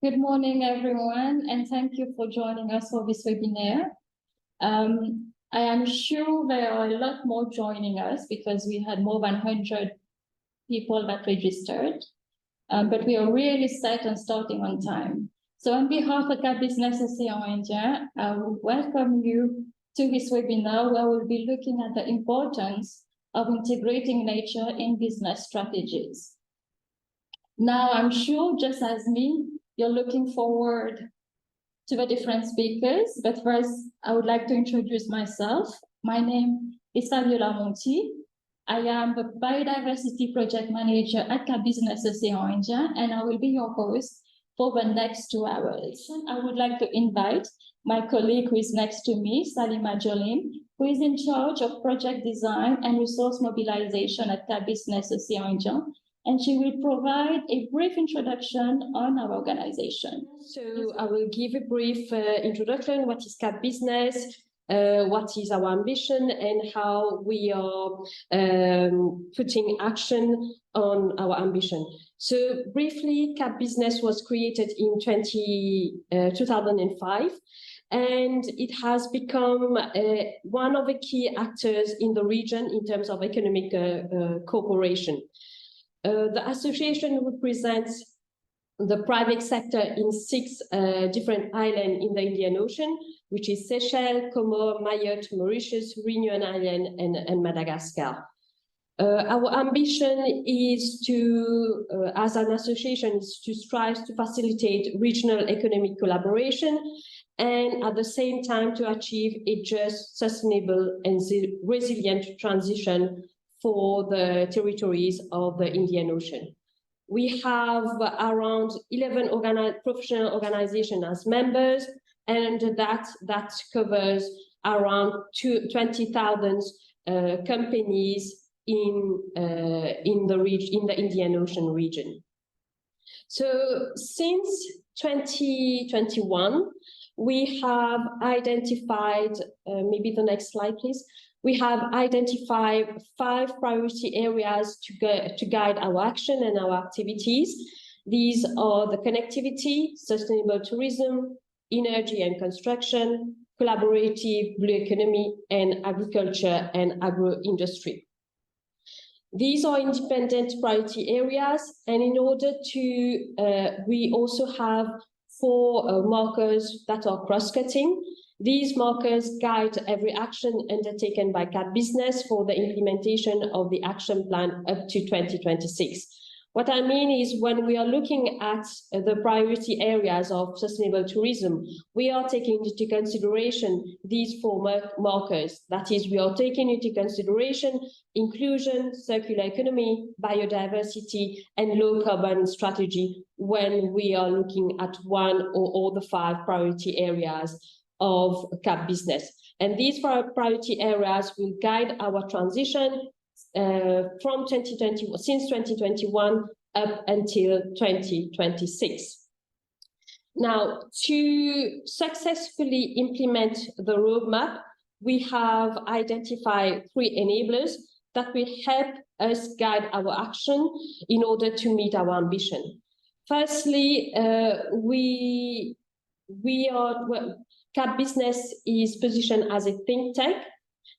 Good morning, everyone, and thank you for joining us for this webinar. I am sure there are a lot more joining us because we had more than 100 people that registered, but we are really set on starting on time. So on behalf of Business Océan Indien, I will welcome you to this webinar where we'll be looking at the importance of integrating nature in business strategies. Now, I'm sure, just as me, you're looking forward to the different speakers, but first, I would like to introduce myself. My name is Fabiola Monti. I am the Biodiversity Project Manager at Business Océan Indien, and I will be your host for the next 2 hours. I would like to invite my colleague who is next to me, Salima Jolim, who is in charge of project design and resource mobilization at Business Océan Indien, and she will provide a brief introduction on our organization. So I will give a brief introduction, what is CAP Business, what is our ambition, and how we are putting action on our ambition. So briefly, CAP Business was created in 2005, and it has become one of the key actors in the region in terms of economic cooperation. The association represents the private sector in 6 different islands in the Indian Ocean, which is Seychelles, Comores, Mayotte, Mauritius, Reunion Island, and Madagascar. Our ambition is to, as an association, is to strive to facilitate regional economic collaboration and at the same time to achieve a just, sustainable, and resilient transition for the territories of the Indian Ocean. We have around 11 professional organizations as members, and that covers around 20,000 companies in the Indian Ocean region. So since 2021, we have identified, maybe the next slide, please. We have identified 5 priority areas to guide our action and our activities. These are the connectivity, sustainable tourism, energy and construction, collaborative blue economy, and agriculture and agro-industry. These are independent priority areas, and in order to, we also have 4 markers that are cross-cutting. These markers guide every action undertaken by CAP Business for the implementation of the action plan up to 2026. What I mean is when we are looking at the priority areas of sustainable tourism, we are taking into consideration these 4 markers. That is, we are taking into consideration inclusion, circular economy, biodiversity, and low carbon strategy when we are looking at one or all the 5 priority areas of CAP Business. And these priority areas will guide our transition from since 2021 up until 2026. Now, to successfully implement the roadmap, we have identified 3 enablers that will help us guide our action in order to meet our ambition. Firstly, CAP Business is positioned as a think tank.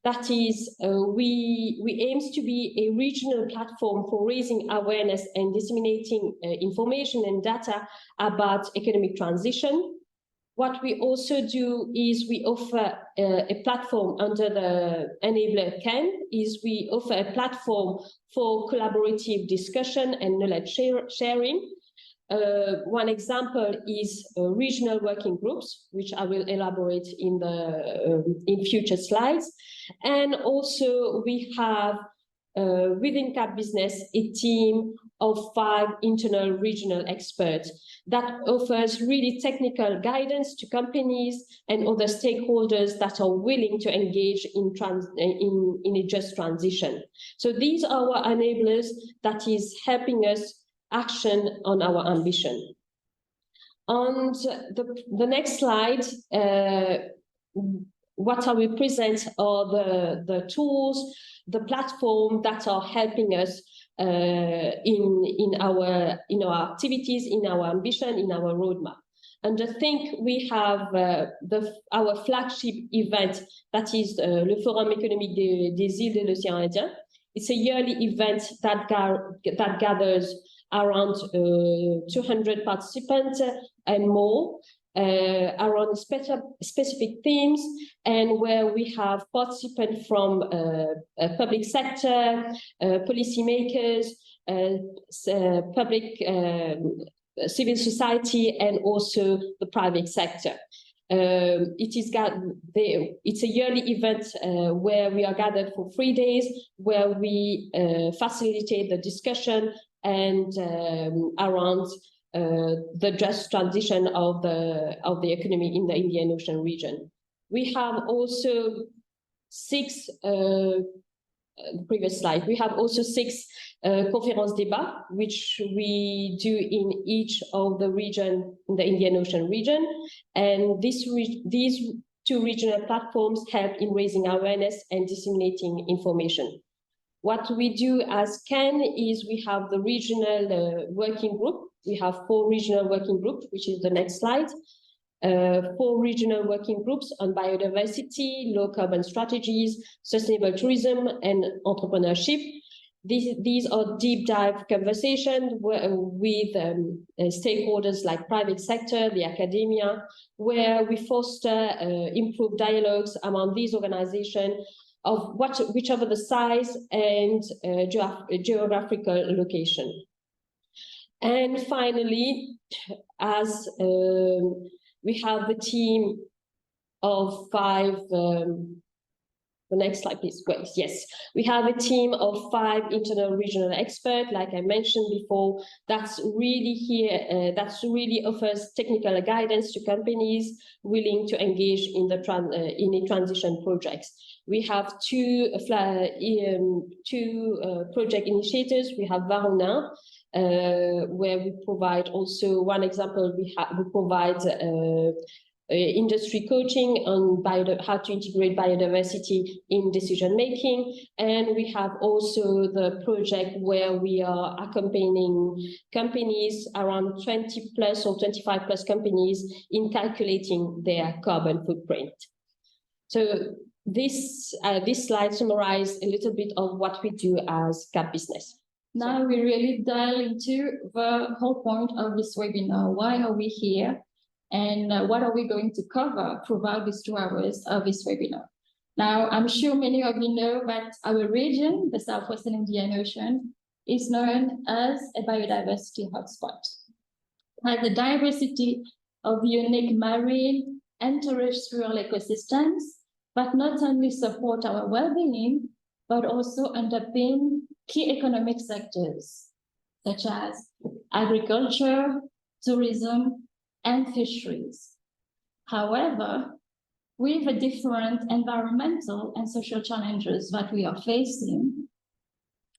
That is, we aim to be a regional platform for raising awareness and disseminating information and data about economic transition. What we also do is we offer a platform under the enabler CAN, is we offer a platform for collaborative discussion and knowledge sharing. One example is regional working groups, which I will elaborate in future slides. And also we have within CAP Business a team of 5 internal regional experts that offers really technical guidance to companies and other stakeholders that are willing to engage in a just transition. So these are our enablers that is helping us action on our ambition. On the next slide, what I will present are the tools, the platform that are helping us in our activities, in our ambition, in our roadmap. And I think we have our flagship event, that is le Forum économique des îles de l'Océan Indien. It's a yearly event that gathers around 200 participants and more, around specific themes, and where we have participants from public sector, policymakers, public civil society, and also the private sector. It's a yearly event where we are gathered for 3 days, where we facilitate the discussion and around the just transition of the economy in the Indian Ocean region. We have also six. Previous slide. We have also 6 conférence débats, which we do in each of the region in the Indian Ocean region, and these 2 regional platforms help in raising awareness and disseminating information. What we do as CAN is we have the regional working group. We have 4 regional working groups, which is the next slide. 4 regional working groups on biodiversity, low carbon strategies, sustainable tourism, and entrepreneurship. These are deep dive conversations with stakeholders like private sector, the academia, where we foster improved dialogues among these organizations of whichever the size and geographical location. And finally, as we have the team of 5, the next slide, please. Great, yes. We have a team of 5 internal regional experts, like I mentioned before, that's really here, that's really offers technical guidance to companies willing to engage in the transition projects. We have 2 project initiators. We have Varuna, where we provide also one example. We provide industry coaching on how to integrate biodiversity in decision making, and we have also the project where we are accompanying companies, around 20 plus or 25 plus companies, in calculating their carbon footprint. So this slide summarizes a little bit of what we do as CAP Business. Now we really dive into the whole point of this webinar. Why are we here? And what are we going to cover throughout these 2 hours of this webinar? Now, I'm sure many of you know that our region, the Southwestern Indian Ocean, is known as a biodiversity hotspot. Has a diversity of unique marine and terrestrial ecosystems that not only support our well-being, but also underpin key economic sectors, such as agriculture, tourism, and fisheries. However, with the different environmental and social challenges that we are facing,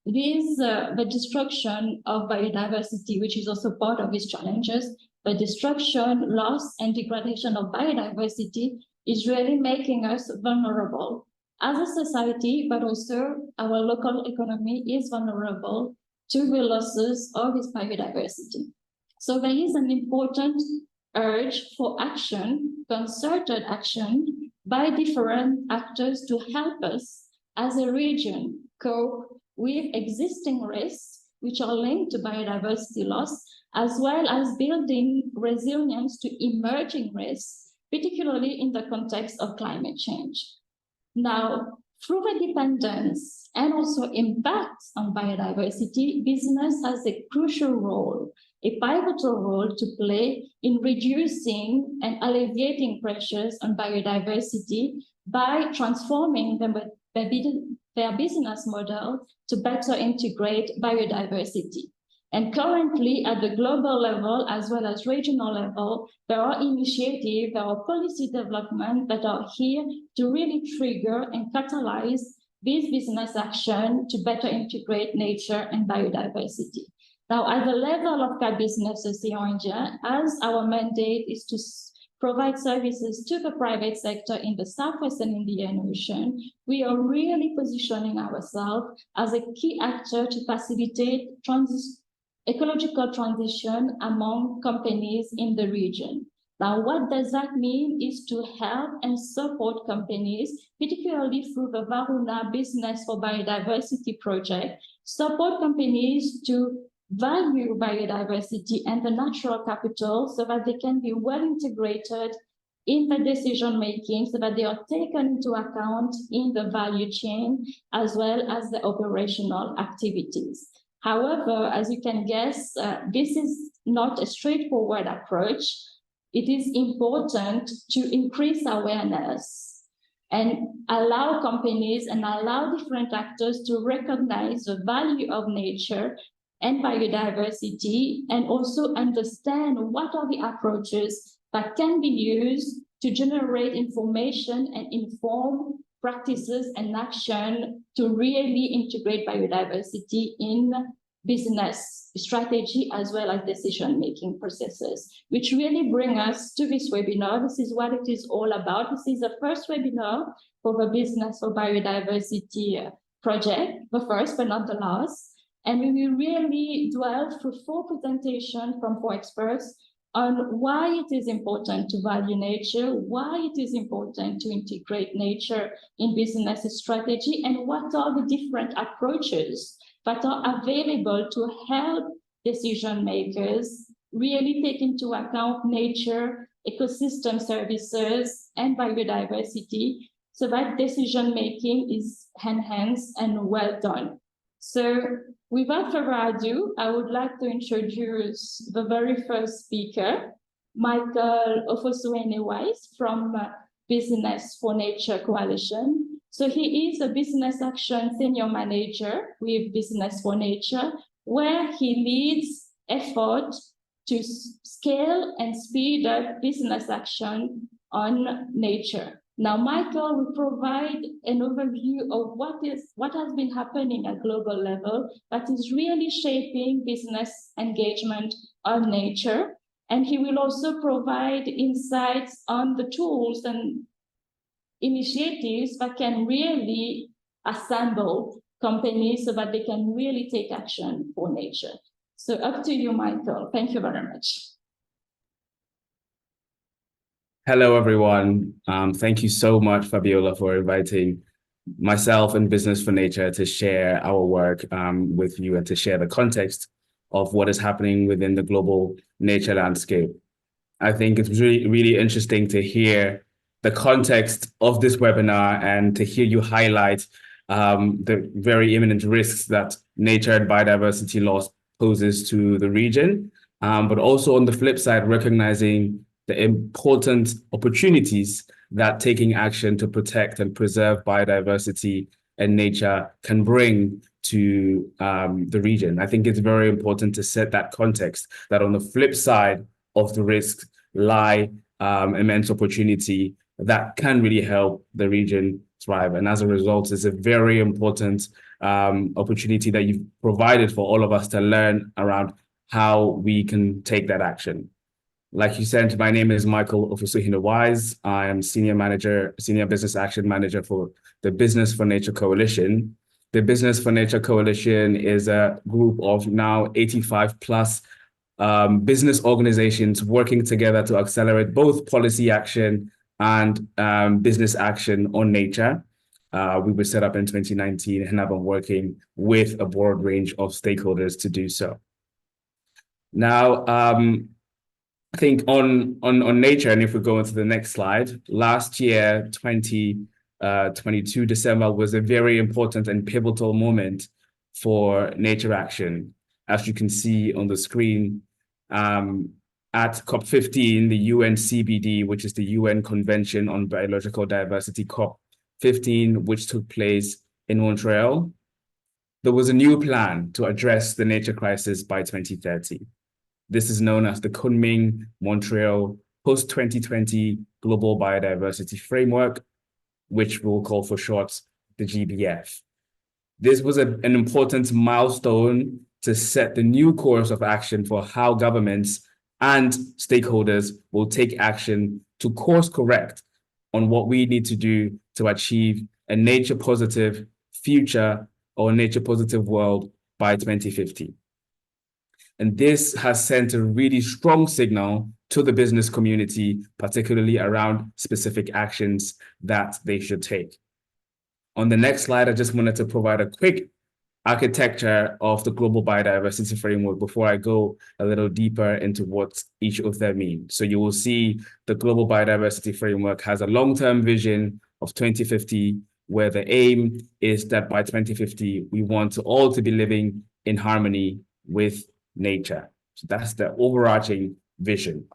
the destruction of biodiversity, which is also part of these challenges, the destruction, loss, and degradation of biodiversity is really making us vulnerable as a society, but also our local economy is vulnerable to the losses of its biodiversity. So there is an important urge for action, concerted action by different actors to help us as a region cope with existing risks which are linked to biodiversity loss, as well as building resilience to emerging risks, particularly in the context of climate change. Now, through the dependence and also impacts on biodiversity, business has a crucial role, a pivotal role to play in reducing and alleviating pressures on biodiversity by transforming their business model to better integrate biodiversity. And currently, at the global level, as well as regional level, there are initiatives, there are policy development that are here to really trigger and catalyze this business action to better integrate nature and biodiversity. Now, at the level of CAP Business Océan Indien, as our mandate is to provide services to the private sector in the Southwestern Indian Ocean, we are really positioning ourselves as a key actor to facilitate ecological transition among companies in the region. Now, what does that mean is to help and support companies, particularly through the Varuna Business for Biodiversity project, support companies to value biodiversity and the natural capital so that they can be well integrated in the decision making, so that they are taken into account in the value chain as well as the operational activities. However, as you can guess, this is not a straightforward approach. It is important to increase awareness and allow companies and allow different actors to recognize the value of nature and biodiversity, and also understand what are the approaches that can be used to generate information and inform practices and action to really integrate biodiversity in business strategy as well as decision-making processes, which really bring us to this webinar. This is what it is all about. This is the first webinar for the Business for Biodiversity project, the first but not the last. And we will really dwell through 4 presentations from 4 experts on why it is important to value nature, why it is important to integrate nature in business strategy, and what are the different approaches that are available to help decision makers really take into account nature, ecosystem services, and biodiversity, so that decision making is enhanced and well done. So without further ado, I would like to introduce the very first speaker, Michael Ofosuhene-Wise from Business for Nature Coalition. So he is a Business Action Senior Manager with Business for Nature, where he leads effort to scale and speed up business action on nature. Now, Michael will provide an overview of what has been happening at global level that is really shaping business engagement on nature. And he will also provide insights on the tools and initiatives that can really assemble companies so that they can really take action for nature. So up to you, Michael. Thank you very much. Hello, everyone. Thank you so much, Fabiola, for inviting myself and Business for Nature to share our work with you and to share the context of what is happening within the global nature landscape. I think it's really, really interesting to hear the context of this webinar and to hear you highlight the very imminent risks that nature and biodiversity loss poses to the region, but also on the flip side, recognizing the important opportunities that taking action to protect and preserve biodiversity and nature can bring to the region. I think it's very important to set that context, that on the flip side of the risk lie immense opportunity that can really help the region thrive. And as a result, it's a very important opportunity that you've provided for all of us to learn around how we can take that action. Like you said, my name is Michael Ofosuhene-Wise. I am Senior Business Action Manager for the Business for Nature Coalition. The Business for Nature Coalition is a group of now 85 plus business organizations working together to accelerate both policy action and business action on nature. We were set up in 2019 and have been working with a broad range of stakeholders to do so. Now, I think on nature, and if we go into the next slide, last year, 2022 December was a very important and pivotal moment for nature action. As you can see on the screen, at COP15, the UN CBD, which is the UN Convention on Biological Diversity, COP15, which took place in Montreal, there was a new plan to address the nature crisis by 2030. This is known as the Kunming-Montreal Post-2020 Global Biodiversity Framework, which we'll call for short the GBF. This was an important milestone to set the new course of action for how governments and stakeholders will take action to course correct on what we need to do to achieve a nature positive future or nature positive world by 2050. And this has sent a really strong signal to the business community, particularly around specific actions that they should take. On the next slide, I just wanted to provide a quick architecture of the Global Biodiversity Framework before I go a little deeper into what each of them mean. So you will see the Global Biodiversity Framework has a long-term vision of 2050, where the aim is that by 2050, we want all to be living in harmony with nature. So that's the overarching vision.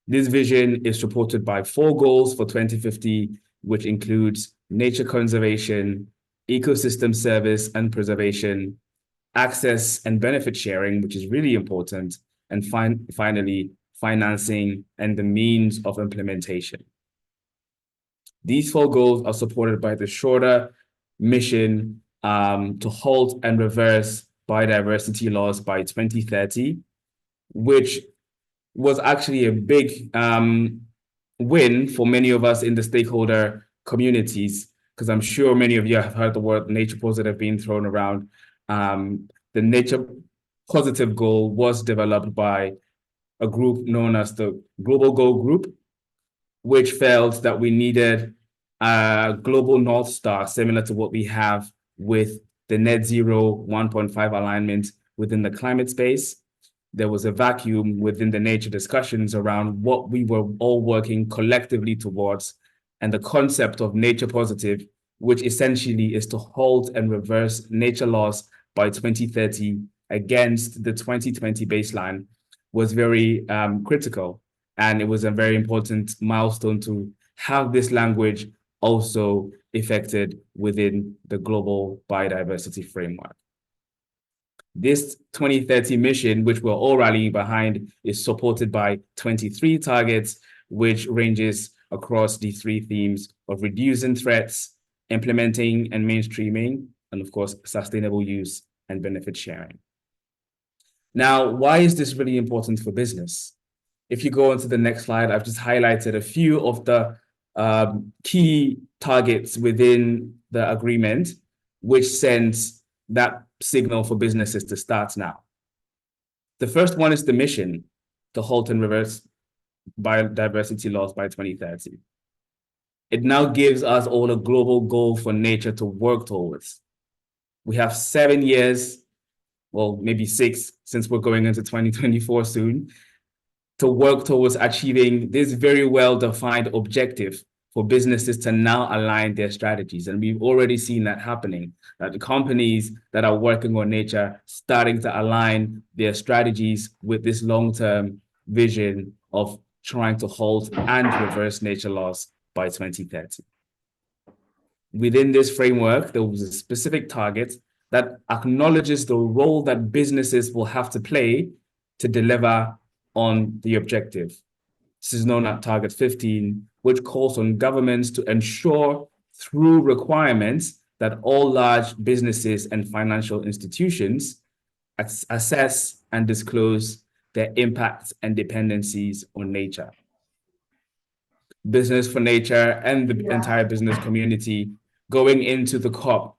This vision is supported by 4 goals for 2050, which includes nature conservation, ecosystem service and preservation, access and benefit sharing, which is really important, and finally, financing and the means of implementation. These 4 goals are supported by the shorter mission to halt and reverse biodiversity loss by 2030, which was actually a big win for many of us in the stakeholder communities, because I'm sure many of you have heard the word nature positive being thrown around. The nature positive goal was developed by a group known as the Global Goal Group, which felt that we needed a global North Star, similar to what we have with the net zero 1.5 alignment within the climate space. There was a vacuum within the nature discussions around what we were all working collectively towards, and the concept of nature positive, which essentially is to halt and reverse nature loss by 2030 against the 2020 baseline, was very critical. And it was a very important milestone to have this language also effected within the Global Biodiversity Framework. This 2030 mission, which we're all rallying behind, is supported by 23 targets, which ranges across the 3 themes of reducing threats, implementing and mainstreaming, and of course, sustainable use and benefit sharing. Now, why is this really important for business? If you go on to the next slide, I've just highlighted a few of the key targets within the agreement, which sends that signal for businesses to start now. The first one is the mission, to halt and reverse biodiversity loss by 2030. It now gives us all a global goal for nature to work towards. We have 7 years, well, maybe 6, since we're going into 2024 soon, to work towards achieving this very well-defined objective for businesses to now align their strategies. And we've already seen that happening, that the companies that are working on nature starting to align their strategies with this long-term vision of trying to halt and reverse nature loss by 2030. Within this framework, there was a specific target that acknowledges the role that businesses will have to play to deliver on the objective. This is known as Target 15, which calls on governments to ensure through requirements that all large businesses and financial institutions assess and disclose their impacts and dependencies on nature. Business for Nature and the entire business community going into the COP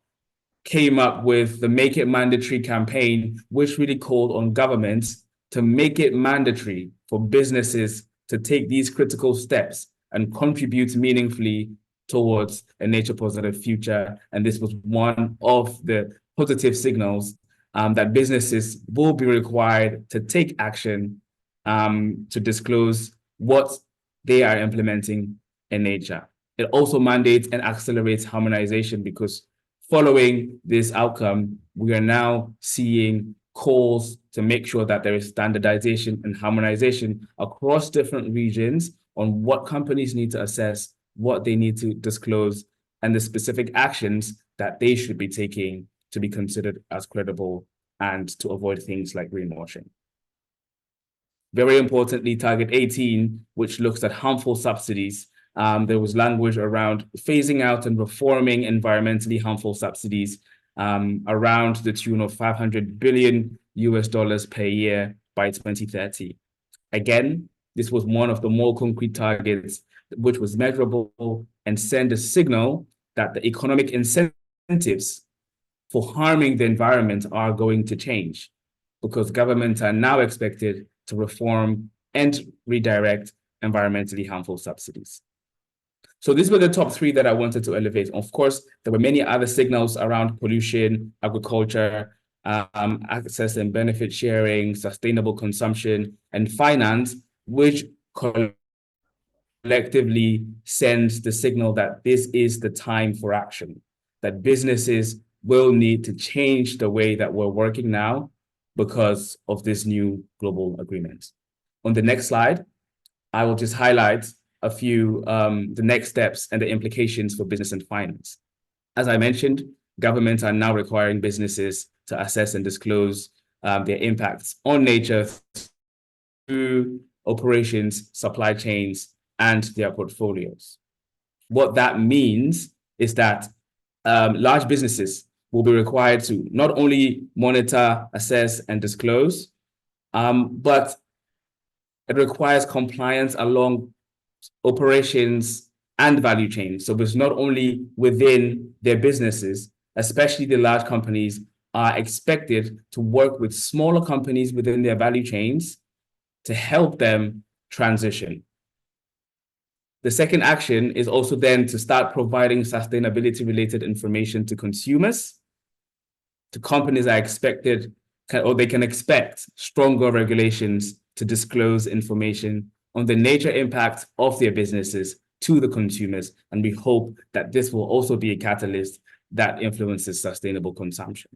came up with the Make It Mandatory campaign, which really called on governments to make it mandatory for businesses to take these critical steps and contribute meaningfully towards a nature positive future. And this was one of the positive signals that businesses will be required to take action to disclose what they are implementing in nature. It also mandates and accelerates harmonization, because following this outcome, we are now seeing calls to make sure that there is standardization and harmonization across different regions on what companies need to assess, what they need to disclose, and the specific actions that they should be taking to be considered as credible and to avoid things like greenwashing. Very importantly, Target 18, which looks at harmful subsidies. There was language around phasing out and reforming environmentally harmful subsidies around the tune of $500 billion per year by 2030. Again, this was one of the more concrete targets, which was measurable and send a signal that the economic incentives for harming the environment are going to change, because governments are now expected to reform and redirect environmentally harmful subsidies. So these were the top three that I wanted to elevate. Of course, there were many other signals around pollution, agriculture, access and benefit sharing, sustainable consumption, and finance, which collectively sends the signal that this is the time for action, that businesses will need to change the way that we're working now because of this new global agreement. On the next slide, I will just highlight a few, the next steps and the implications for business and finance. As I mentioned, governments are now requiring businesses to assess and disclose their impacts on nature through operations, supply chains, and their portfolios. What that means is that large businesses will be required to not only monitor, assess, and disclose, but it requires compliance along operations and value chains. So it's not only within their businesses, especially the large companies are expected to work with smaller companies within their value chains to help them transition. The second action is also then to start providing sustainability-related information to consumers. The companies are expected, or they can expect stronger regulations to disclose information on the nature impact of their businesses to the consumers. And we hope that this will also be a catalyst that influences sustainable consumption.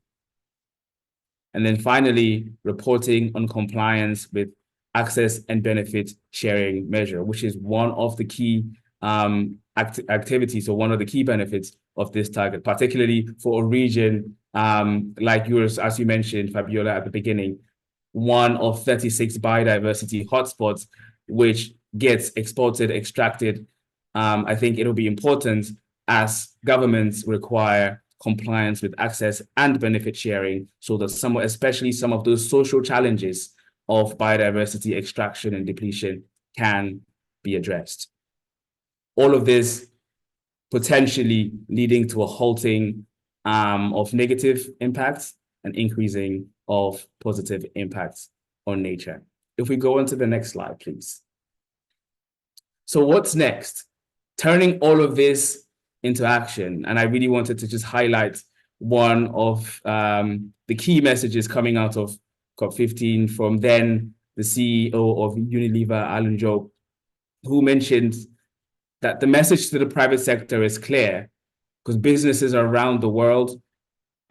And then finally, reporting on compliance with access and benefit sharing measure, which is one of the key activities or one of the key benefits of this target, particularly for a region like yours, as you mentioned, Fabiola, at the beginning, one of 36 biodiversity hotspots, which gets exported, extracted. I think it'll be important as governments require compliance with access and benefit sharing, so that especially some of those social challenges of biodiversity extraction and depletion can be addressed. All of this potentially leading to a halting of negative impacts and increasing of positive impacts on nature. If we go on to the next slide, please. So what's next? Turning all of this into action. And I really wanted to just highlight one of the key messages coming out of COP15 from then the CEO of Unilever, Alan Jobe, who mentioned that the message to the private sector is clear, because businesses around the world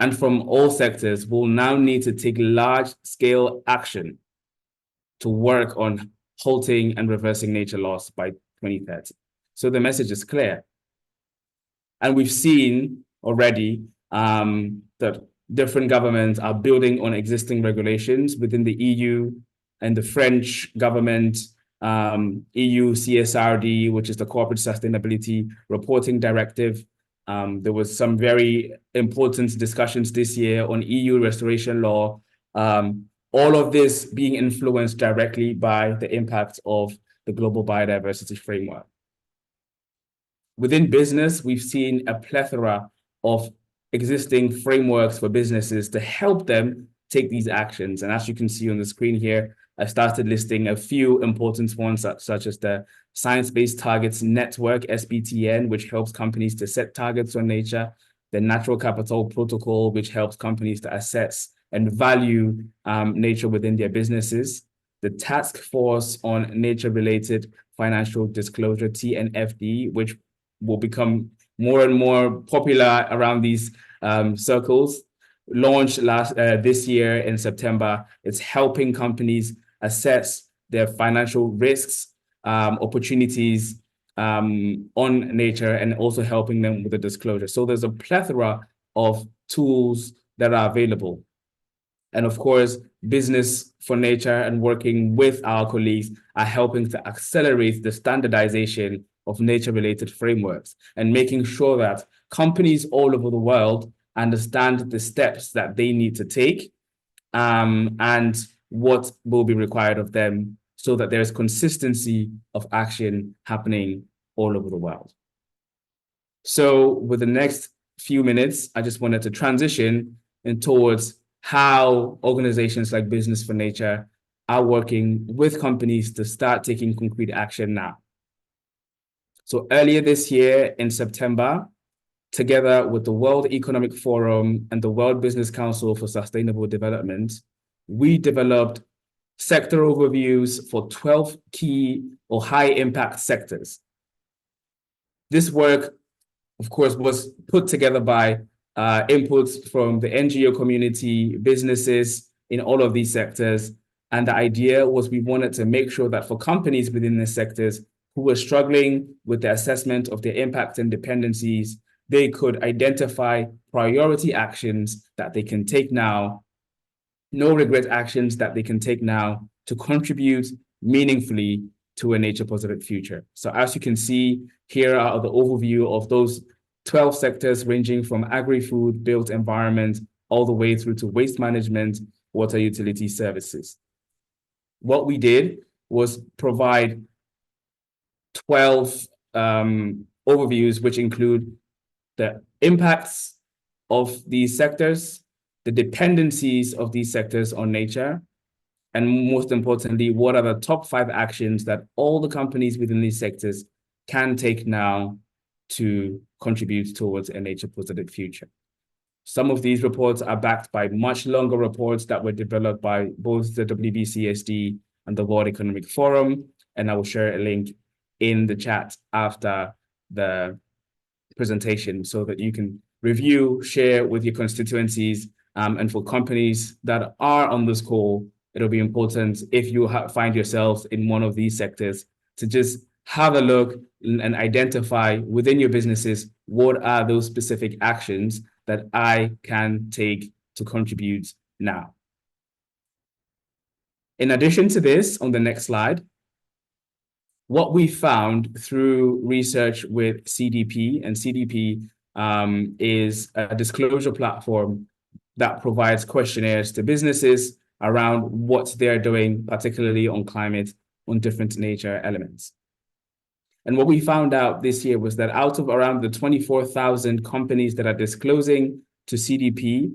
and from all sectors will now need to take large-scale action to work on halting and reversing nature loss by 2030. So the message is clear. And we've seen already that different governments are building on existing regulations within the EU and the French government, EU CSRD, which is the Corporate Sustainability Reporting Directive. There was some very important discussions this year on EU restoration law. All of this being influenced directly by the impact of the Global Biodiversity Framework. Within business, we've seen a plethora of existing frameworks for businesses to help them take these actions. And as you can see on the screen here, I started listing a few important ones, such as the Science-Based Targets Network, SBTN, which helps companies to set targets on nature, the Natural Capital Protocol, which helps companies to assess and value nature within their businesses, the Task Force on Nature-Related Financial Disclosure, TNFD, which will become more and more popular around these circles, launched this year in September. It's helping companies assess their financial risks, opportunities on nature, and also helping them with the disclosure. So there's a plethora of tools that are available. And of course, Business for Nature and working with our colleagues are helping to accelerate the standardization of nature-related frameworks and making sure that companies all over the world understand the steps that they need to take and what will be required of them so that there's consistency of action happening all over the world. So with the next few minutes, I just wanted to transition in towards how organizations like Business for Nature are working with companies to start taking concrete action now. So earlier this year in September, together with the World Economic Forum and the World Business Council for Sustainable Development, we developed sector overviews for 12 key or high impact sectors. This work, of course, was put together by inputs from the NGO community, businesses in all of these sectors. And the idea was we wanted to make sure that for companies within these sectors who were struggling with the assessment of their impact and dependencies, they could identify priority actions that they can take now, no regret actions that they can take now to contribute meaningfully to a nature positive future. So as you can see, here are the overview of those 12 sectors ranging from agri-food, built environment, all the way through to waste management, water utility services. What we did was provide 12 overviews, which include the impacts of these sectors, the dependencies of these sectors on nature, and most importantly, what are the top 5 actions that all the companies within these sectors can take now to contribute towards a nature positive future. Some of these reports are backed by much longer reports that were developed by both the WBCSD and the World Economic Forum, and I will share a link in the chat after the presentation so that you can review, share with your constituencies, and for companies that are on this call, it'll be important if you find yourselves in one of these sectors to just have a look and identify within your businesses, what are those specific actions that I can take to contribute now. In addition to this, on the next slide, what we found through research with CDP, and CDP is a disclosure platform that provides questionnaires to businesses around what they're doing, particularly on climate, on different nature elements. And what we found out this year was that out of around the 24,000 companies that are disclosing to CDP,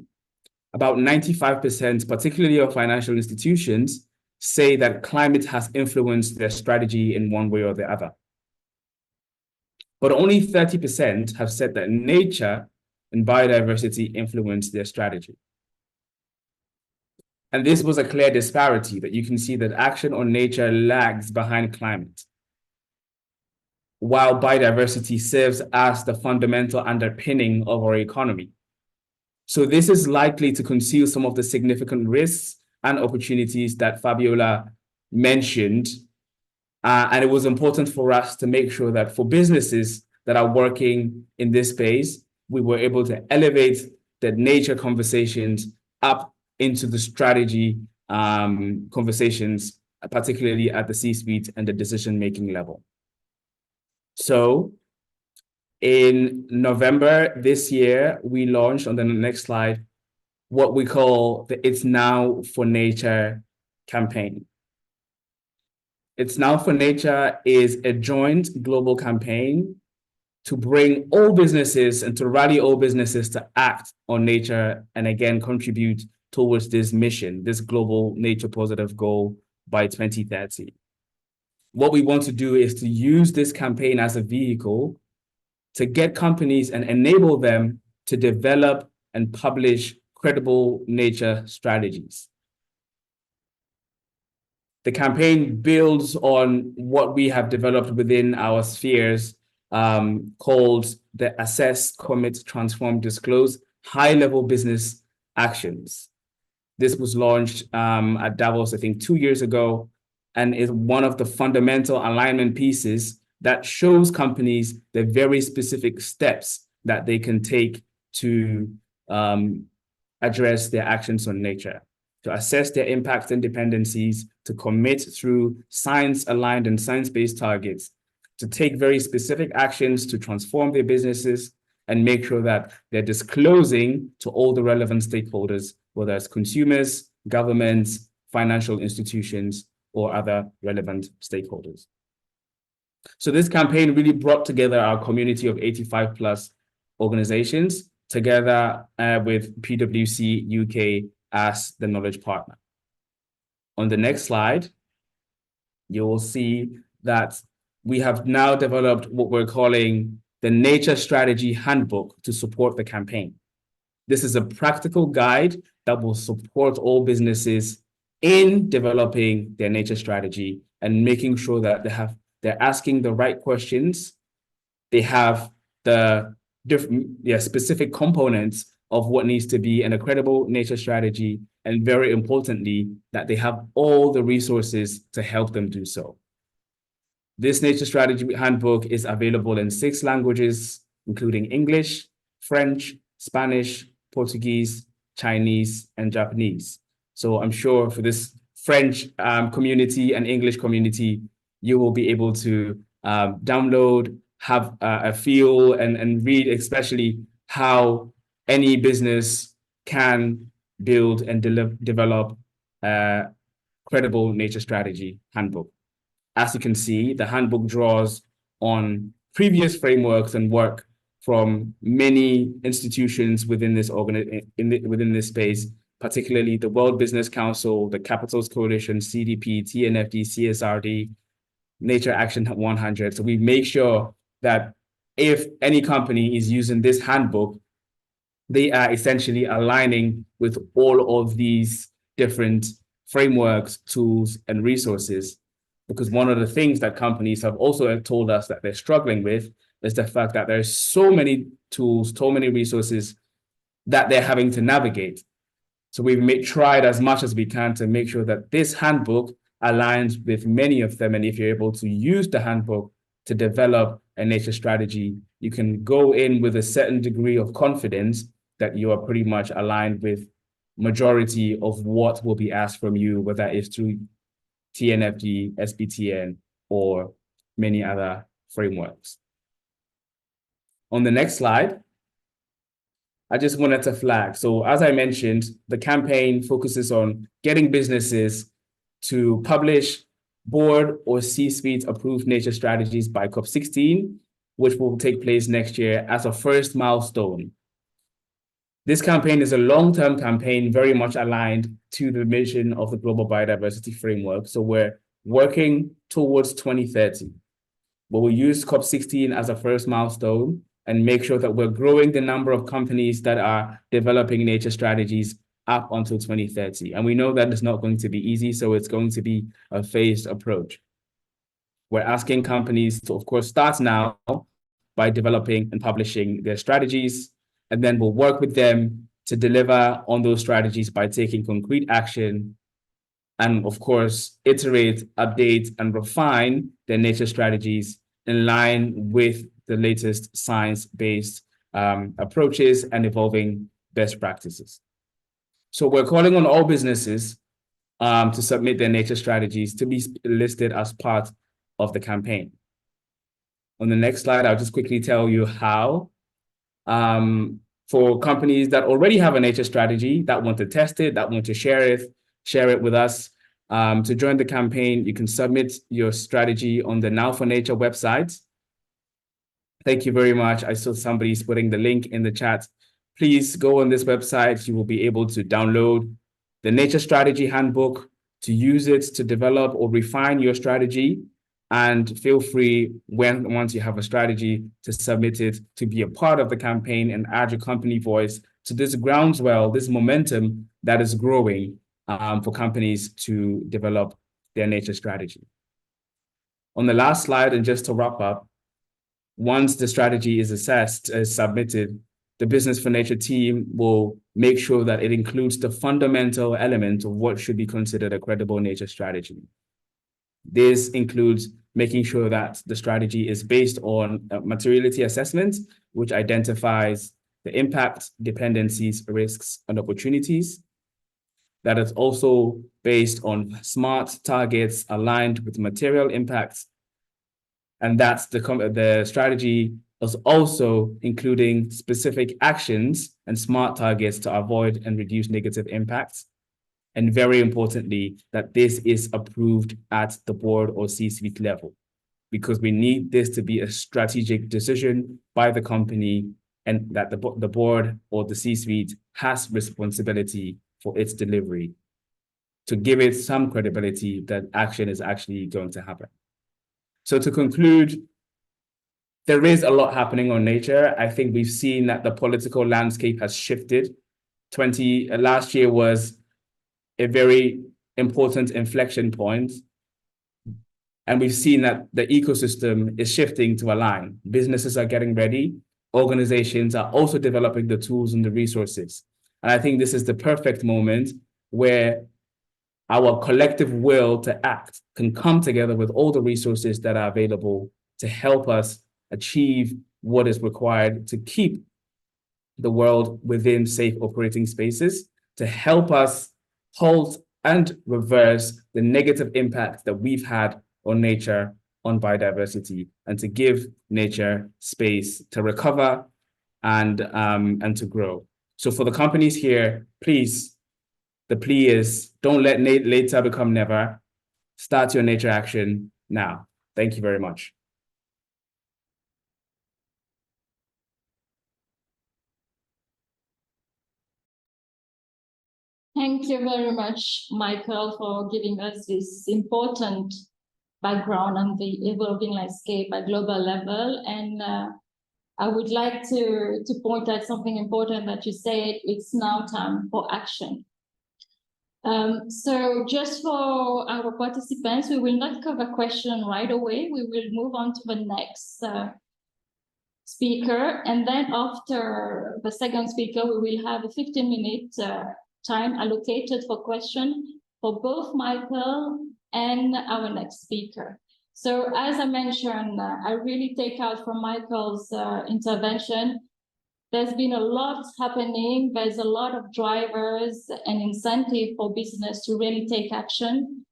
about 95%, particularly of financial institutions, say that climate has influenced their strategy in one way or the other. But only 30% have said that nature and biodiversity influenced their strategy. And this was a clear disparity that you can see that action on nature lags behind climate, while biodiversity serves as the fundamental underpinning of our economy. So this is likely to conceal some of the significant risks and opportunities that Fabiola mentioned. And it was important for us to make sure that for businesses that are working in this space, we were able to elevate the nature conversations up into the strategy conversations, particularly at the C-suite and the decision-making level. So in November this year, we launched, on the next slide, what we call the It's Now for Nature campaign. It's Now for Nature is a joint global campaign to bring all businesses and to rally all businesses to act on nature and again contribute towards this mission, this global nature positive goal by 2030. What we want to do is to use this campaign as a vehicle to get companies and enable them to develop and publish credible nature strategies. The campaign builds on what we have developed within our spheres called the Assess, Commit, Transform, Disclose high-level business actions. This was launched at Davos, I think 2 years ago, and is one of the fundamental alignment pieces that shows companies the very specific steps that they can take to address their actions on nature, to assess their impact and dependencies, to commit through science-aligned and science-based targets, to take very specific actions to transform their businesses and make sure that they're disclosing to all the relevant stakeholders, whether it's consumers, governments, financial institutions, or other relevant stakeholders. So this campaign really brought together our community of 85 plus organizations together with PwC UK as the knowledge partner. On the next slide, you will see that we have now developed what we're calling the Nature Strategy Handbook to support the campaign. This is a practical guide that will support all businesses in developing their nature strategy and making sure that they're asking the right questions. They have the specific components of what needs to be in a credible nature strategy, and very importantly, that they have all the resources to help them do so. This Nature Strategy Handbook is available in 6 languages, including English, French, Spanish, Portuguese, Chinese, and Japanese. So I'm sure for this French community and English community, you will be able to download, have a feel and read, especially how any business can build and develop a credible nature strategy handbook. As you can see, the handbook draws on previous frameworks and work from many institutions within this within this space, particularly the World Business Council, the Capitals Coalition, CDP, TNFD, CSRD, Nature Action 100. So we make sure that if any company is using this handbook, they are essentially aligning with all of these different frameworks, tools, and resources. Because one of the things that companies have also told us that they're struggling with is the fact that there's so many tools, so many resources that they're having to navigate. So we've tried as much as we can to make sure that this handbook aligns with many of them. And if you're able to use the handbook to develop a nature strategy, you can go in with a certain degree of confidence that you are pretty much aligned with majority of what will be asked from you, whether it's through TNFD, SBTN, or many other frameworks. On the next slide, I just wanted to flag. So as I mentioned, the campaign focuses on getting businesses to publish board or C-suite approved nature strategies by COP16, which will take place next year as a first milestone. This campaign is a long-term campaign, very much aligned to the mission of the Global Biodiversity Framework. So we're working towards 2030, but we'll use COP16 as a first milestone and make sure that we're growing the number of companies that are developing nature strategies up until 2030. And we know that it's not going to be easy, so it's going to be a phased approach. We're asking companies to, of course, start now by developing and publishing their strategies, and then we'll work with them to deliver on those strategies by taking concrete action and, of course, iterate, update, and refine their nature strategies in line with the latest science-based approaches and evolving best practices. So we're calling on all businesses to submit their nature strategies to be listed as part of the campaign. On the next slide, I'll just quickly tell you how. For companies that already have a nature strategy, that want to test it, that want to share it with us, to join the campaign, you can submit your strategy on the Now for Nature website. Thank you very much. I saw somebody's putting the link in the chat. Please go on this website. You will be able to download the Nature Strategy Handbook to use it to develop or refine your strategy. And feel free, once you have a strategy, to submit it to be a part of the campaign and add your company voice to this groundswell, this momentum that is growing for companies to develop their nature strategy. On the last slide, and just to wrap up, once the strategy is assessed, is submitted, the Business for Nature team will make sure that it includes the fundamental element of what should be considered a credible nature strategy. This includes making sure that the strategy is based on a materiality assessment, which identifies the impact, dependencies, risks, and opportunities. That is also based on smart targets aligned with material impacts. And that's the strategy is also including specific actions and smart targets to avoid and reduce negative impacts. And very importantly, that this is approved at the board or C-suite level, because we need this to be a strategic decision by the company, and that the board or the C-suite has responsibility for its delivery to give it some credibility that action is actually going to happen. So to conclude, there is a lot happening on nature. I think we've seen that the political landscape has shifted. Last year was a very important inflection point. And we've seen that the ecosystem is shifting to align. Businesses are getting ready. Organizations are also developing the tools and the resources. And I think this is the perfect moment where our collective will to act can come together with all the resources that are available to help us achieve what is required to keep the world within safe operating spaces, to help us halt and reverse the negative impact that we've had on nature, on biodiversity, and to give nature space to recover and to grow. So for the companies here, please, the plea is don't let later become never. Start your nature action now. Thank you very much. Thank you very much, Michael, for giving us this important background on the evolving landscape at global level. And I would like to point out something important that you said. It's now time for action. So just for our participants, we will not cover question right away. We will move on to the next speaker. And then after the second speaker, we will have a 15-minute time allocated for question for both Michael and our next speaker. So as I mentioned, I really take out from Michael's intervention, there's been a lot happening. There's a lot of drivers and incentive for business to really take action.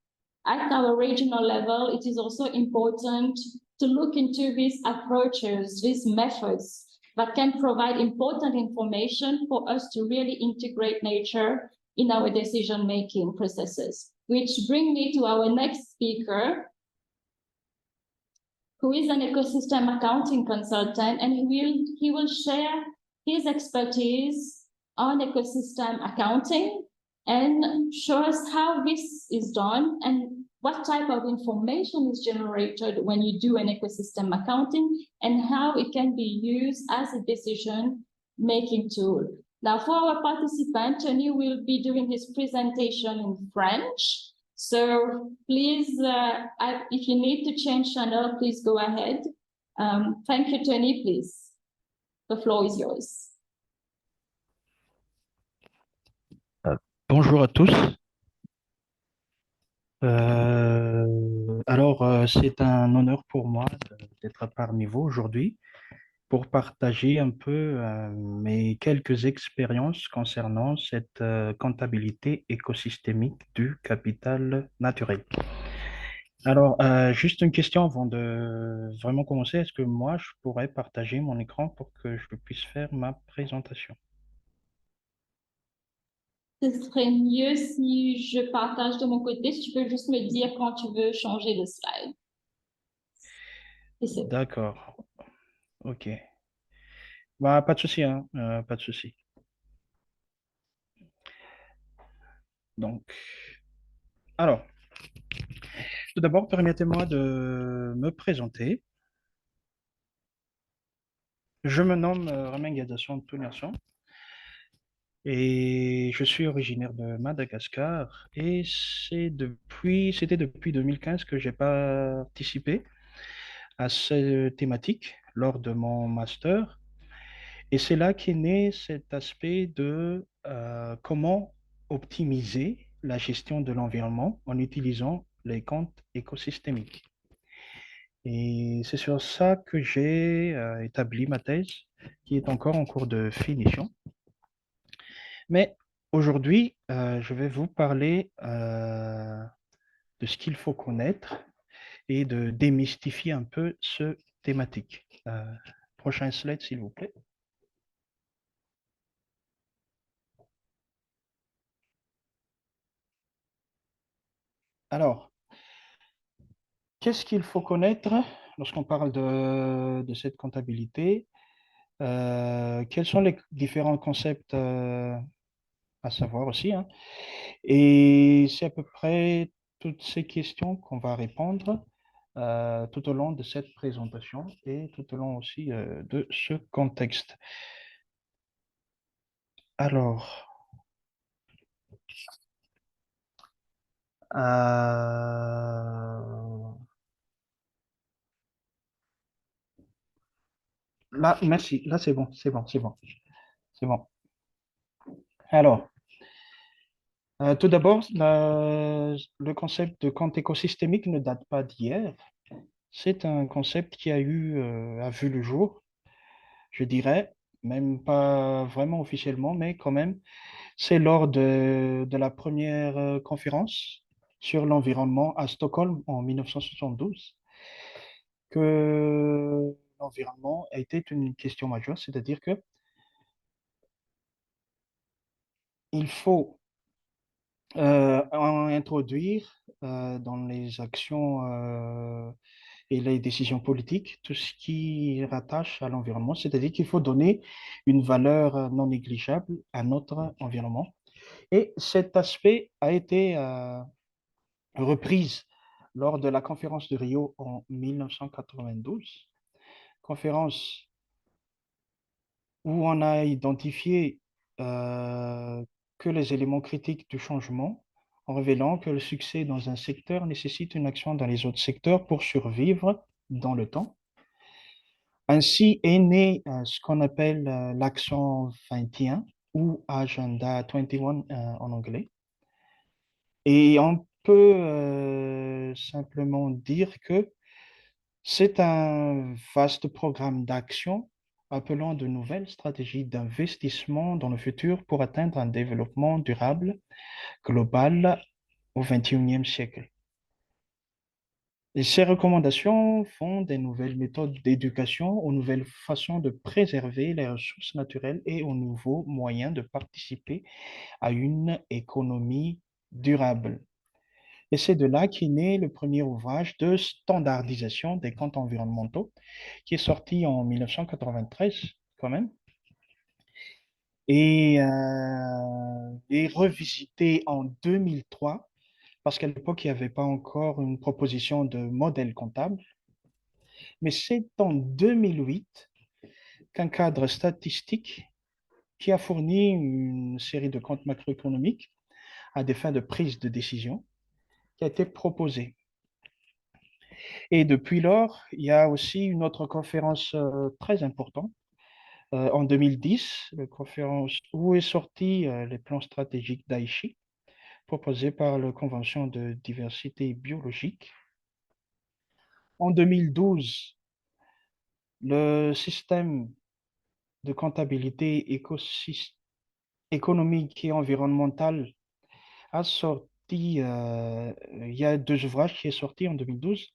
At our regional level, it is also important to look into these approaches, these methods that can provide important information for us to really integrate nature in our decision-making processes. Which brings me to our next speaker, who is an ecosystem accounting consultant, and he will share his expertise on ecosystem accounting and show us how this is done and what type of information is generated when you do an ecosystem accounting and how it can be used as a decision-making tool. Now, for our participant, Tony will be doing his presentation in French. So please, if you need to change channel, please go ahead. Thank you, Tony, please. The floor is yours. Bonjour à tous. C'est un honneur pour moi d'être parmi vous aujourd'hui pour partager un peu mes quelques expériences concernant cette comptabilité écosystémique du capital naturel. Alors, juste une question avant de vraiment commencer. Est-ce que moi, je pourrais partager mon écran pour que je puisse faire ma présentation? Ce serait mieux si je partage de mon côté. Si tu peux juste me dire quand tu veux changer de slide. D'accord. OK. Bah, pas de souci, hein, pas de souci. Donc, alors, tout d'abord, permettez-moi de me présenter. Je me nomme Ramihangihajason et je suis originaire de Madagascar et c'était depuis 2015 que j'ai participé à cette thématique lors de mon master. Et c'est là qu'est né cet aspect de comment optimiser la gestion de l'environnement en utilisant les comptes écosystémiques. Et c'est sur ça que j'ai établi ma thèse, qui est encore en cours de finition. Mais aujourd'hui, je vais vous parler de ce qu'il faut connaître et de démystifier un peu ce thématique. Prochain slide, s'il vous plaît. Alors, qu'est-ce qu'il faut connaître lorsqu'on parle de cette comptabilité? Quels sont les différents concepts à savoir aussi, hein? Et c'est à peu près toutes ces questions qu'on va répondre tout au long de cette présentation et tout au long aussi de ce contexte. Alors, là, merci. Là, c'est bon, c'est bon, c'est bon, c'est bon. Alors, tout d'abord, le concept de compte écosystémique ne date pas d'hier. C'est un concept qui a vu le jour, je dirais, même pas vraiment officiellement, mais quand même. C'est lors de la première conférence sur l'environnement à Stockholm en 1972 que l'environnement était une question majeure, c'est-à-dire que il faut introduire dans les actions et les décisions politiques tout ce qui rattache à l'environnement, c'est-à-dire qu'il faut donner une valeur non négligeable à notre environnement. Et cet aspect a été reprise lors de la conférence de Rio en 1992, conférence où on a identifié que les éléments critiques du changement, en révélant que le succès dans un secteur nécessite une action dans les autres secteurs pour survivre dans le temps. Ainsi est né ce qu'on appelle l'action 21 ou Agenda 21 en anglais. Et on peut simplement dire que c'est un vaste programme d'action appelant de nouvelles stratégies d'investissement dans le futur pour atteindre un développement durable global au XXIe siècle. Et ces recommandations font des nouvelles méthodes d'éducation, aux nouvelles façons de préserver les ressources naturelles et aux nouveaux moyens de participer à une économie durable. Et c'est de là qu'est né le premier ouvrage de standardisation des comptes environnementaux, qui est sorti en 1993 quand même, et revisité en 2003, parce qu'à l'époque, il n'y avait pas encore une proposition de modèle comptable. Mais c'est en 2008 qu'un cadre statistique qui a fourni une série de comptes macroéconomiques à des fins de prise de décision qui a été proposé. Et depuis lors, il y a aussi une autre conférence très importante en 2010, la conférence où est sorti les plans stratégiques d'Aichi, proposés par la Convention de diversité biologique. En 2012, le système de comptabilité économique et environnementale a sorti, il y a deux ouvrages qui sont sortis en 2012.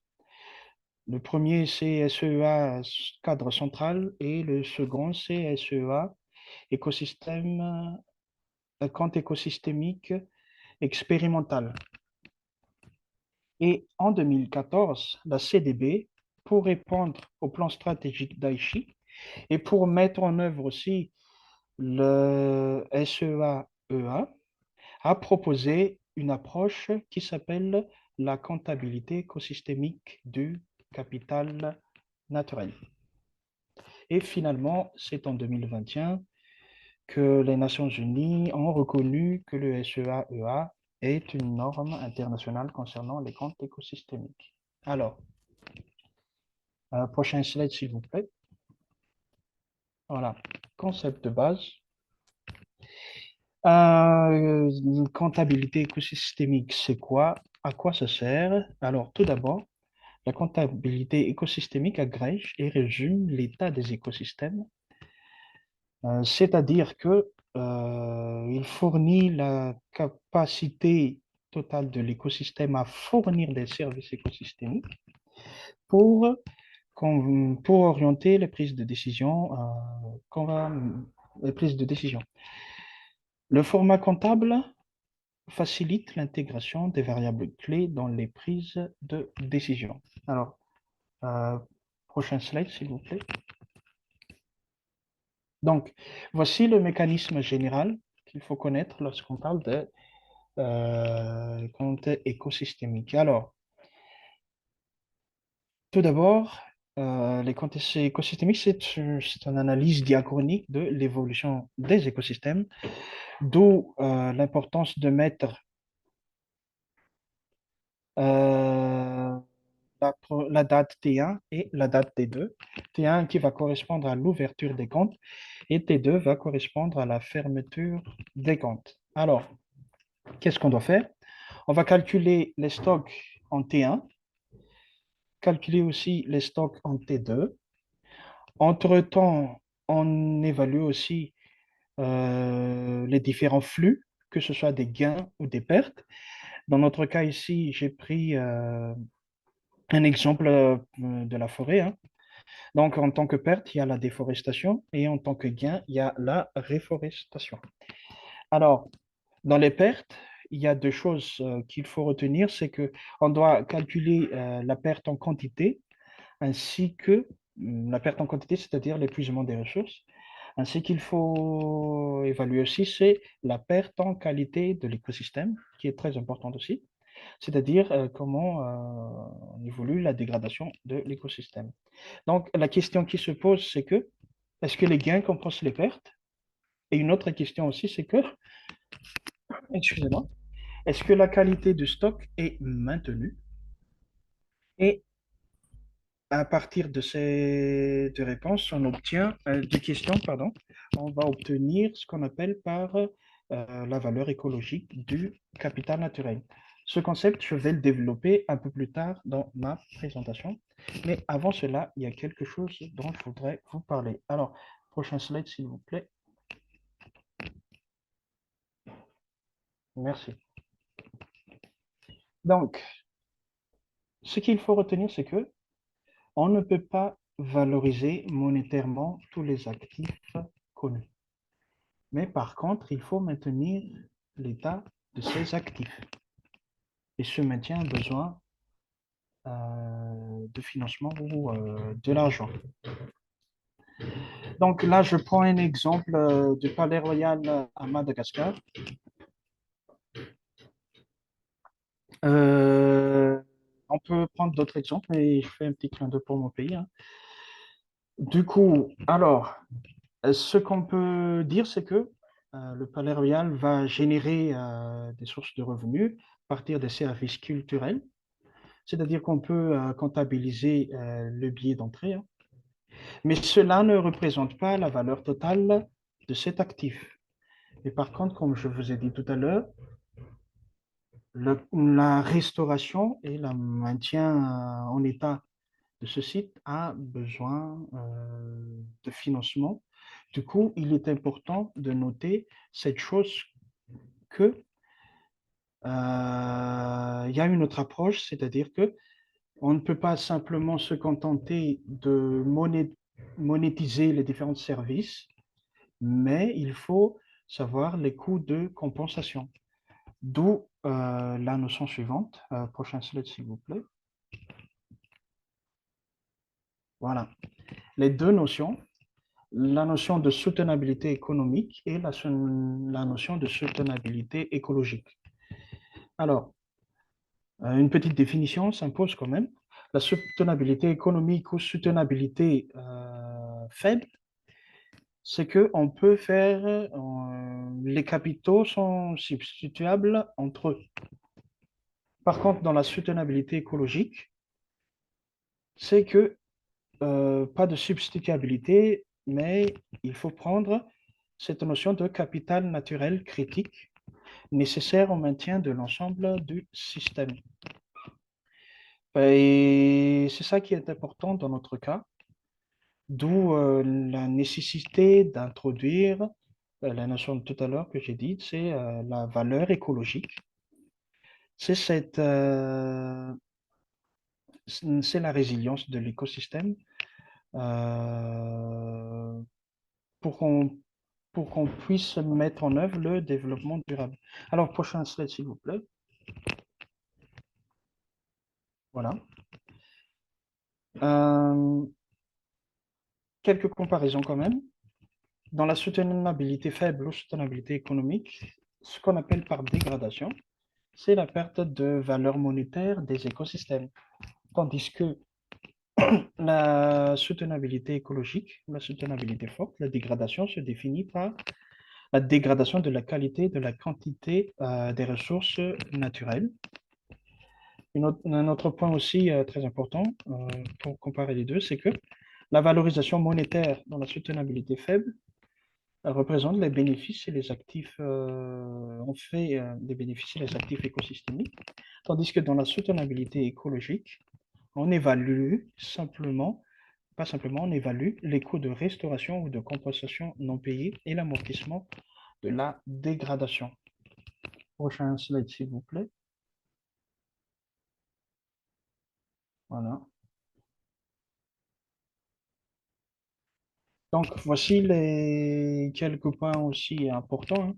Le premier, c'est SEA cadre central et le second, c'est SEA écosystème, compte écosystémique expérimental. Et en 2014, la CDB, pour répondre au plan stratégique d'Aichi et pour mettre en œuvre aussi le SEA-EA, a proposé une approche qui s'appelle la comptabilité écosystémique du capital naturel. Et finalement, c'est en 2021 que les Nations Unies ont reconnu que le SEA-EA est une norme internationale concernant les comptes écosystémiques. Alors, prochain slide, s'il vous plaît. Voilà, concept de base. Une comptabilité écosystémique, c'est quoi? À quoi ça sert? Alors, tout d'abord, la comptabilité écosystémique agrège et résume l'état des écosystèmes, c'est-à-dire que il fournit la capacité totale de l'écosystème à fournir des services écosystémiques pour, pour orienter les prises de décision, les prises de décision. Le format comptable facilite l'intégration des variables clés dans les prises de décision. Alors, prochain slide, s'il vous plaît. Donc, voici le mécanisme général qu'il faut connaître lorsqu'on parle de compte écosystémique. Alors, tout d'abord, les comptes écosystémiques, c'est une analyse diachronique de l'évolution des écosystèmes, d'où l'importance de mettre la date T1 et la date T2. T1 qui va correspondre à l'ouverture des comptes et T2 va correspondre à la fermeture des comptes. Alors, qu'est-ce qu'on doit faire? On va calculer les stocks en T1, calculer aussi les stocks en T2. Entre-temps, on évalue aussi les différents flux, que ce soit des gains ou des pertes. Dans notre cas ici, j'ai pris un exemple de la forêt, hein. Donc, en tant que perte, il y a la déforestation et en tant que gain, il y a la réforestation. Alors, dans les pertes, il y a deux choses qu'il faut retenir, c'est qu'on doit calculer la perte en quantité ainsi que la perte en quantité, c'est-à-dire l'épuisement des ressources, ainsi qu'il faut évaluer aussi, c'est la perte en qualité de l'écosystème, qui est très importante aussi, c'est-à-dire comment évolue la dégradation de l'écosystème. Donc, la question qui se pose, c'est que, est-ce que les gains compensent les pertes? Et une autre question aussi, c'est que, excusez-moi, est-ce que la qualité du stock est maintenue? Et à partir de ces deux réponses, on obtient, deux questions, pardon, on va obtenir ce qu'on appelle par la valeur écologique du capital naturel. Ce concept, je vais le développer un peu plus tard dans ma présentation. Mais avant cela, il y a quelque chose dont je voudrais vous parler. Alors, prochain slide, s'il vous plaît. Merci. Donc, ce qu'il faut retenir, c'est que on ne peut pas valoriser monétairement tous les actifs connus. Mais par contre, il faut maintenir l'état de ces actifs. Et ce maintien a besoin de financement ou de l'argent. Donc là, je prends un exemple du Palais Royal à Madagascar. On peut prendre d'autres exemples, mais je fais un petit clin d'œil pour mon pays, hein. Du coup, alors, ce qu'on peut dire, c'est que le Palais Royal va générer des sources de revenus à partir des services culturels, c'est-à-dire qu'on peut comptabiliser le billet d'entrée, hein. Mais cela ne représente pas la valeur totale de cet actif. Et par contre, comme je vous ai dit tout à l'heure, la restauration et le maintien en état de ce site a besoin de financement. Du coup, il est important de noter cette chose que il y a une autre approche, c'est-à-dire que on ne peut pas simplement se contenter de monétiser les différents services, mais il faut savoir les coûts de compensation. D'où la notion suivante. Prochain slide, s'il vous plaît. Voilà. Les deux notions, la notion de soutenabilité économique et la notion de soutenabilité écologique. Alors, une petite définition s'impose quand même. La soutenabilité économique ou soutenabilité faible, c'est qu'on peut faire, les capitaux sont substituables entre eux. Par contre, dans la soutenabilité écologique, c'est que pas de substituabilité, mais il faut prendre cette notion de capital naturel critique nécessaire au maintien de l'ensemble du système. Et c'est ça qui est important dans notre cas, d'où la nécessité d'introduire la notion de tout à l'heure que j'ai dite, c'est la valeur écologique. C'est c'est la résilience de l'écosystème pour qu'on pour qu'on puisse mettre en œuvre le développement durable. Alors, prochain slide, s'il vous plaît. Voilà. Quelques comparaisons quand même. Dans la soutenabilité faible ou soutenabilité économique, ce qu'on appelle par dégradation, c'est la perte de valeur monétaire des écosystèmes. Tandis que la soutenabilité écologique, la soutenabilité forte, la dégradation se définit par la dégradation de la qualité, de la quantité des ressources naturelles. Un autre point aussi très important pour comparer les deux, c'est que la valorisation monétaire dans la soutenabilité faible représente les bénéfices et les actifs, on fait des bénéfices et les actifs écosystémiques, tandis que dans la soutenabilité écologique, on évalue simplement, pas simplement, on évalue les coûts de restauration ou de compensation non payés et l'amortissement de la dégradation. Prochain slide, s'il vous plaît. Voilà. Donc, voici les quelques points aussi importants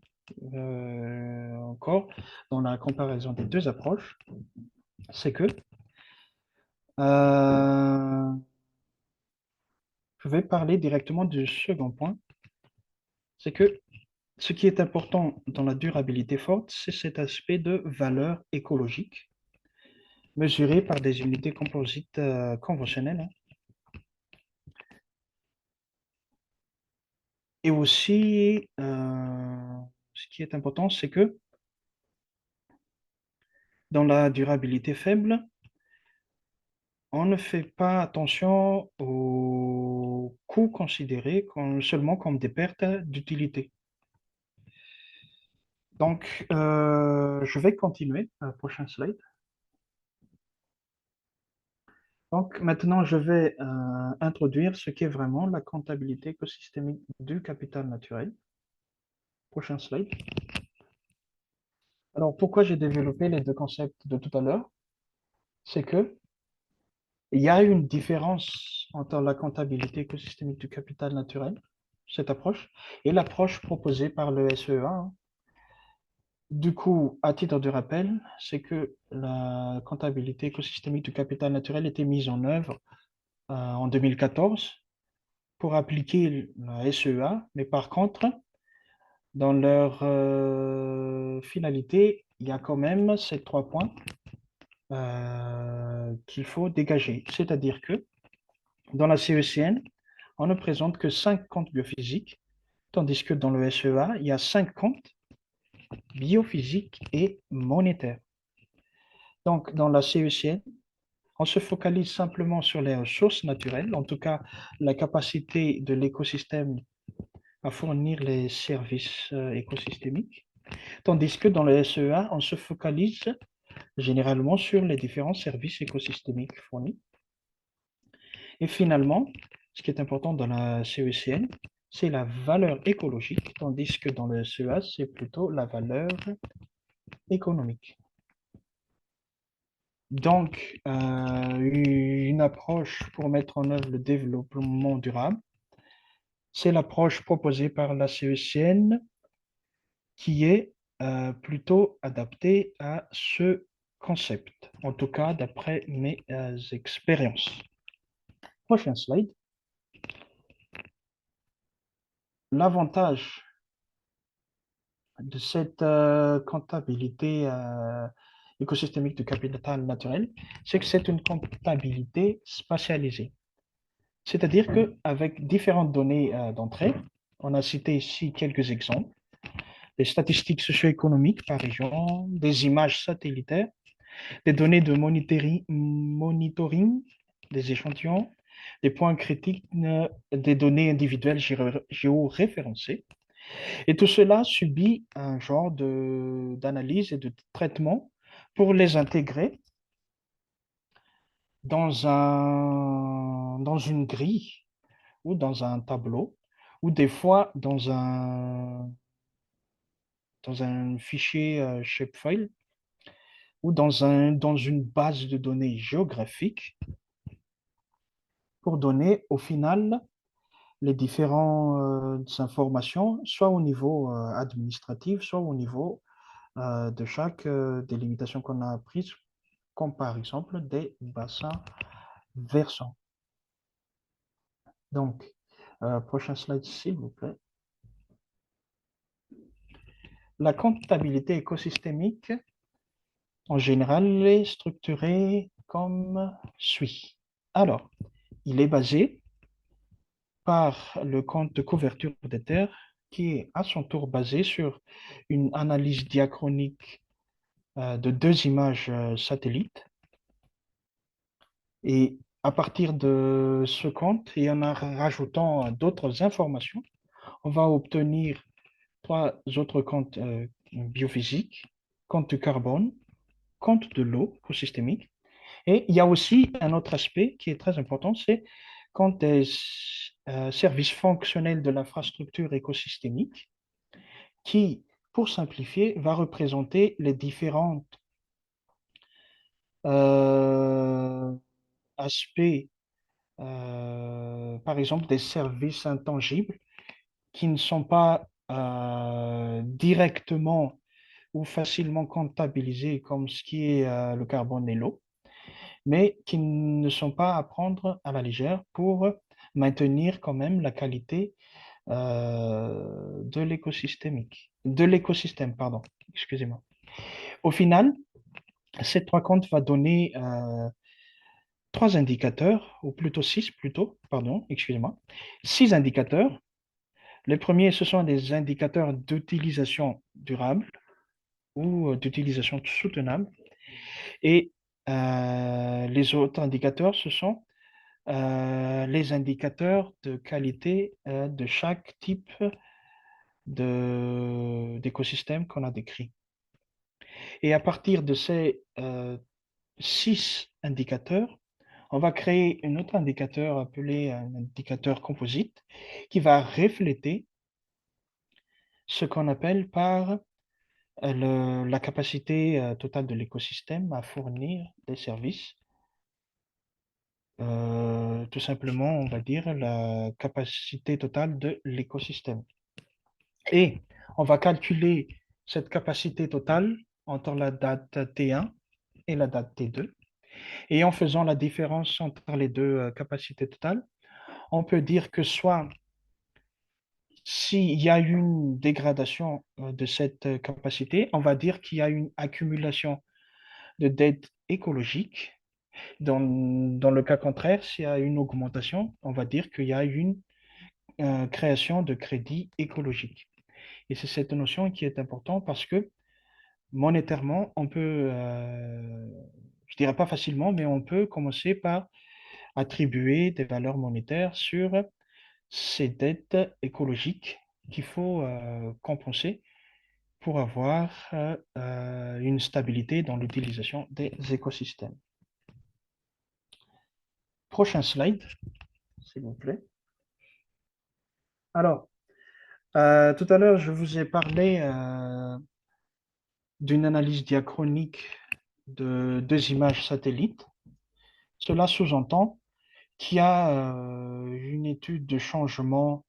encore dans la comparaison des deux approches. C'est que je vais parler directement du second point. C'est que ce qui est important dans la durabilité forte, c'est cet aspect de valeur écologique mesuré par des unités composites conventionnelles. Et aussi, ce qui est important, c'est que dans la durabilité faible, on ne fait pas attention aux coûts considérés seulement comme des pertes d'utilité. Donc, je vais continuer. Prochain slide. Donc, maintenant, je vais introduire ce qu'est vraiment la comptabilité écosystémique du capital naturel. Prochain slide. Alors, pourquoi j'ai développé les deux concepts de tout à l'heure? C'est que il y a une différence entre la comptabilité écosystémique du capital naturel, cette approche, et l'approche proposée par le SEA. Du coup, à titre de rappel, c'est que la comptabilité écosystémique du capital naturel était mise en œuvre en 2014 pour appliquer la SEA, mais par contre, dans leur finalité, il y a quand même ces 3 points qu'il faut dégager. C'est-à-dire que dans la CECN, on ne présente que 5 comptes biophysiques, tandis que dans le SEA, il y a 5 comptes biophysiques et monétaires. Donc, dans la CECN, on se focalise simplement sur les ressources naturelles, en tout cas la capacité de l'écosystème à fournir les services écosystémiques, tandis que dans le SEA, on se focalise généralement sur les différents services écosystémiques fournis. Et finalement, ce qui est important dans la CECN, c'est la valeur écologique, tandis que dans le SEA, c'est plutôt la valeur économique. Donc, une approche pour mettre en œuvre le développement durable, c'est l'approche proposée par la CECN qui est plutôt adaptée à ce concept, en tout cas d'après mes expériences. Prochain slide. L'avantage de cette comptabilité écosystémique du capital naturel, c'est que c'est une comptabilité spatialisée. C'est-à-dire qu'avec différentes données d'entrée, on a cité ici quelques exemples, des statistiques socio-économiques par région, des images satellitaires, des données de monitoring des échantillons, des points critiques, des données individuelles géoréférencées. Et tout cela subit un genre d'analyse et de traitement pour les intégrer dans une grille ou dans un tableau ou des fois dans un fichier shapefile ou dans une base de données géographique pour donner au final les différentes informations, soit au niveau administratif, soit au niveau de chaque des limitations qu'on a prises, comme par exemple des bassins versants. Donc, prochain slide, s'il vous plaît. La comptabilité écosystémique, en général, est structurée comme suit. Alors, il est basé par le compte de couverture des terres, qui est à son tour basé sur une analyse diachronique de 2 images satellites. Et à partir de ce compte, et en rajoutant d'autres informations, on va obtenir 3 autres comptes biophysiques, compte du carbone, compte de l'eau écosystémique. Et il y a aussi un autre aspect qui est très important, c'est compte des services fonctionnels de l'infrastructure écosystémique, qui, pour simplifier, va représenter les différents aspects, par exemple des services intangibles qui ne sont pas directement ou facilement comptabilisés comme ce qui est le carbone et l'eau, mais qui ne sont pas à prendre à la légère pour maintenir quand même la qualité de l'écosystème, pardon, excusez-moi. Au final, ces 3 comptes vont donner 3 indicateurs, ou plutôt 6, pardon, excusez-moi, 6 indicateurs. Les premiers, ce sont des indicateurs d'utilisation durable ou d'utilisation soutenable. Et les autres indicateurs, ce sont les indicateurs de qualité de chaque type d'écosystème qu'on a décrit. Et à partir de ces 6 indicateurs, on va créer un autre indicateur appelé un indicateur composite qui va refléter ce qu'on appelle par la capacité totale de l'écosystème à fournir des services. Tout simplement, on va dire la capacité totale de l'écosystème. Et on va calculer cette capacité totale entre la date T1 et la date T2. Et en faisant la différence entre les deux capacités totales, on peut dire que soit s'il y a une dégradation de cette capacité, on va dire qu'il y a une accumulation de dette écologique. Dans le cas contraire, s'il y a une augmentation, on va dire qu'il y a une création de crédit écologique. Et c'est cette notion qui est importante parce que monétairement, on peut, je dirais pas facilement, mais on peut commencer par attribuer des valeurs monétaires sur ces dettes écologiques qu'il faut compenser pour avoir une stabilité dans l'utilisation des écosystèmes. Prochain slide, s'il vous plaît. Alors, tout à l'heure, je vous ai parlé d'une analyse diachronique de 2 images satellites. Cela sous-entend qu'il y a une étude de changement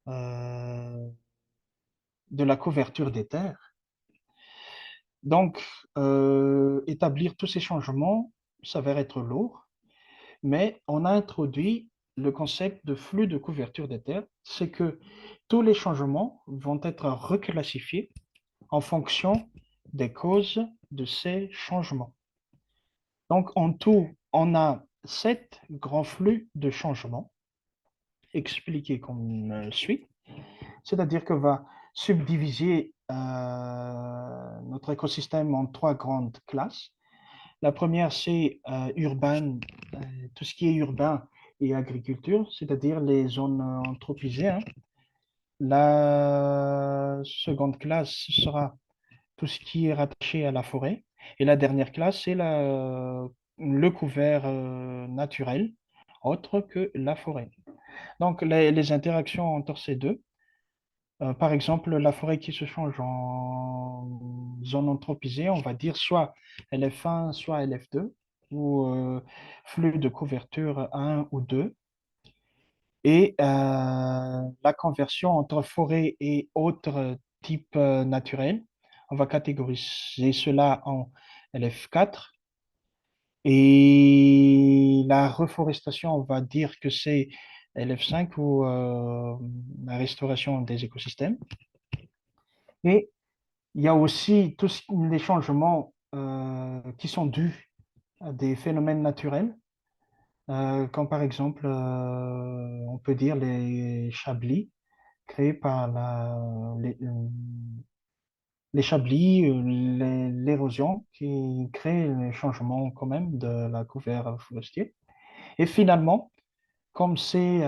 de la couverture des terres. Donc, établir tous ces changements s'avère être lourd, mais on a introduit le concept de flux de couverture des terres, c'est que tous les changements vont être reclassifiés en fonction des causes de ces changements. Donc, en tout, on a 7 grands flux de changements expliqués comme suit, c'est-à-dire qu'on va subdiviser notre écosystème en 3 grandes classes. La première, c'est urbain, tout ce qui est urbain et agriculture, c'est-à-dire les zones anthropisées. Hein. La seconde classe sera tout ce qui est rattaché à la forêt. Et la dernière classe, c'est le couvert naturel, autre que la forêt. Donc, les interactions entre ces deux, par exemple, la forêt qui se change en zone anthropisée, on va dire soit LF1, soit LF2, ou flux de couverture 1 ou 2. et la conversion entre forêt et autres types naturels. On va catégoriser cela en LF4. Et la reforestation, on va dire que c'est LF5 ou la restauration des écosystèmes. Et il y a aussi tous les changements qui sont dus à des phénomènes naturels, comme par exemple, on peut dire les chablis créés par les chablis, l'érosion qui crée les changements quand même de la couvert forestier. Et finalement, comme c'est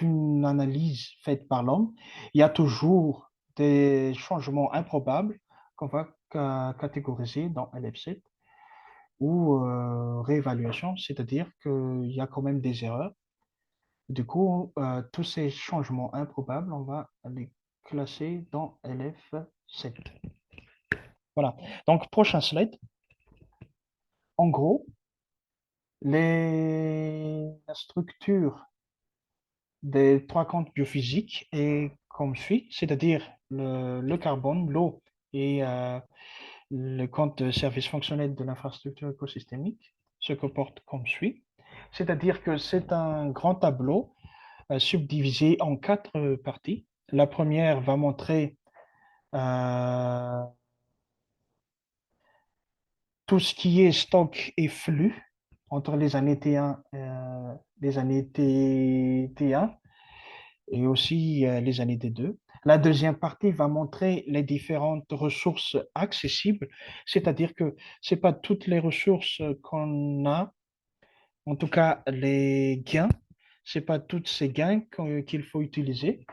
une analyse faite par l'homme, il y a toujours des changements improbables qu'on va catégoriser dans LF7 ou réévaluation, c'est-à-dire qu'il y a quand même des erreurs. Du coup, tous ces changements improbables, on va les classer dans LF7. Voilà. Donc, prochain slide. En gros, la structure des trois comptes biophysiques est comme suit, c'est-à-dire le carbone, l'eau et le compte de service fonctionnel de l'infrastructure écosystémique se comporte comme suit. C'est-à-dire que c'est un grand tableau subdivisé en quatre parties. La première va montrer tout ce qui est stock et flux entre les années T1, les années T1 et aussi les années T2. La deuxième partie va montrer les différentes ressources accessibles, c'est-à-dire que ce n'est pas toutes les ressources qu'on a, en tout cas les gains, ce n'est pas tous ces gains qu'il faut utiliser,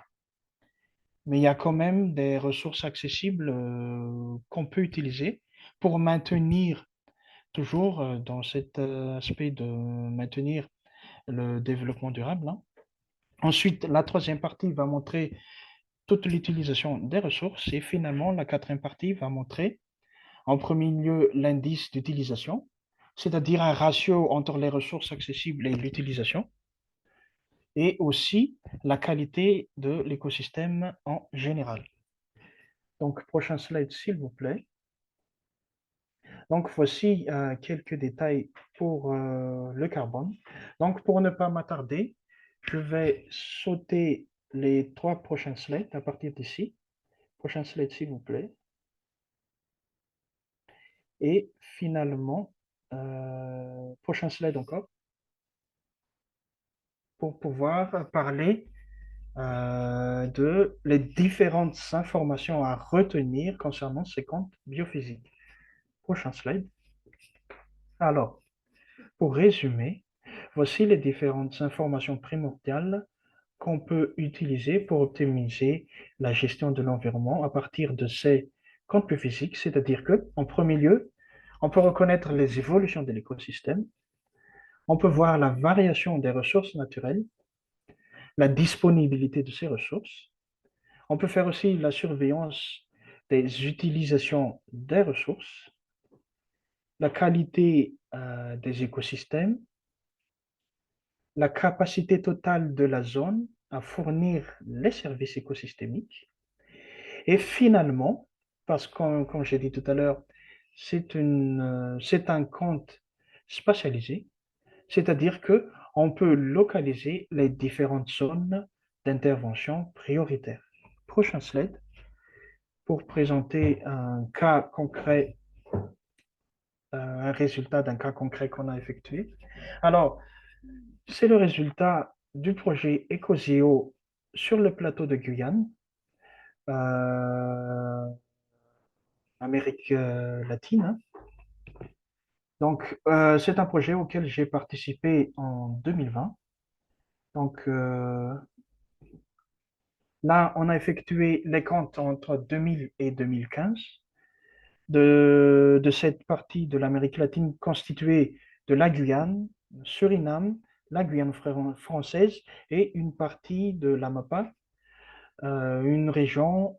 mais il y a quand même des ressources accessibles qu'on peut utiliser pour maintenir toujours dans cet aspect de maintenir le développement durable, hein. Ensuite, la troisième partie va montrer toute l'utilisation des ressources et finalement, la quatrième partie va montrer en premier lieu l'indice d'utilisation, c'est-à-dire un ratio entre les ressources accessibles et l'utilisation, et aussi la qualité de l'écosystème en général. Donc, prochain slide, s'il vous plaît. Donc, voici quelques détails pour le carbone. Donc, pour ne pas m'attarder, je vais sauter les trois prochains slides à partir d'ici. Prochain slide, s'il vous plaît. Et finalement, prochain slide encore, pour pouvoir parler de les différentes informations à retenir concernant ces comptes biophysiques. Prochain slide. Alors, pour résumer, voici les différentes informations primordiales qu'on peut utiliser pour optimiser la gestion de l'environnement à partir de ces comptes biophysiques, c'est-à-dire que, en premier lieu, on peut reconnaître les évolutions de l'écosystème, on peut voir la variation des ressources naturelles, la disponibilité de ces ressources, on peut faire aussi la surveillance des utilisations des ressources, la qualité des écosystèmes, la capacité totale de la zone à fournir les services écosystémiques. Et finalement, parce que, comme j'ai dit tout à l'heure, c'est un compte spatialisé, c'est-à-dire qu'on peut localiser les différentes zones d'intervention prioritaires. Prochain slide, pour présenter un cas concret, un résultat d'un cas concret qu'on a effectué. Alors, c'est le résultat du projet Ecosio sur le plateau de Guyane, Amérique latine. Donc, c'est un projet auquel j'ai participé en 2020. Donc, là, on a effectué les comptes entre 2000 et 2015 de cette partie de l'Amérique latine constituée de la Guyane, Suriname, la Guyane française et une partie de l'Amapá, une région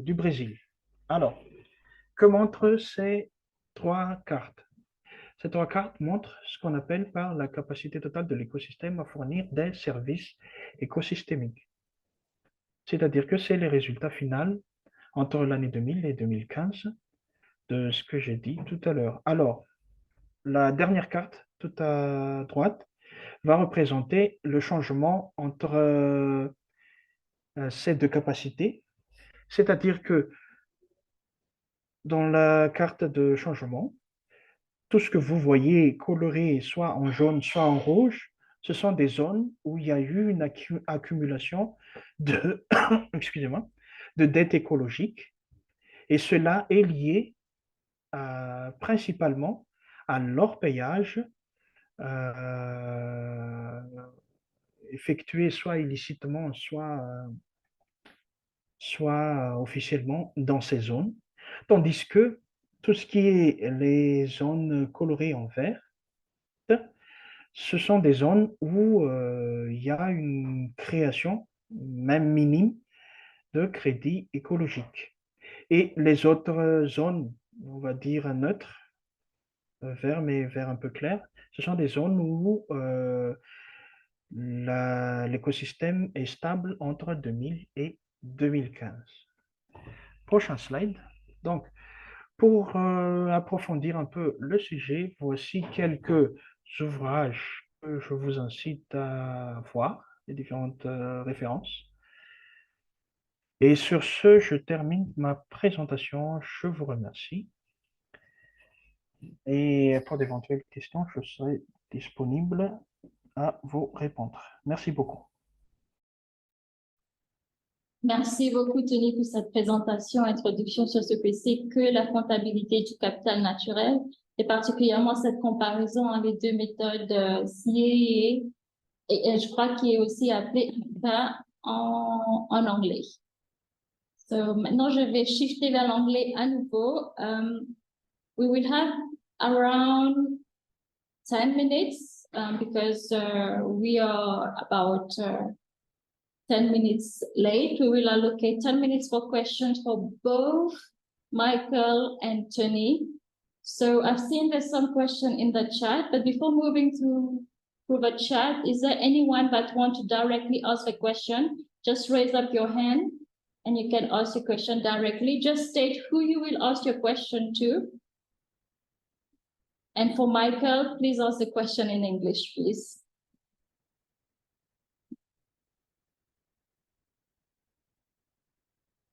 du Brésil. Alors, que montrent ces trois cartes? Cette trois cartes montrent ce qu'on appelle par la capacité totale de l'écosystème à fournir des services écosystémiques. C'est-à-dire que c'est les résultats finaux entre l'année 2000 et 2015 de ce que j'ai dit tout à l'heure. Alors, la dernière carte, tout à droite, va représenter le changement entre ces deux capacités. C'est-à-dire que dans la carte de changement, tout ce que vous voyez coloré soit en jaune, soit en rouge, ce sont des zones où il y a eu une accumulation de, excusez-moi, de dettes écologiques. Et cela est lié principalement à l'orpaillage effectué soit illicitement, soit officiellement dans ces zones. Tandis que tout ce qui est les zones colorées en vert, ce sont des zones où il y a une création, même minime, de crédit écologique. Et les autres zones, on va dire neutres, vert, mais vert un peu clair, ce sont des zones où l'écosystème est stable entre 2000 et 2015. Prochain slide. Donc, pour approfondir un peu le sujet, voici quelques ouvrages que je vous incite à voir, les différentes références. Et sur ce, je termine ma présentation. Je vous remercie. Et pour d'éventuelles questions, je serai disponible à vous répondre. Merci beaucoup. Merci beaucoup, Tony, pour cette présentation, introduction sur ce que c'est que la comptabilité du capital naturel et particulièrement cette comparaison entre les deux méthodes CIE et je crois qu'il est aussi appelé en anglais. Maintenant, je vais shifter vers l'anglais à nouveau. We will have around 10 minutes because we are about 10 minutes late. We will allocate 10 minutes for questions for both Michael and Tony. So I've seen there's some question in the chat, but before moving to the chat, is there anyone that wants to directly ask a question? Just raise up your hand and you can ask your question directly. Just state who you will ask your question to. And for Michael, please ask the question in English, please.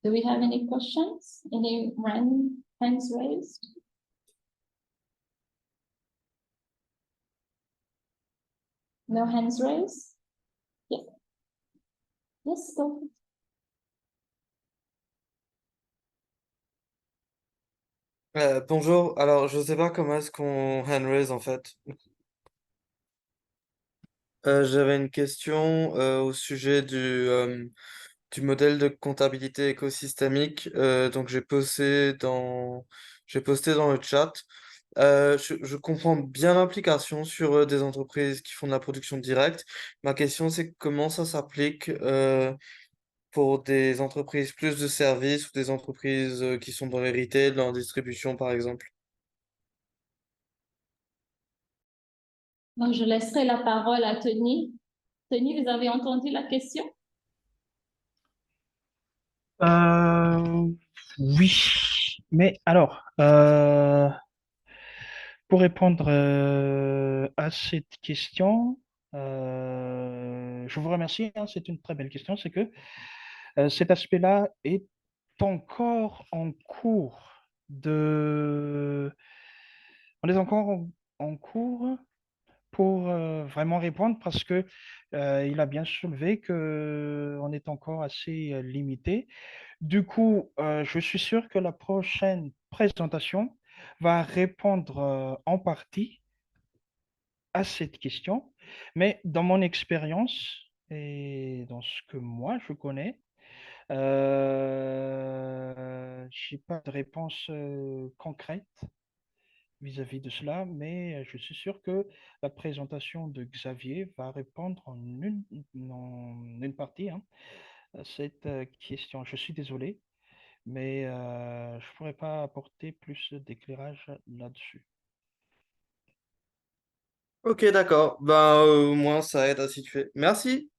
Do we have any questions? Any hands raised? No hands raised? Yeah. Yes, go. Bonjour, alors je sais pas comment est-ce qu'on hand raise en fait. J'avais une question au sujet du modèle de comptabilité écosystémique. Donc j'ai posté dans le chat. Je comprends bien l'implication sur des entreprises qui font de la production directe. Ma question c'est comment ça s'applique pour des entreprises plus de services ou des entreprises qui sont dans les retail, dans la distribution par exemple. Donc, je laisserai la parole à Tony. Tony, vous avez entendu la question? Oui, mais alors, pour répondre à cette question, je vous remercie, hein, c'est une très belle question, c'est que cet aspect-là est encore en cours On est encore en cours pour vraiment répondre parce que il a bien soulevé que on est encore assez limité. Du coup, je suis sûr que la prochaine présentation va répondre en partie à cette question, mais dans mon expérience et dans ce que moi je connais, j'ai pas de réponse concrète vis-à-vis de cela, mais je suis sûr que la présentation de Xavier va répondre en une partie hein, à cette question. Je suis désolé, mais je ne pourrais pas apporter plus d'éclairage là-dessus. Ok, d'accord. Ben, au moins, ça aide à situer. Merci.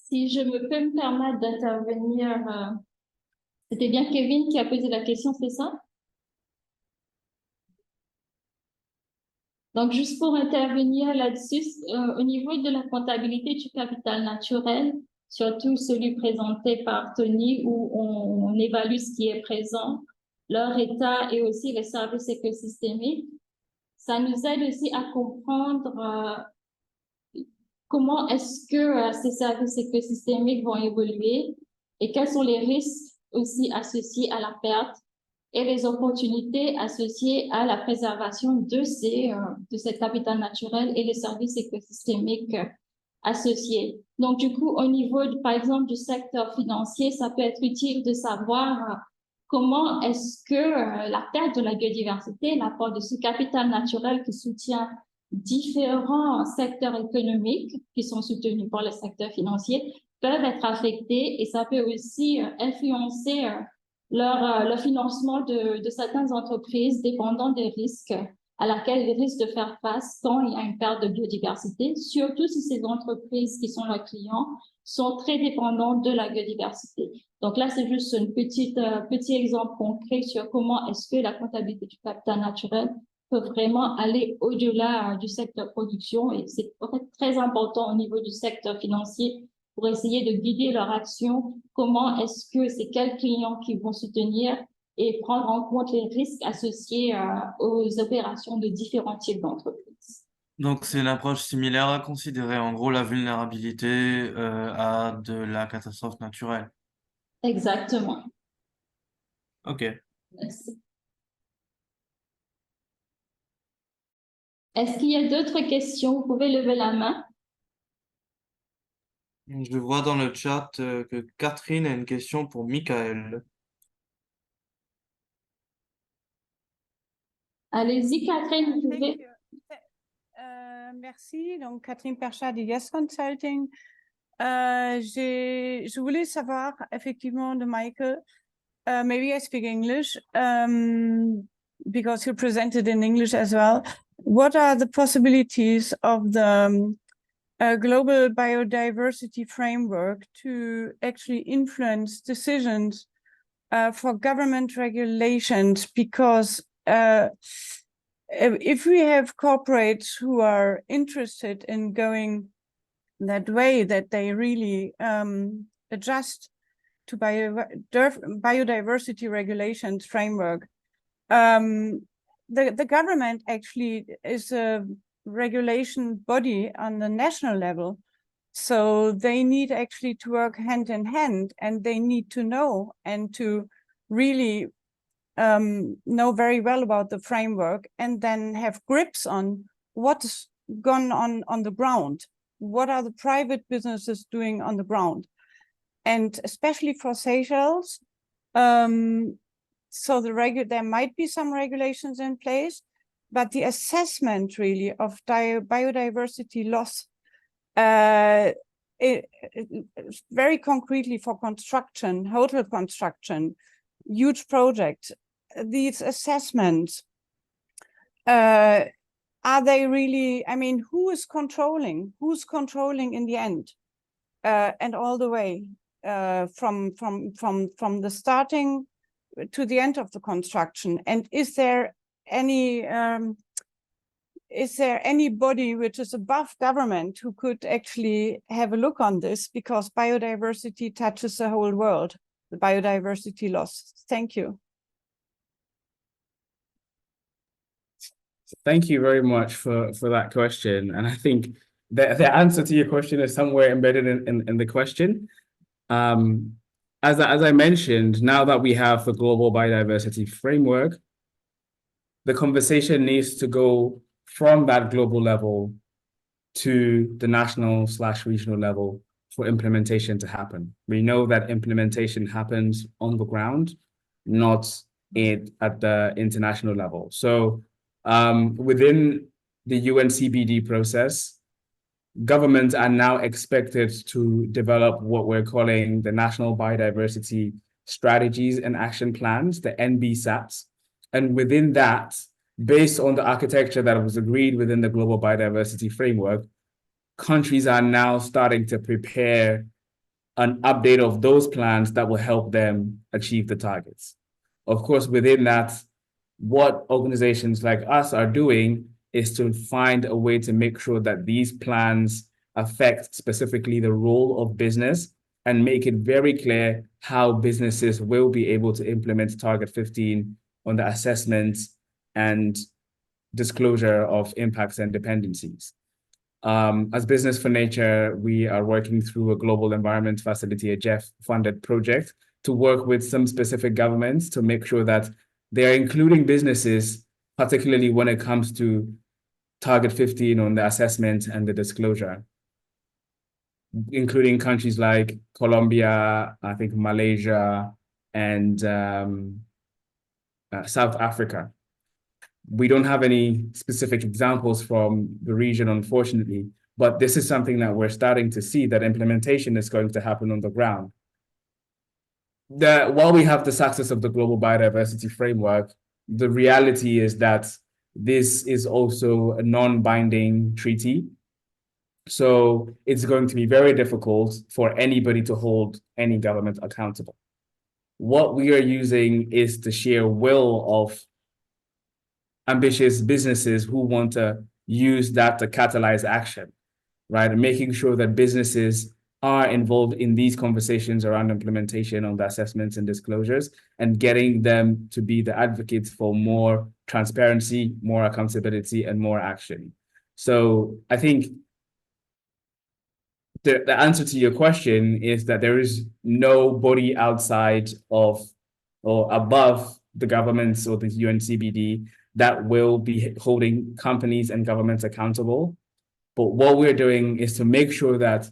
Si je me peux me permettre d'intervenir, c'était bien Kevin qui a posé la question, c'est ça? Donc, juste pour intervenir là-dessus, au niveau de la comptabilité du capital naturel, surtout celui présenté par Tony, où on évalue ce qui est présent, leur état et aussi les services écosystémiques, ça nous aide aussi à comprendre comment est-ce que ces services écosystémiques vont évoluer et quels sont les risques aussi associés à la perte et les opportunités associées à la préservation de cette capital naturel et les services écosystémiques associés. Donc, du coup, au niveau, par exemple, du secteur financier, ça peut être utile de savoir comment est-ce que la perte de la biodiversité, l'apport de ce capital naturel qui soutient différents secteurs économiques qui sont soutenus par le secteur financier peuvent être affectés et ça peut aussi influencer le financement de certaines entreprises dépendant des risques à laquelle ils risquent de faire face quand il y a une perte de biodiversité, surtout si ces entreprises qui sont leurs clients sont très dépendantes de la biodiversité. Donc là, c'est juste un petit exemple concret sur comment est-ce que la comptabilité du capital naturel peut vraiment aller au-delà du secteur production et c'est en fait très important au niveau du secteur financier pour essayer de guider leur action, comment est-ce que c'est quels clients qui vont soutenir et prendre en compte les risques associés aux opérations de différents types d'entreprises. Donc, c'est une approche similaire à considérer en gros la vulnérabilité à de la catastrophe naturelle. Exactement. Ok. Merci. Est-ce qu'il y a d'autres questions? Vous pouvez lever la main. Je vois dans le chat que Catherine a une question pour Michael. Allez-y, Catherine, vous Thank pouvez. you. Merci. Donc, Catherine Perchat de Yes Consulting. Je voulais savoir, effectivement, de Michael, maybe I speak English, because you presented in English as well. What are the possibilities of the global biodiversity framework to actually influence decisions for government regulations? Because if we have corporates who are interested in going that way, that they really adjust to biodiversity regulations framework, the government actually is a regulation body on the national level. So they need actually to work hand in hand, and they need to know and to really know very well about the framework and then have grips on what's gone on the ground. What are the private businesses doing on the ground? And especially for Seychelles, so there might be some regulations in place, but the assessment really of biodiversity loss, very concretely for construction, hotel construction, huge projects, these assessments, are they really, I mean, who's controlling in the end, and all the way from the starting to the end of the construction? And is there anybody which is above government who could actually have a look on this, because biodiversity touches the whole world, the biodiversity loss? Thank you. Thank you very much for that question. And I think the answer to your question is somewhere embedded in the question. As I mentioned, now that we have the global biodiversity framework, the conversation needs to go from that global level to the national/regional level for implementation to happen. We know that implementation happens on the ground, not at the international level. So within the UNCBD process, governments are now expected to develop what we're calling the National Biodiversity Strategies and Action Plans, the NBSAPs. And within that, based on the architecture that was agreed within the global biodiversity framework, countries are now starting to prepare an update of those plans that will help them achieve the targets. Of course, within that, what organizations like us are doing is to find a way to make sure that these plans affect specifically the role of business and make it very clear how businesses will be able to implement Target 15 on the assessment and disclosure of impacts and dependencies. As Business for Nature, we are working through a Global Environment Facility, a GEF-funded project, to work with some specific governments to make sure that they're including businesses, particularly when it comes to Target 15 on the assessment and the disclosure, including countries like Colombia, I think Malaysia, and South Africa. We don't have any specific examples from the region, unfortunately, but this is something that we're starting to see, that implementation is going to happen on the ground. While we have the success of the Global Biodiversity Framework, the reality is that this is also a non-binding treaty. So it's going to be very difficult for anybody to hold any government accountable. What we are using is the sheer will of ambitious businesses who want to use that to catalyze action, right? And making sure that businesses are involved in these conversations around implementation of the assessments and disclosures, and getting them to be the advocates for more transparency, more accountability, and more action. So I think the answer to your question is that there is nobody outside of or above the governments or the UNCBD that will be holding companies and governments accountable. But what we're doing is to make sure that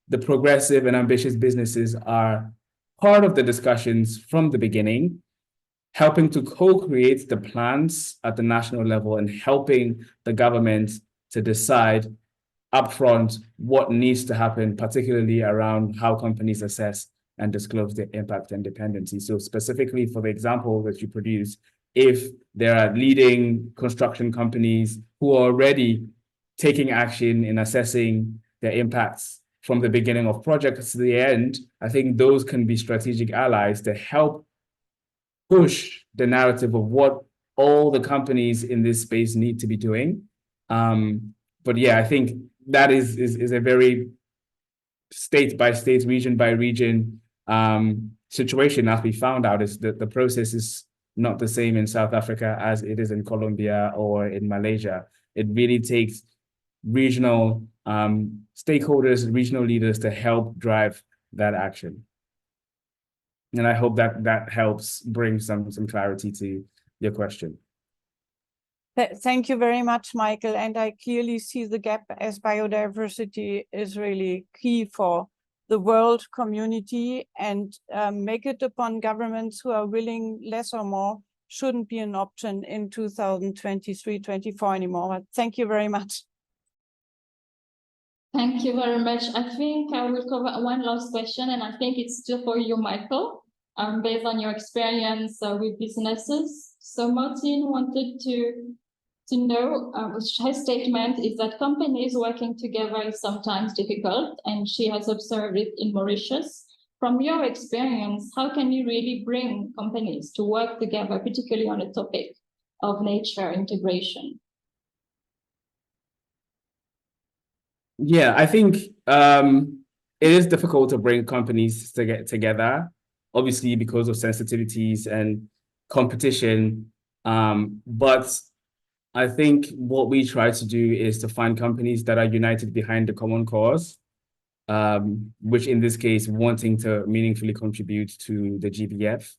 the progressive and ambitious businesses are part of the discussions from the beginning, helping to co-create the plans at the national level and helping the government to decide upfront what needs to happen, particularly around how companies assess and disclose their impact and dependency. So specifically for the example that you produce, if there are leading construction companies who are already taking action in assessing their impacts from the beginning of projects to the end, I think those can be strategic allies to help push the narrative of what all the companies in this space need to be doing. But yeah, I think that is a very state by state, region by region situation. As we found out, is that the process is not the same in South Africa as it is in Colombia or in Malaysia. It really takes regional stakeholders, regional leaders to help drive that action. And I hope that helps bring some clarity to your question. Thank you very much, Michael. And I clearly see the gap, as biodiversity is really key for the world community, and make it upon governments who are willing, less or more, shouldn't be an option in 2023-24 anymore. But thank you very much. Thank you very much. I think I will cover one last question, and I think it's still for you, Michael, based on your experience with businesses. So Martin wanted to know, her statement is that companies working together is sometimes difficult, and she has observed it in Mauritius. From your experience, how can you really bring companies to work together, particularly on the topic of nature integration? Yeah, I think it is difficult to bring companies to get together, obviously because of sensitivities and competition. But I think what we try to do is to find companies that are united behind the common cause, which in this case, wanting to meaningfully contribute to the GBF.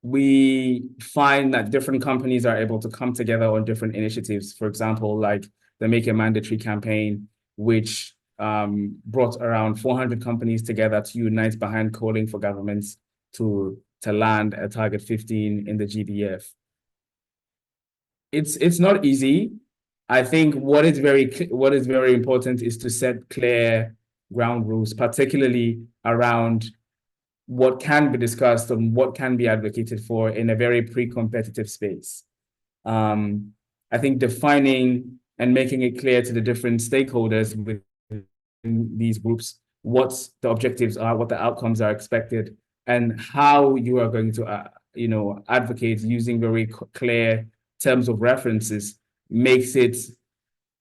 We find that different companies are able to come together on different initiatives. For example, like the Make It Mandatory campaign, which brought around 400 companies together to unite behind calling for governments to land a Target 15 in the GBF. It's not easy. I think what is very important is to set clear ground rules, particularly around what can be discussed and what can be advocated for in a very pre-competitive space. I think defining and making it clear to the different stakeholders within these groups what the objectives are, what the outcomes are expected, and how you are going to advocate using very clear terms of references makes it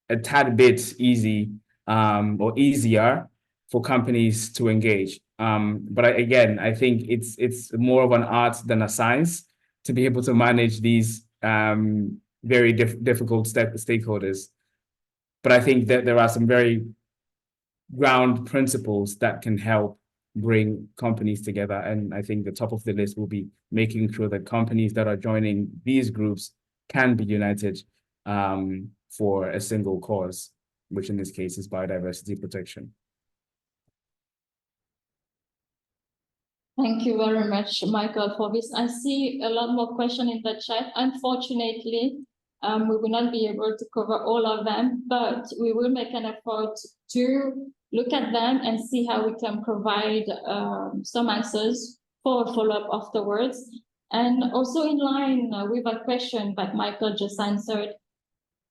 a tad bit easy or easier for companies to engage. But again, I think it's more of an art than a science to be able to manage these very difficult stakeholders. But I think that there are some very ground principles that can help bring companies together. And I think the top of the list will be making sure that companies that are joining these groups can be united for a single cause, which in this case is biodiversity protection. Thank you very much, Michael, for this. I see a lot more questions in the chat. Unfortunately, we will not be able to cover all of them, but we will make an effort to look at them and see how we can provide some answers for a follow-up afterwards. And also in line with a question that Michael just answered,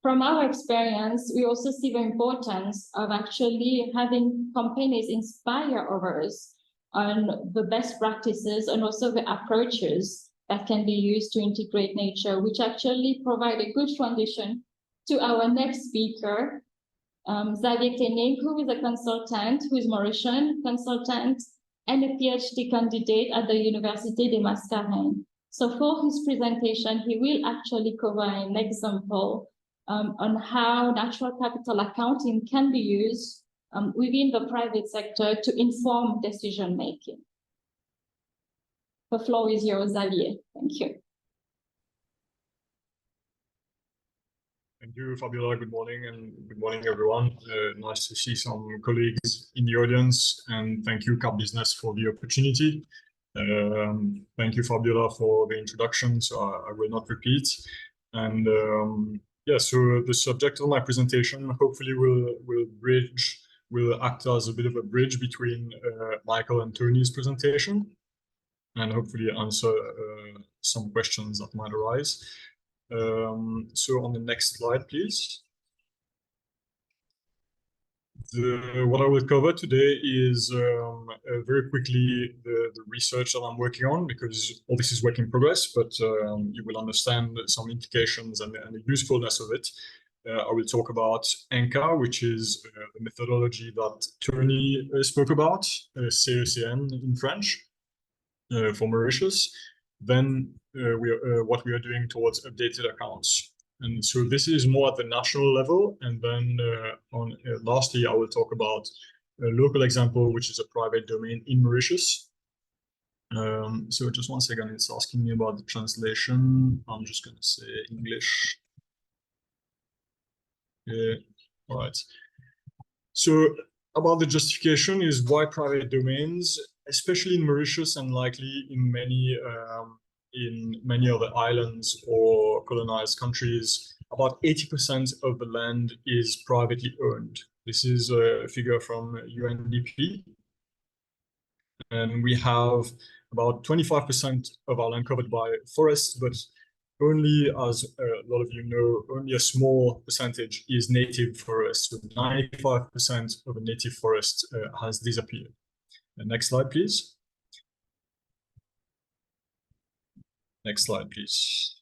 from our experience, we also see the importance of actually having companies inspire others on the best practices and also the approaches that can be used to integrate nature, which actually provide a good transition to our next speaker, Xavier Koenig, who is a consultant, who is Mauritian consultant and a PhD candidate at the Université des Mascareignes. So for his presentation, he will actually cover an example on how natural capital accounting can be used within the private sector to inform decision-making. The floor is yours, Xavier. Thank you. Thank you, Fabiola. Good morning, and good morning, everyone. Nice to see some colleagues in the audience, and thank you, Cap Business, for the opportunity. Thank you, Fabiola, for the introduction, so I will not repeat. And yeah, so the subject of my presentation hopefully will act as a bit of a bridge between Michael and Tony's presentation, and hopefully answer some questions that might arise. So on the next slide, please. What I will cover today is very quickly the research that I'm working on, because all this is work in progress, but you will understand some implications and the usefulness of it. I will talk about ENCA, which is the methodology that Tony spoke about, CECN in French, for Mauritius. Then what we are doing towards updated accounts. And so this is more at the national level. And then lastly, I will talk about a local example, which is a private domain in Mauritius. So just one second, it's asking me about the translation. I'm just going to say English. All right. So about the justification is why private domains, especially in Mauritius and likely in many other islands or colonized countries, about 80% of the land is privately owned. This is a figure from UNDP. And we have about 25% of our land covered by forests, but only, as a lot of you know, only a small percentage is native forest. So 95% of the native forest has disappeared. Next slide, please. Next slide, please.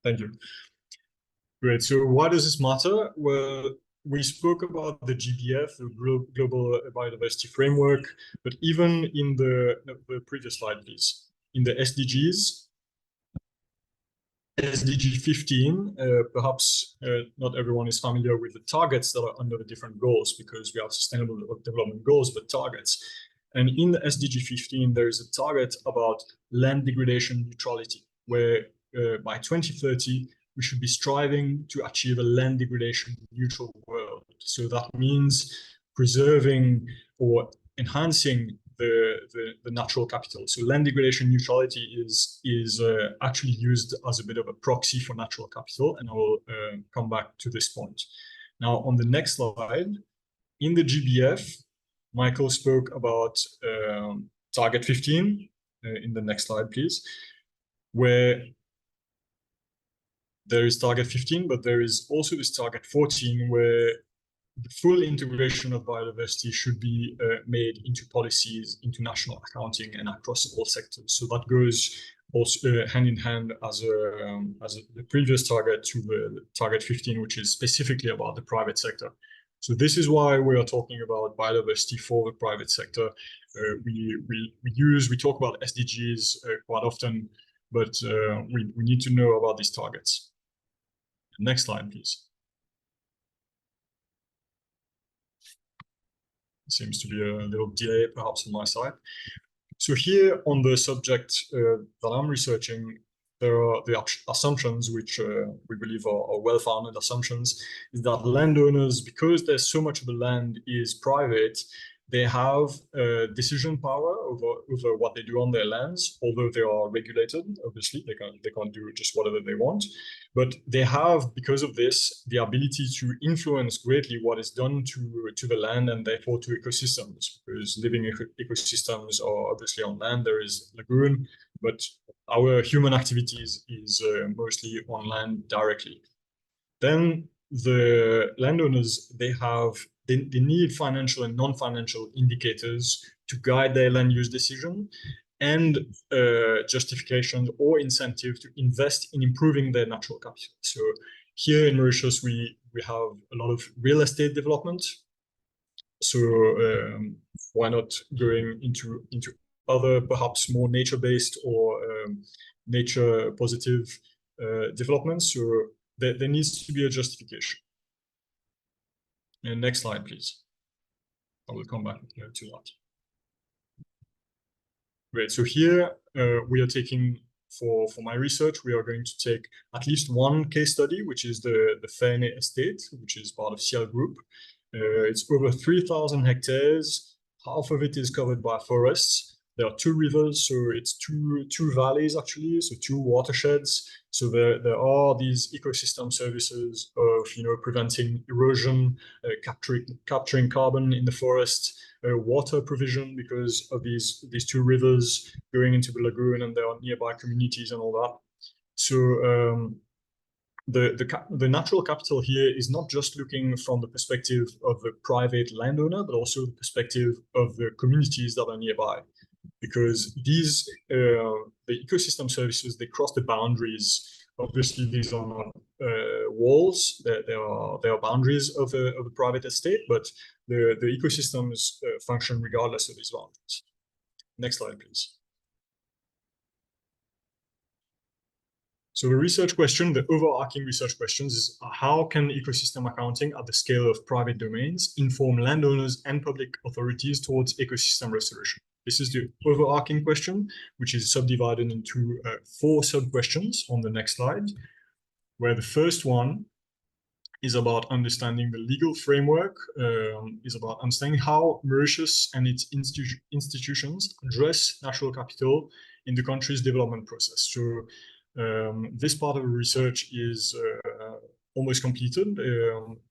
Thank you. Great. So why does this matter? Well, we spoke about the GBF, the Global Biodiversity Framework, but even in the previous slide, please, in the SDGs, SDG 15, perhaps not everyone is familiar with the targets that are under the different goals, because we have sustainable development goals, but targets. And in the SDG 15, there is a target about land degradation neutrality, where by 2030, we should be striving to achieve a land degradation neutral world. So that means preserving or enhancing the natural capital. So land degradation neutrality is actually used as a bit of a proxy for natural capital, and I will come back to this point. Now, on the next slide, in the GBF, Michael spoke about target 15 in the next slide, please, where there is target 15, but there is also this target 14, where the full integration of biodiversity should be made into policies, into national accounting, and across all sectors. So that goes also hand in hand as the previous target to the target 15, which is specifically about the private sector. So this is why we are talking about biodiversity for the private sector. We talk about SDGs quite often, but we need to know about these targets. Next slide, please. Seems to be a little delay perhaps on my side. So here on the subject that I'm researching, there are the assumptions which we believe are well-founded assumptions, is that landowners, because there's so much of the land is private, they have decision power over what they do on their lands, although they are regulated. Obviously, they can't do just whatever they want, but they have, because of this, the ability to influence greatly what is done to the land and therefore to ecosystems. Because living ecosystems are obviously on land. There is lagoon, but our human activities is mostly on land directly. Then the landowners, they need financial and non-financial indicators to guide their land use decision, and justification or incentive to invest in improving their natural capital. So here in Mauritius, we have a lot of real estate development. So why not going into other perhaps more nature-based or nature positive developments? So there needs to be a justification. And next slide, please. I will come back to that. Great. So here we are taking, for my research, we are going to take at least one case study, which is the Ofosuhene estate, which is part of CL Group. It's over 3,000 hectares. Half of it is covered by forests. There are 2 rivers, so it's two valleys actually, so 2 watersheds. So there are these ecosystem services of preventing erosion, capturing carbon in the forest, water provision because of these 2 rivers going into the lagoon, and there are nearby communities and all that. So the natural capital here is not just looking from the perspective of the private landowner, but also the perspective of the communities that are nearby. Because these the ecosystem services, they cross the boundaries. Obviously, these are not walls. There are boundaries of a private estate, but the ecosystems function regardless of these boundaries. Next slide, please. So the research question, the overarching research questions is how can ecosystem accounting at the scale of private domains inform landowners and public authorities towards ecosystem restoration? This is the overarching question, which is subdivided into 4 sub-questions on the next slide, where the first one is about understanding the legal framework, is about understanding how Mauritius and its institutions address natural capital in the country's development process. So this part of the research is almost completed.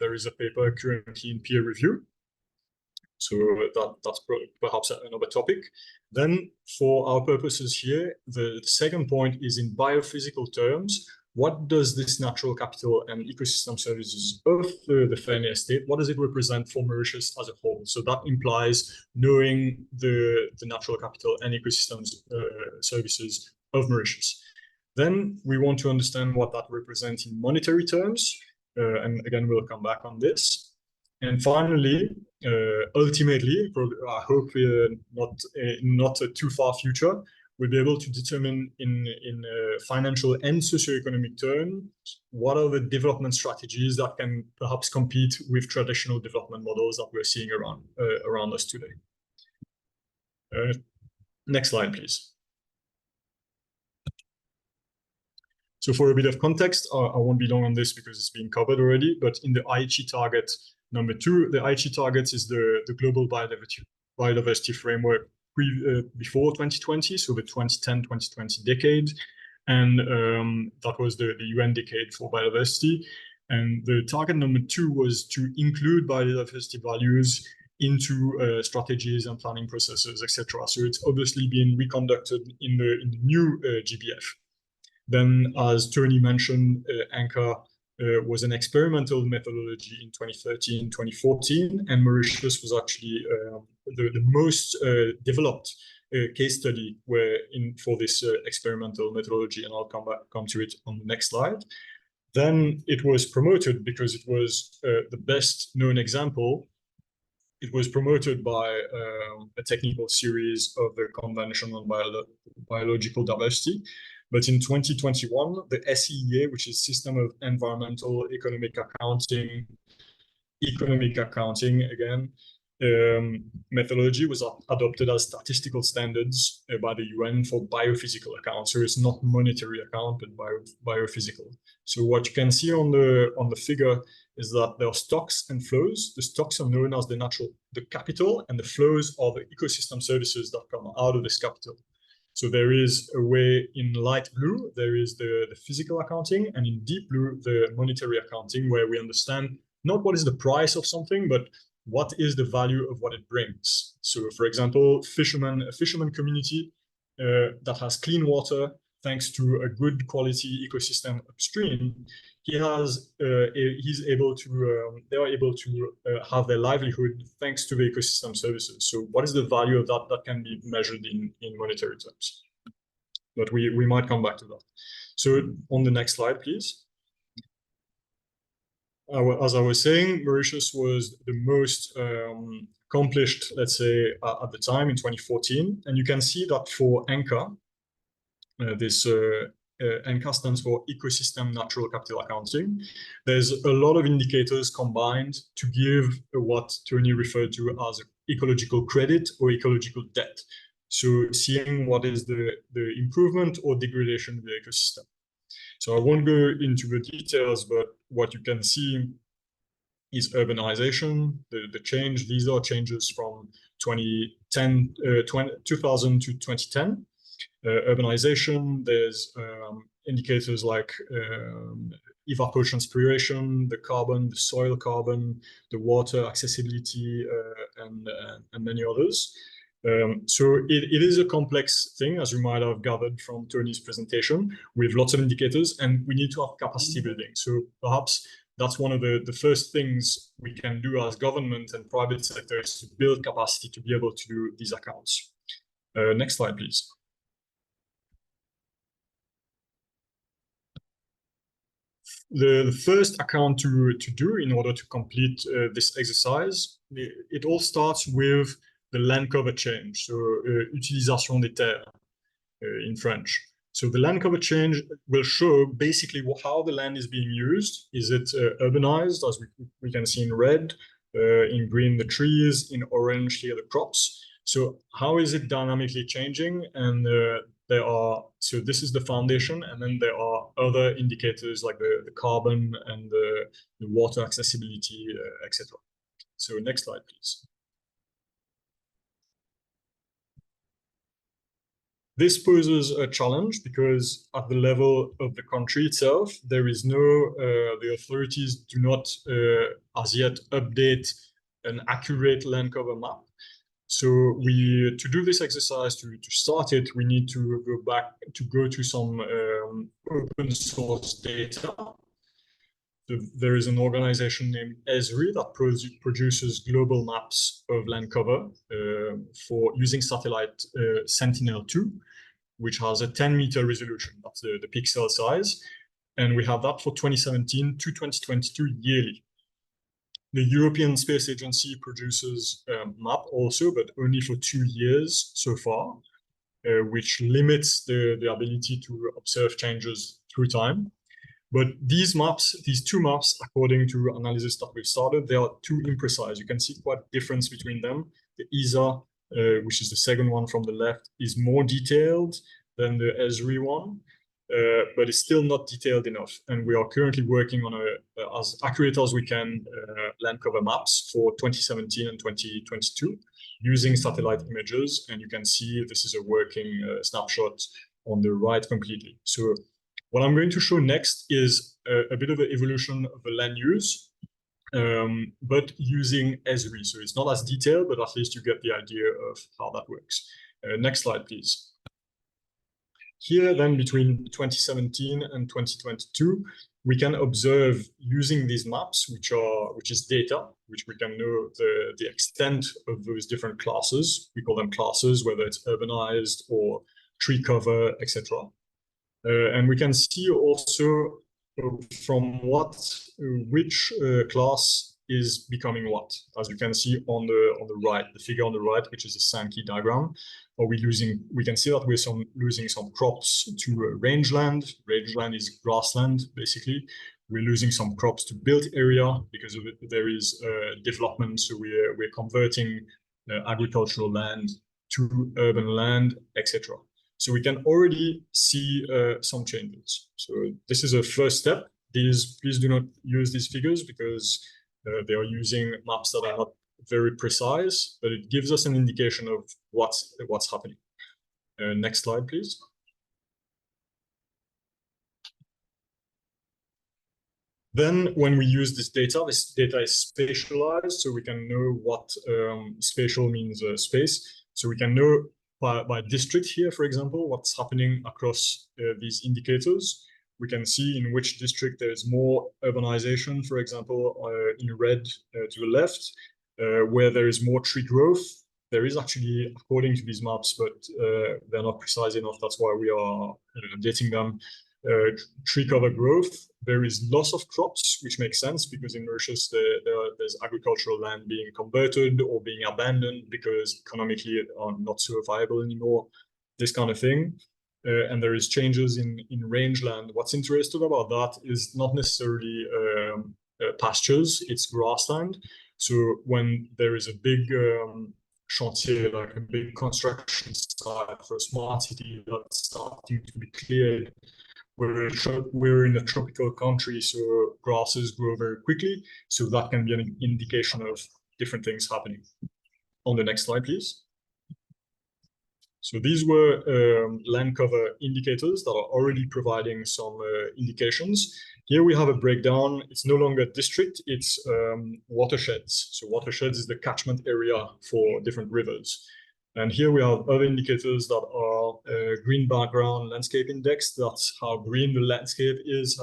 There is a paper currently in peer review. So that's perhaps another topic. Then for our purposes here, the second point is in biophysical terms. What does this natural capital and ecosystem services of the Ofosuhene estate, what does it represent for Mauritius as a whole? So that implies knowing the natural capital and ecosystems services of Mauritius. Then we want to understand what that represents in monetary terms. And again, we'll come back on this. And finally, ultimately, I hope not a too far future, we'll be able to determine in financial and socioeconomic terms, what are the development strategies that can perhaps compete with traditional development models that we're seeing around us today. Next slide, please. So for a bit of context, I won't be long on this because it's being covered already, but in the Aichi target number 2, the Aichi target is the global biodiversity framework before 2020, so the 2010-2020 decade. And that was the UN decade for biodiversity. And the target number 2 was to include biodiversity values into strategies and planning processes, etc. So it's obviously being reconducted in the new GBF. Then, as Tony mentioned, Anchor was an experimental methodology in 2013, 2014, and Mauritius was actually the most developed case study for this experimental methodology, and I'll come to it on the next slide. Then it was promoted because it was the best known example. It was promoted by a technical series of the Convention on Biological Diversity. But in 2021, the SEA, which is System of Environmental Economic Accounting again, methodology was adopted as statistical standards by the UN for biophysical accounts. So it's not monetary account, but biophysical. So what you can see on the figure is that there are stocks and flows. The stocks are known as the capital, and the flows are the ecosystem services that come out of this capital. So there is a way in light blue, there is the physical accounting, and in deep blue, the monetary accounting, where we understand not what is the price of something, but what is the value of what it brings. So for example, a fisherman community that has clean water, thanks to a good quality ecosystem upstream, they are able to have their livelihood thanks to the ecosystem services. So what is the value of that can be measured in monetary terms? But we might come back to that. So on the next slide, please. As I was saying, Mauritius was the most accomplished, let's say, at the time in 2014. And you can see that for Anchor, this ENCA stands for Ecosystem Natural Capital Accounting. There's a lot of indicators combined to give what Tony referred to as ecological credit or ecological debt. So seeing what is the improvement or degradation of the ecosystem. So I won't go into the details, but what you can see is urbanization, the change. These are changes from 2000 to 2010. Urbanization, there's indicators like evapotranspiration, the carbon, the soil carbon, the water accessibility, and many others. So it is a complex thing, as you might have gathered from Tony's presentation, with lots of indicators, and we need to have capacity building. So perhaps that's one of the first things we can do as government and private sector is to build capacity to be able to do these accounts. Next slide, please. The first account to do in order to complete this exercise, it all starts with the land cover change, so utilisation des terres in French. So the land cover change will show basically how the land is being used. Is it urbanized, as we can see in red, in green the trees, in orange here the crops. So how is it dynamically changing? And so this is the foundation, and then there are other indicators like the carbon and the water accessibility, etc. So next slide, please. This poses a challenge because at the level of the country itself, there is the authorities do not as yet update an accurate land cover map. So to do this exercise, to start it, we need to go to some open source data. There is an organization named Esri that produces global maps of land cover for using satellite Sentinel-2, which has a 10-meter resolution. That's the pixel size. And we have that for 2017 to 2022 yearly. The European Space Agency produces a map also, but only for 2 years so far, which limits the ability to observe changes through time. But these two maps, according to analysis that we've started, they are too imprecise. You can see quite a difference between them. The ESA, which is the second one from the left, is more detailed than the Esri one, but it's still not detailed enough. And we are currently working on as accurate as we can land cover maps for 2017 and 2022 using satellite images. And you can see this is a working snapshot on the right completely. So What I'm going to show next is a bit of an evolution of the land use, but using Esri. So it's not as detailed, but at least you get the idea of how that works. Next slide, please. Here, then, between 2017 and 2022, we can observe using these maps, which is data, which we can know the extent of those different classes. We call them classes, whether it's urbanized or tree cover, etc. And we can see also from which class is becoming what. As you can see on the right, the figure on the right, which is a Sankey diagram. We can see that we're losing some crops to rangeland. Rangeland is grassland, basically. We're losing some crops to built area because of it, there is development. So we're converting agricultural land to urban land, etc. So we can already see some changes. So this is a first step. Please do not use these figures because they are using maps that are not very precise, but it gives us an indication of what's happening. Next slide, please. Then when we use this data is spatialized, so we can know what spatial means space. So we can know by district here, for example, what's happening across these indicators. We can see in which district there is more urbanization, for example, in red to the left, where there is more tree growth. There is actually, according to these maps, but they're not precise enough. That's why we are updating them. Tree cover growth. There is loss of crops, which makes sense because in Mauritius there's agricultural land being converted or being abandoned because economically it are not so viable anymore. This kind of thing. And there is changes in rangeland. What's interesting about that is not necessarily pastures, it's grassland. So when there is a big chantier, like a big construction site for a smart city that's starting to be cleared, we're in a tropical country, so grasses grow very quickly. So that can be an indication of different things happening. On the next slide, please. So these were land cover indicators that are already providing some indications. Here we have a breakdown. It's no longer district, it's watersheds. So watersheds is the catchment area for different rivers. And here we have other indicators that are green background landscape index. That's how green the landscape is.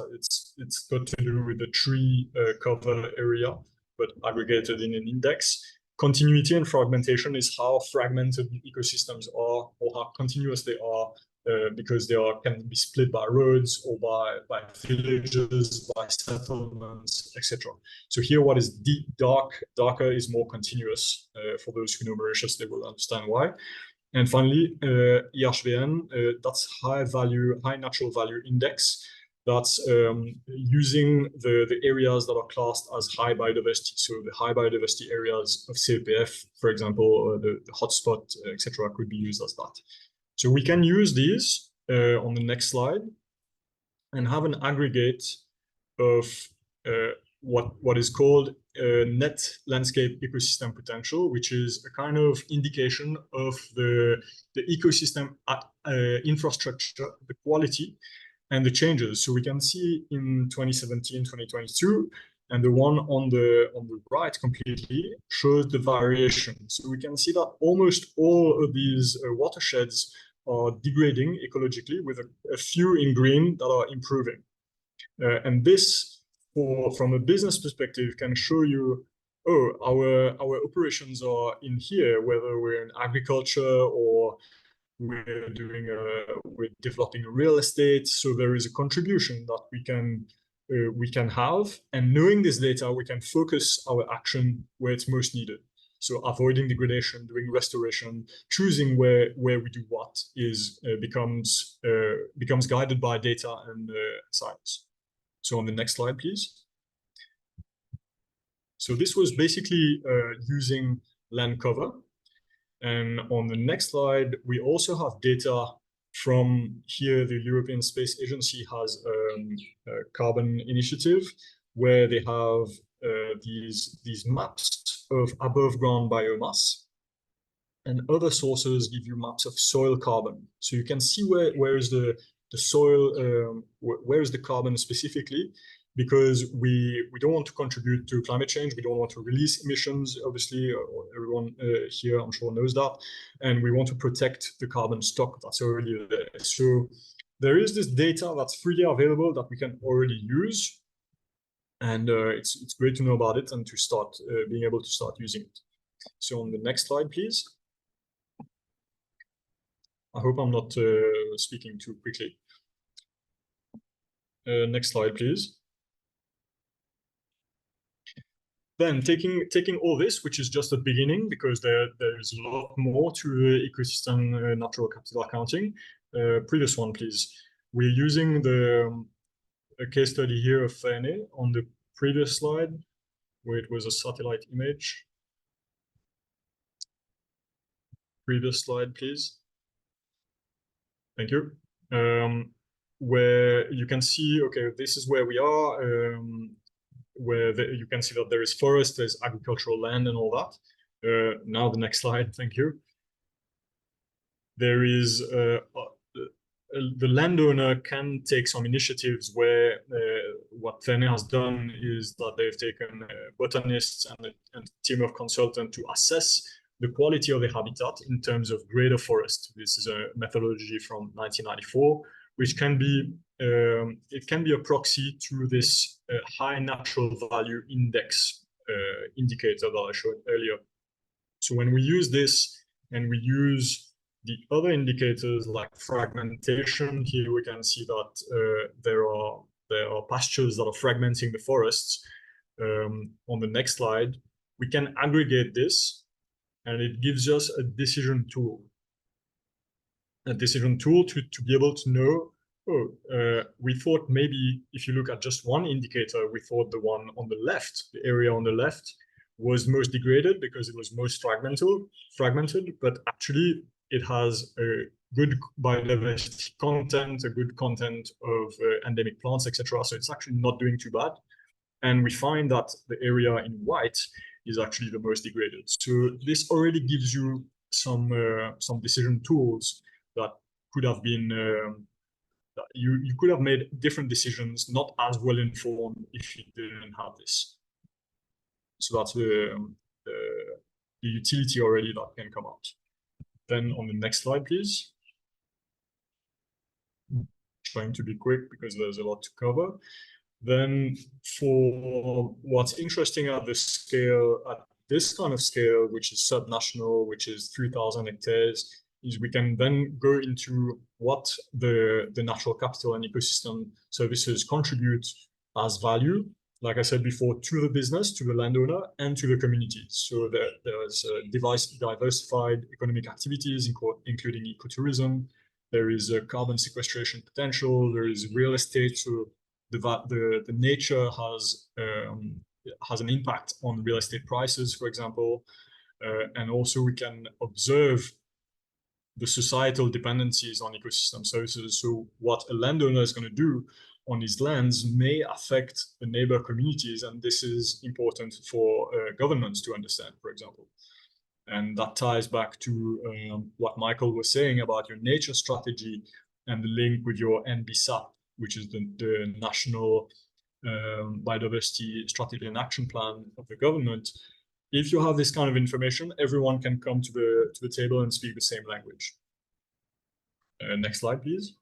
It's got to do with the tree cover area, but aggregated in an index. Continuity and fragmentation is how fragmented ecosystems are or how continuous they are because they can be split by roads or by villages, by settlements, etc. So here what is deep, darker is more continuous. For those who know Mauritius, they will understand why. And finally, IHVN, that's high natural value index. That's using the areas that are classed as high biodiversity. So the high biodiversity areas of CPF, for example, the hotspot, etc., could be used as that. So we can use these on the next slide and have an aggregate of what is called net landscape ecosystem potential, which is a kind of indication of the ecosystem infrastructure, the quality, and the changes. So we can see in 2017, 2022, and the one on the right completely shows the variation. So we can see that almost all of these watersheds are degrading ecologically with a few in green that are improving. And this, from a business perspective, can show you, oh, our operations are in here, whether we're in agriculture or we're developing real estate. So there is a contribution that we can have, and knowing this data, we can focus our action where it's most needed. So avoiding degradation, doing restoration, choosing where we do what becomes guided by data and science. So on the next slide, please. So this was basically using land cover. And on the next slide, we also have data from here. The European Space Agency has a carbon initiative where they have these maps of above ground biomass, and other sources give you maps of soil carbon. So you can see where is the the soil, where is the carbon specifically, because we don't want to contribute to climate change. We don't want to release emissions, obviously, everyone here I'm sure knows that. And we want to protect the carbon stock that's already there. So there is this data that's freely available that we can already use. And it's great to know about it and to start being able to start using it. So on the next slide, please. I hope I'm not speaking too quickly. Next slide, please. Then taking all this, which is just the beginning, because there's a lot more to ecosystem natural capital accounting. Previous one, please. We're using a case study here of Fene on the previous slide, where it was a satellite image. Previous slide, please. Thank you. Where you can see, okay, this is where we are, you can see that there is forest, there's agricultural land and all that. Now the next slide, thank you. There is, the landowner can take some initiatives where what Fene has done is that they've taken botanists and a team of consultants to assess the quality of the habitat in terms of greater forest. This is a methodology from 1994, which can be, it can be a proxy to this high natural value index indicator that I showed earlier. So when we use this and we use the other indicators like fragmentation, here we can see that there are pastures that are fragmenting the forests. On the next slide, we can aggregate this, and it gives us a decision tool. A decision tool to be able to know, we thought maybe if you look at just one indicator, we thought the one on the left, the area on the left, was most degraded because it was most fragmented, but actually it has a good biodiversity content, a good content of endemic plants, etc. So it's actually not doing too bad. And we find that the area in white is actually the most degraded. So this already gives you some decision tools that could have been, you could have made different decisions, not as well informed if you didn't have this. So that's the utility already that can come out. Then on the next slide, please. Trying to be quick because there's a lot to cover. Then for what's interesting at the scale, at this kind of scale, which is subnational, which is 3,000 hectares, is we can then go into what the natural capital and ecosystem services contribute as value, like I said before, to the business, to the landowner, and to the community. So there's diversified economic activities, including ecotourism. There is a carbon sequestration potential. There is real estate. So the nature has an impact on real estate prices, for example. And also we can observe the societal dependencies on ecosystem services. So what a landowner is going to do on his lands may affect the neighbor communities, and this is important for governments to understand, for example. And that ties back to what Michael was saying about your nature strategy and the link with your NBSAP, which is the National Biodiversity Strategy and Action Plan of the government. If you have this kind of information, everyone can come to the table and speak the same language. Next slide, please.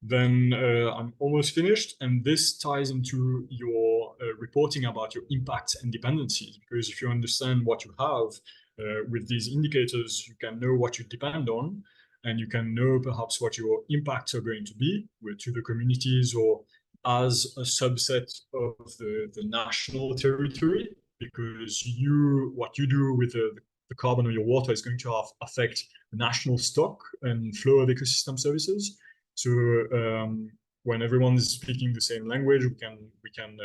Then I'm almost finished, and this ties into your reporting about your impacts and dependencies, because if you understand what you have with these indicators, you can know what you depend on, and you can know perhaps what your impacts are going to be to the communities or as a subset of the national territory, because what you do with the carbon on your water is going to affect the national stock and flow of ecosystem services. So when everyone is speaking the same language, we can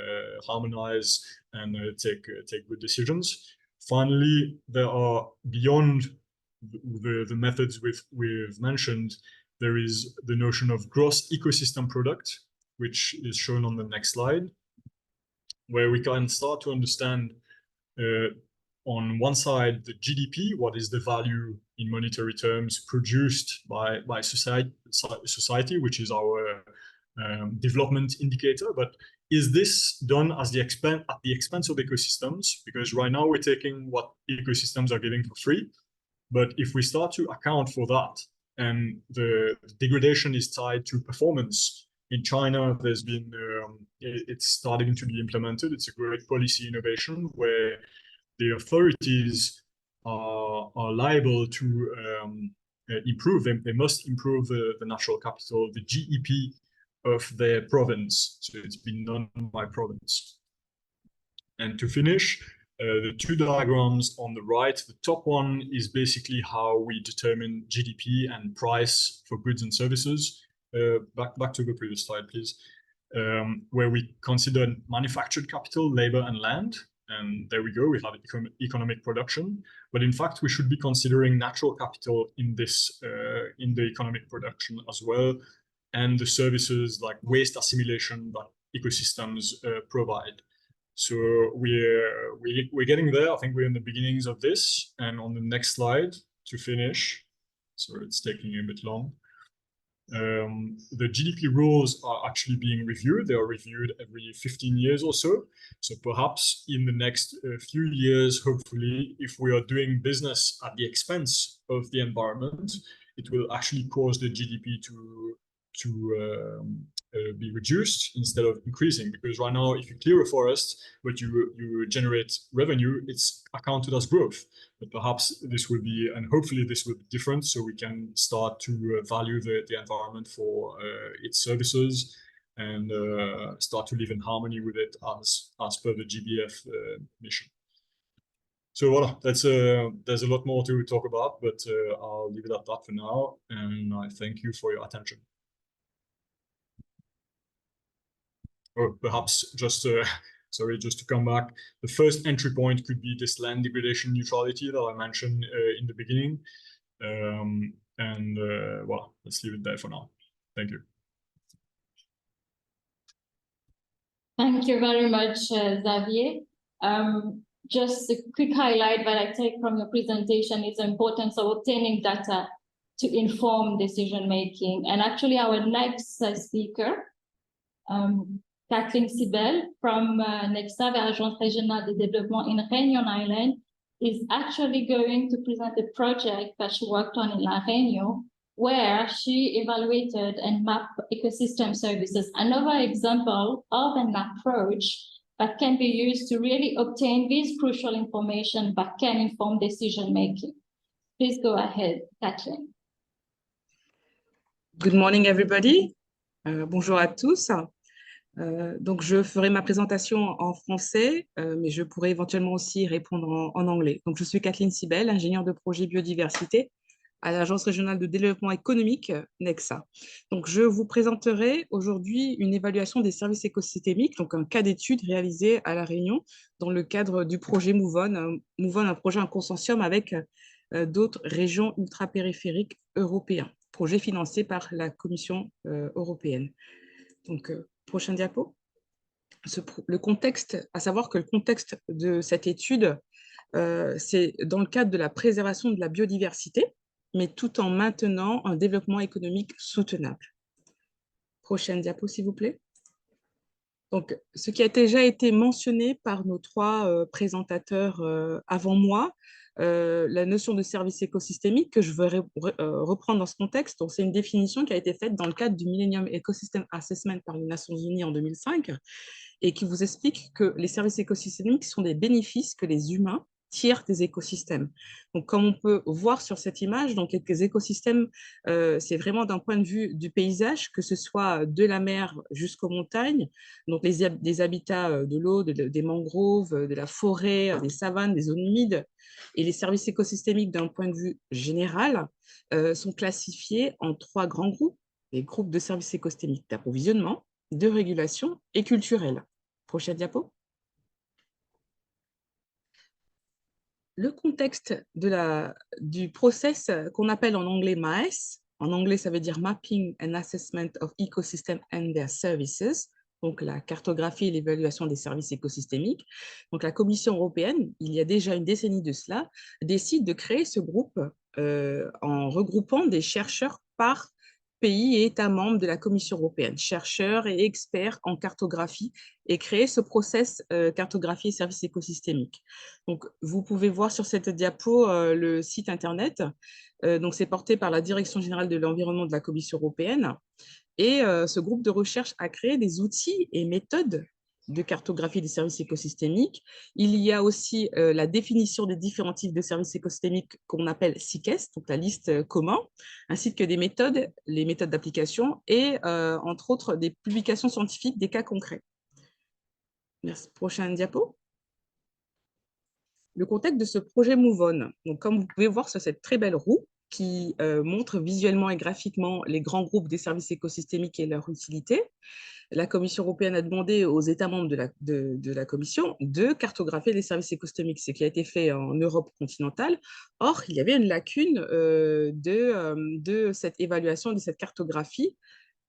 harmonize and take good decisions. Finally, there are beyond the methods we've mentioned, there is the notion of gross ecosystem product, which is shown on the next slide, where we can start to understand on one side, the GDP, what is the value in monetary terms produced by society, which is our development indicator, but is this done at the expense of ecosystems? Because right now we're taking what ecosystems are giving for free, but if we start to account for that, and the degradation is tied to performance. In China, there's been it's starting to be implemented. It's a great policy innovation where the authorities are liable to improve them. They must improve the natural capital, the GEP of their province. So it's been done by province. And to finish, the two diagrams on the right, the top one is basically how we determine GDP and price for goods and services. Back to the previous slide, please, where we consider manufactured capital, labor, and land. And there we go, we have economic production. But in fact, we should be considering natural capital in this, in the economic production as well, and the services like waste assimilation that ecosystems provide. So we're getting there. I think we're in the beginnings of this. And on the next slide to finish, sorry, it's taking a bit long. The GDP rules are actually being reviewed. They are reviewed every 15 years or so. So perhaps in the next few years, hopefully, if we are doing business at the expense of the environment, it will actually cause the GDP to be reduced instead of increasing. Because right now, if you clear a forest, but you generate revenue, it's accounted as growth. But perhaps this will be, and hopefully this will be different, so we can start to value the environment for its services and start to live in harmony with it as per the GBF mission. So voilà, there's a lot more to talk about, but I'll leave it at that for now, and I thank you for your attention. Or perhaps just sorry, just to come back, the first entry point could be this land degradation neutrality that I mentioned in the beginning. Well, let's leave it there for now. Thank you. Thank you very much, Xavier. Just a quick highlight that I take from your presentation is the importance of obtaining data to inform decision-making. And actually our next speaker, Cathleen Cybèle from NEXA, the Agence Régionale de Développement in Réunion Island, is actually going to present a project that she worked on in La Réunion, where she evaluated and mapped ecosystem services. Another example of an approach that can be used to really obtain this crucial information that can inform decision-making. Please go ahead, Kathleen. Good morning, everybody. Bonjour à tous. Donc, je ferai ma présentation en français, mais je pourrai éventuellement aussi répondre en anglais. Donc, je suis Cathleen Cybèle, ingénieure de projet biodiversité à l'Agence régionale de développement économique, NEXA. Donc, je vous présenterai aujourd'hui une évaluation des services écosystémiques, donc un cas d'étude réalisé à La Réunion dans le cadre du projet MOVE-ON, un projet en consortium avec d'autres régions ultra-périphériques européens, projet financé par la Commission européenne. Donc, prochain diapo. Le contexte, à savoir que le contexte de cette étude, c'est dans le cadre de la préservation de la biodiversité, mais tout en maintenant un développement économique soutenable. Prochaine diapo, s'il vous plaît. Donc, ce qui a déjà été mentionné par nos trois présentateurs avant moi, la notion de service écosystémique que je veux reprendre dans ce contexte. Donc, c'est une définition qui a été faite dans le cadre du Millennium Ecosystem Assessment par les Nations Unies en 2005 et qui vous explique que les services écosystémiques sont des bénéfices que les humains tirent des écosystèmes. Donc, comme on peut voir sur cette image, donc les écosystèmes, c'est vraiment d'un point de vue du paysage, que ce soit de la mer jusqu'aux montagnes, donc des habitats de l'eau, des mangroves, de la forêt, des savanes, des zones humides. Et les services écosystémiques, d'un point de vue général, sont classifiés en trois grands groupes, les groupes de services écosystémiques d'approvisionnement, de régulation et culturels. Prochaine diapo. Le contexte du process qu'on appelle en anglais MAES, en anglais ça veut dire Mapping and Assessment of Ecosystem and Their Services, donc la cartographie et l'évaluation des services écosystémiques. Donc la Commission européenne, il y a déjà une décennie de cela, décide de créer ce groupe en regroupant des chercheurs par pays et États membres de la Commission européenne, chercheurs et experts en cartographie, et créer ce process cartographie et services écosystémiques. Donc, vous pouvez voir sur cette diapo le site Internet. Donc, c'est porté par la Direction générale de l'environnement de la Commission européenne. Et ce groupe de recherche a créé des outils et méthodes de cartographie des services écosystémiques. Il y a aussi la définition des différents types de services écosystémiques qu'on appelle SICES, donc la liste commune, ainsi que des méthodes, les méthodes d'application et entre autres des publications scientifiques, des cas concrets. Merci. Prochaine diapo. Le contexte de ce projet MoveOn. Donc, comme vous pouvez voir sur cette très belle roue qui montre visuellement et graphiquement les grands groupes des services écosystémiques et leur utilité, la Commission européenne a demandé aux États membres de la Commission de cartographier les services écosystémiques, ce qui a été fait en Europe continentale. Or, il y avait une lacune de cette évaluation, de cette cartographie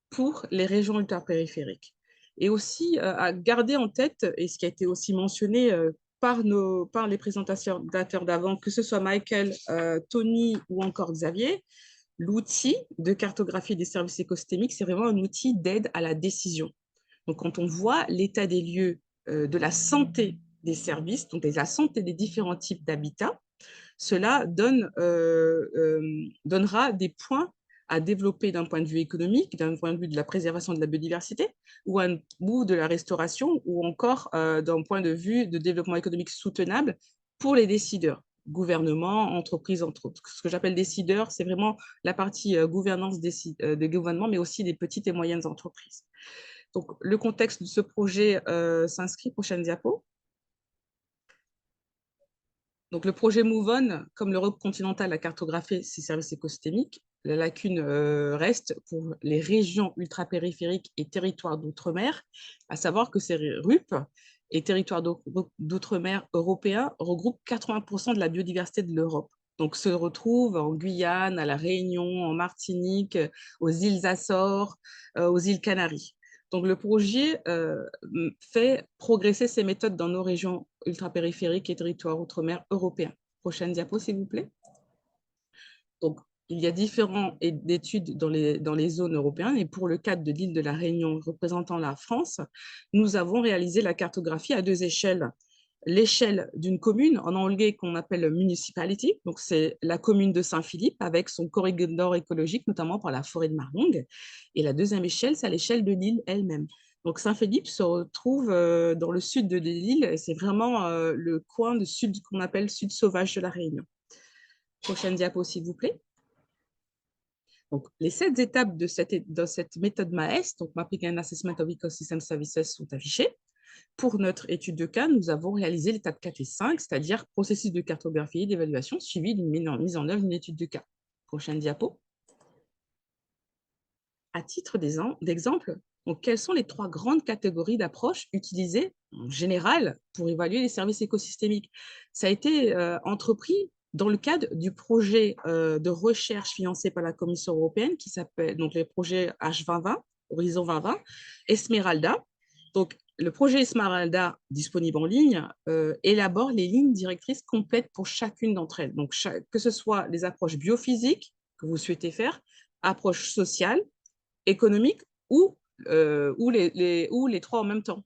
pour les régions ultrapériphériques. Et aussi à garder en tête, et ce qui a été aussi mentionné par les présentateurs d'avant, que ce soit Michael, Tony ou encore Xavier, l'outil de cartographie des services écosystémiques, c'est vraiment un outil d'aide à la décision. Donc, quand on voit l'état des lieux de la santé des services, donc de la santé des différents types d'habitats, cela donnera des points à développer d'un point de vue économique, d'un point de vue de la préservation de la biodiversité, ou de la restauration, ou encore d'un point de vue de développement économique soutenable pour les décideurs, gouvernement, entreprises, entre autres. Ce que j'appelle décideurs, c'est vraiment la partie gouvernance des gouvernements, mais aussi des petites et moyennes entreprises. Donc, le contexte de ce projet s'inscrit, prochaine diapo. Donc, le projet MoveOn, comme l'Europe continentale a cartographié ses services écosystémiques, la lacune reste pour les régions ultrapériphériques et territoires d'outre-mer, à savoir que ces RUP et territoires d'outre-mer européens regroupent 80% de la biodiversité de l'Europe. Donc, se retrouvent en Guyane, à La Réunion, en Martinique, aux îles Açores, aux îles Canaries. Donc, le projet fait progresser ces méthodes dans nos régions ultrapériphériques et territoires outre-mer européens. Prochaine diapo, s'il vous plaît. Donc, il y a différentes études dans les zones européennes et pour le cadre de l'île de la Réunion représentant la France, nous avons réalisé la cartographie à 2 échelles. L'échelle d'une commune, en anglais qu'on appelle municipality, donc c'est la commune de Saint-Philippe avec son corridor écologique, notamment par la forêt de Marlongue. Et la deuxième échelle, c'est à l'échelle de l'île elle-même. Donc Saint-Philippe se retrouve dans le sud de l'île et c'est vraiment le coin de sud qu'on appelle sud sauvage de la Réunion. Prochaine diapo, s'il vous plaît. Donc, les 7 étapes de cette méthode MAES, donc Mapping and Assessment of Ecosystem Services, sont affichées. Pour notre étude de cas, nous avons réalisé l'étape 4 et 5, c'est-à-dire processus de cartographie et d'évaluation suivi d'une mise en œuvre d'une étude de cas. Prochaine diapo. À titre d'exemple, quelles sont les 3 grandes catégories d'approches utilisées en général pour évaluer les services écosystémiques? Ça a été entrepris dans le cadre du projet de recherche financé par la Commission européenne qui s'appelle donc les projets H2020, Horizon 2020, Esmeralda. Donc, le projet Esmeralda, disponible en ligne, élabore les lignes directrices complètes pour chacune d'entre elles. Donc, que ce soit les approches biophysiques que vous souhaitez faire, approches sociales, économiques ou les 3 en même temps.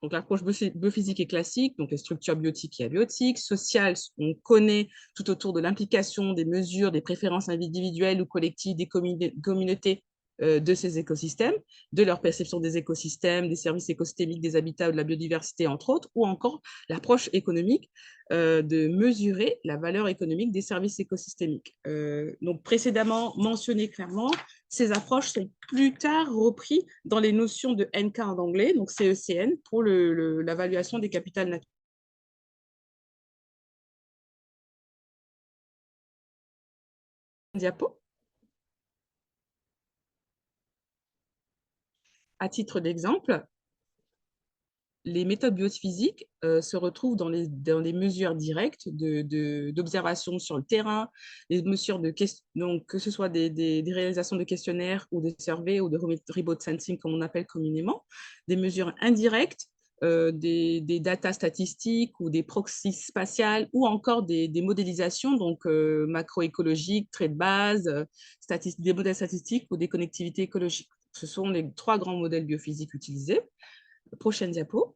Donc, l'approche biophysique est classique, donc les structures biotiques et abiotiques. Sociales, on connaît tout autour de l'implication, des mesures, des préférences individuelles ou collectives des communautés de ces écosystèmes, de leur perception des écosystèmes, des services écosystémiques, des habitats ou de la biodiversité, entre autres, ou encore l'approche économique de mesurer la valeur économique des services écosystémiques. Donc, précédemment mentionné clairement, ces approches sont plus tard reprises dans les notions de NK en anglais, donc CECN, pour l'évaluation des capitales naturelles. Diapo. À titre d'exemple, les méthodes biophysiques se retrouvent dans les mesures directes d'observation sur le terrain, les mesures donc que ce soit des réalisations de questionnaires ou des surveys ou de remote sensing, comme on appelle communément, des mesures indirectes, des data statistiques ou des proxys spatiales ou encore des modélisations, donc macroécologiques, traits de base, des modèles statistiques ou des connectivités écologiques. Ce sont les 3 grands modèles biophysiques utilisés. Prochaine diapo.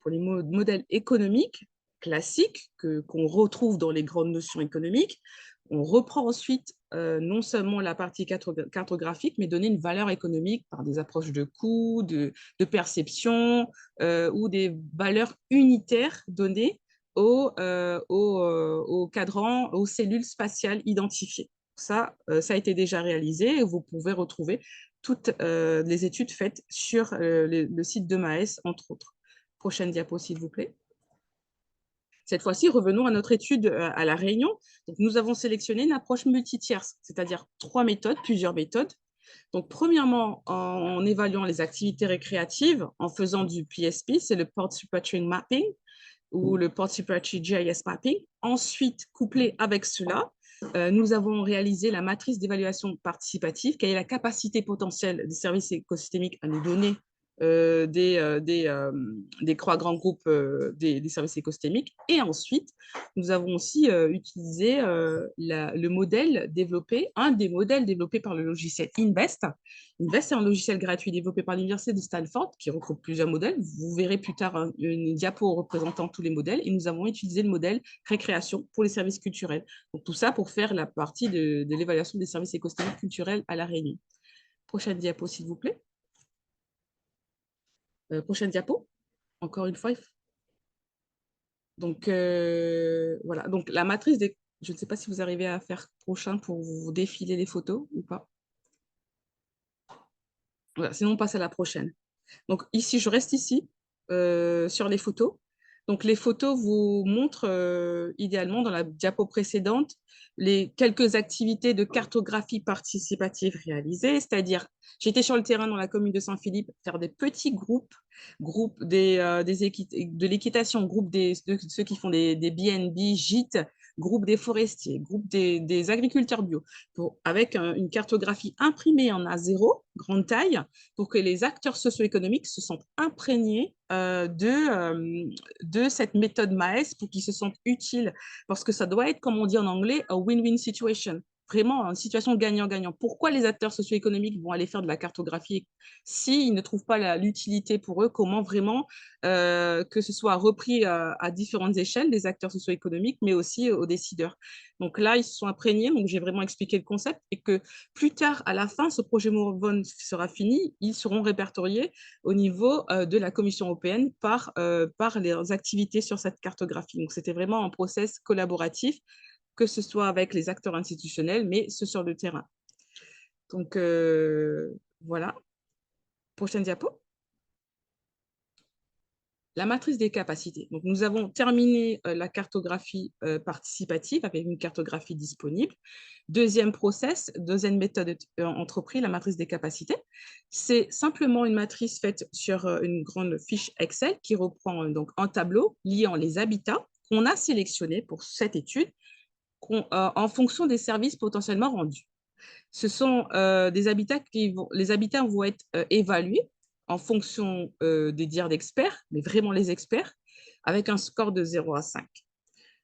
Pour les modèles économiques classiques qu'on retrouve dans les grandes notions économiques, on reprend ensuite non seulement la partie cartographique, mais donner une valeur économique par des approches de coûts, de perception ou des valeurs unitaires données aux cadrans, aux cellules spatiales identifiées. Ça a été déjà réalisé et vous pouvez retrouver toutes les études faites sur le site de Maes, entre autres. Prochaine diapo, s'il vous plaît. Cette fois-ci, revenons à notre étude à La Réunion. Donc, nous avons sélectionné une approche multitierce, c'est-à-dire 3 méthodes, plusieurs méthodes. Donc, premièrement, en évaluant les activités récréatives, en faisant du PSP, c'est le Participatory Mapping, ou le Participatory GIS Mapping. Ensuite, couplé avec cela, nous avons réalisé la matrice d'évaluation participative, qui est la capacité potentielle des services écosystémiques à nous donner des grands groupes des services écosystémiques. Et ensuite, nous avons aussi utilisé le modèle développé, un des modèles développés par le logiciel Invest. Invest est un logiciel gratuit développé par l'Université de Stanford qui regroupe plusieurs modèles. Vous verrez plus tard une diapo représentant tous les modèles. Et nous avons utilisé le modèle récréation pour les services culturels. Donc, tout ça pour faire la partie de l'évaluation des services écosystémiques culturels à La Réunion. Prochaine diapo, s'il vous plaît. Prochaine diapo, encore une fois. Donc, voilà. Donc, la matrice des... Je ne sais pas si vous arrivez à faire prochain pour vous défiler les photos ou pas. Voilà, sinon, on passe à la prochaine. Donc, ici, je reste ici, sur les photos. Donc, les photos vous montrent idéalement dans la diapo précédente les quelques activités de cartographie participative réalisées, c'est-à-dire j'étais sur le terrain dans la commune de Saint-Philippe faire des petits groupes de l'équitation, groupe de ceux qui font des BNB, gîtes, groupe des forestiers, groupe des agriculteurs bio, avec une cartographie imprimée en A0, grande taille, pour que les acteurs socio-économiques se sentent imprégnés de cette méthode Maes pour qu'ils se sentent utiles, parce que ça doit être, comme on dit en anglais, a win-win situation. Vraiment, une situation gagnant-gagnant. Pourquoi les acteurs socio-économiques vont aller faire de la cartographie s'ils ne trouvent pas l'utilité pour eux? Comment vraiment que ce soit repris à différentes échelles des acteurs socio-économiques, mais aussi aux décideurs. Donc là, ils se sont imprégnés, donc j'ai vraiment expliqué le concept, et que plus tard, à la fin, ce projet MOVON sera fini, ils seront répertoriés au niveau de la Commission européenne par les activités sur cette cartographie. Donc c'était vraiment un process collaboratif, que ce soit avec les acteurs institutionnels, mais ceux sur le terrain. Donc, voilà. Prochaine diapo. La matrice des capacités. Donc, nous avons terminé la cartographie participative avec une cartographie disponible. Deuxième process, deuxième méthode entreprise, la matrice des capacités. C'est simplement une matrice faite sur une grande fiche Excel qui reprend donc un tableau liant les habitats qu'on a sélectionnés pour cette étude en fonction des services potentiellement rendus. Ce sont des habitats les habitats vont être évalués en fonction des dires d'experts, mais vraiment les experts, avec un score de 0 à 5.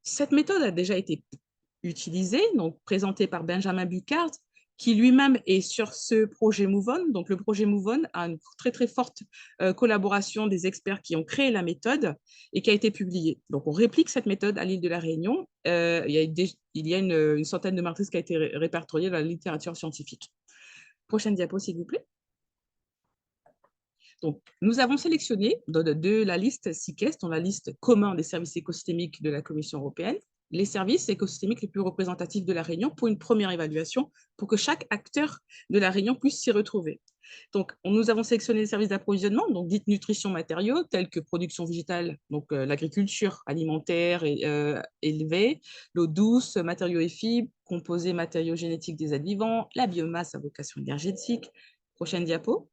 Cette méthode a déjà été utilisée, donc présentée par Benjamin Bucard, qui lui-même est sur ce projet MOVON. Donc, le projet MOVON a une très, très forte collaboration des experts qui ont créé la méthode et qui a été publiée. Donc, on réplique cette méthode à l'île de la Réunion. Il y a une centaine de matrices qui a été répertoriée dans la littérature scientifique. Prochaine diapo, s'il vous plaît. Donc, nous avons sélectionné de la liste CICES, dans la liste commune des services écosystémiques de la Commission européenne, les services écosystémiques les plus représentatifs de la Réunion pour une première évaluation, pour que chaque acteur de la Réunion puisse s'y retrouver. Donc, nous avons sélectionné les services d'approvisionnement, donc dites nutrition matériaux, tels que production végétale, donc l'agriculture alimentaire et élevée, l'eau douce, matériaux et fibres, composés matériaux génétiques des êtres vivants, la biomasse à vocation énergétique. Prochaine diapo.